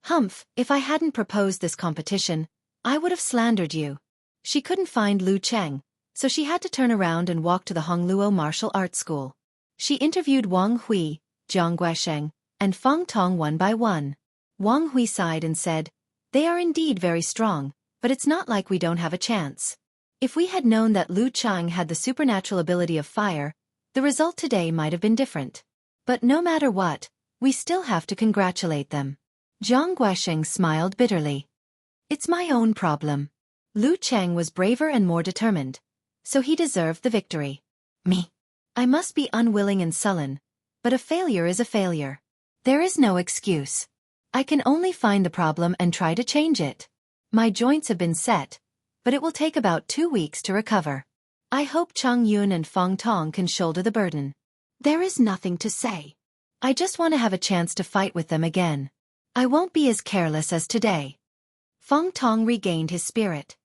Humph, if I hadn't proposed this competition, I would have slandered you. She couldn't find Lu Cheng, so she had to turn around and walk to the Hongluo Martial Arts School. She interviewed Wang Hui, Zhang Guasheng, and Feng Tong one by one. Wang Hui sighed and said, They are indeed very strong, but it's not like we don't have a chance. If we had known that Lu Cheng had the supernatural ability of fire, the result today might have been different. But no matter what, we still have to congratulate them. Zhang Guasheng smiled bitterly. It's my own problem. Lu Cheng was braver and more determined, so he deserved the victory. Me. I must be unwilling and sullen, but a failure is a failure. There is no excuse. I can only find the problem and try to change it. My joints have been set, but it will take about 2 weeks to recover. I hope Chang Yun and Feng Tong can shoulder the burden. There is nothing to say. I just want to have a chance to fight with them again. I won't be as careless as today. Feng Tong regained his spirit.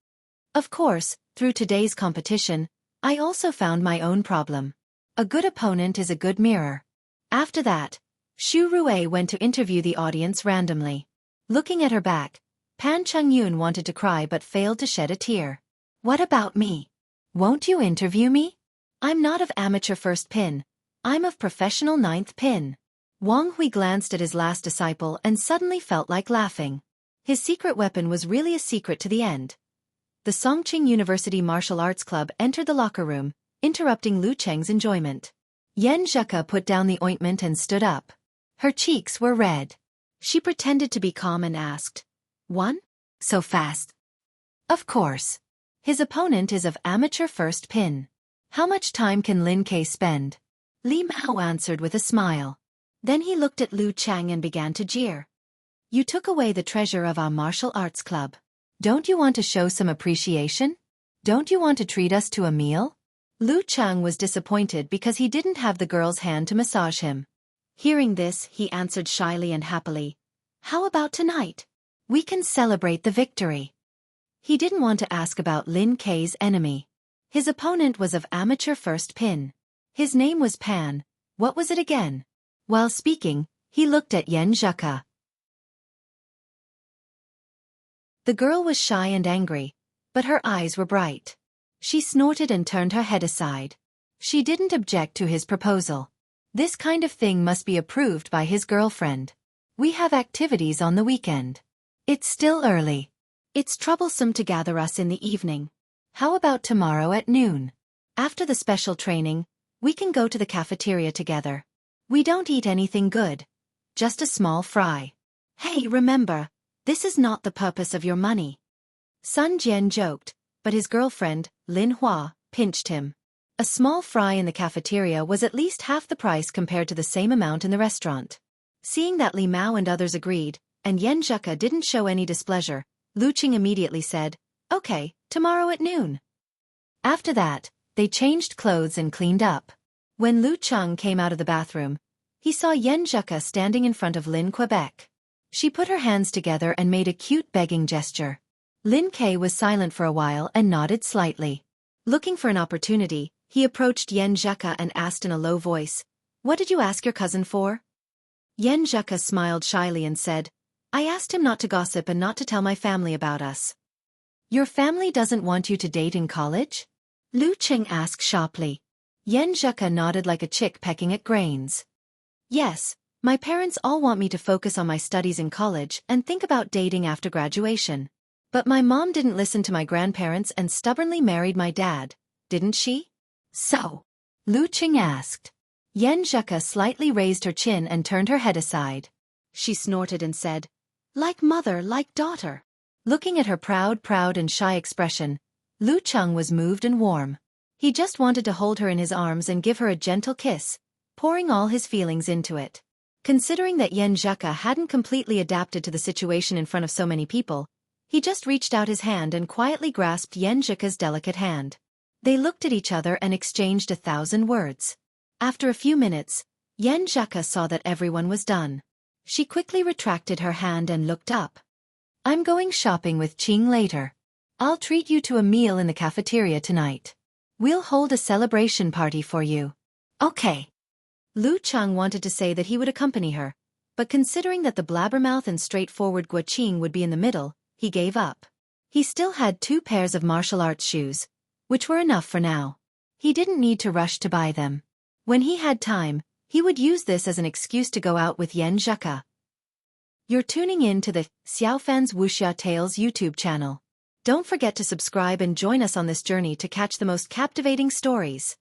Of course, through today's competition, I also found my own problem. A good opponent is a good mirror. After that, Xu Rui went to interview the audience randomly. Looking at her back, Pan Chungyun wanted to cry but failed to shed a tear. What about me? Won't you interview me? I'm not of amateur first pin. I'm of professional ninth pin. Wang Hui glanced at his last disciple and suddenly felt like laughing. His secret weapon was really a secret to the end. The Songqing University Martial Arts Club entered the locker room, interrupting Lu Cheng's enjoyment. Yan Zheka put down the ointment and stood up. Her cheeks were red. She pretended to be calm and asked, One? So fast? Of course. His opponent is of amateur first pin. How much time can Lin K spend? Li Mao answered with a smile. Then he looked at Lu Cheng and began to jeer. You took away the treasure of our martial arts club. Don't you want to show some appreciation? Don't you want to treat us to a meal? Lu Cheng was disappointed because he didn't have the girl's hand to massage him. Hearing this, he answered shyly and happily, How about tonight? We can celebrate the victory. He didn't want to ask about Lin K's enemy. His opponent was of amateur first pin. His name was Pan. What was it again? While speaking, he looked at Yan Zheka. The girl was shy and angry, but her eyes were bright. She snorted and turned her head aside. She didn't object to his proposal. This kind of thing must be approved by his girlfriend. We have activities on the weekend. It's still early. It's troublesome to gather us in the evening. How about tomorrow at noon? After the special training, we can go to the cafeteria together. We don't eat anything good. Just a small fry. Hey, remember, this is not the purpose of your money. Sun Jian joked, but his girlfriend, Lin Hua, pinched him. A small fry in the cafeteria was at least half the price compared to the same amount in the restaurant. Seeing that Li Mao and others agreed, and Yan Zheka didn't show any displeasure, Lu Qing immediately said, "Okay, tomorrow at noon." After that, they changed clothes and cleaned up. When Lu Cheng came out of the bathroom, he saw Yan Zheka standing in front of Lin Quebec. She put her hands together and made a cute begging gesture. Lin Ke was silent for a while and nodded slightly. Looking for an opportunity, he approached Yan Zheka and asked in a low voice, "What did you ask your cousin for?" Yan Zheka smiled shyly and said, "I asked him not to gossip and not to tell my family about us." "Your family doesn't want you to date in college?" Lu Qing asked sharply. Yan Zheka nodded like a chick pecking at grains. "Yes, my parents all want me to focus on my studies in college and think about dating after graduation. But my mom didn't listen to my grandparents and stubbornly married my dad, didn't she?" "So?" Lu Qing asked. Yan Zheka slightly raised her chin and turned her head aside. She snorted and said, "Like mother, like daughter." Looking at her proud and shy expression, Lu Cheng was moved and warm. He just wanted to hold her in his arms and give her a gentle kiss, pouring all his feelings into it. Considering that Yan Zheka hadn't completely adapted to the situation in front of so many people, he just reached out his hand and quietly grasped Yan Zheka's delicate hand. They looked at each other and exchanged 1,000 words. After a few minutes, Yan Zheka saw that everyone was done. She quickly retracted her hand and looked up. "I'm going shopping with Qing later. I'll treat you to a meal in the cafeteria tonight. We'll hold a celebration party for you." "Okay." Lu Cheng wanted to say that he would accompany her, but considering that the blabbermouth and straightforward Guo Qing would be in the middle, he gave up. He still had 2 pairs of martial arts shoes, which were enough for now. He didn't need to rush to buy them. When he had time, he would use this as an excuse to go out with Yan Zheka. You're tuning in to the Xiaofan's Wuxia Tales YouTube channel. Don't forget to subscribe and join us on this journey to catch the most captivating stories.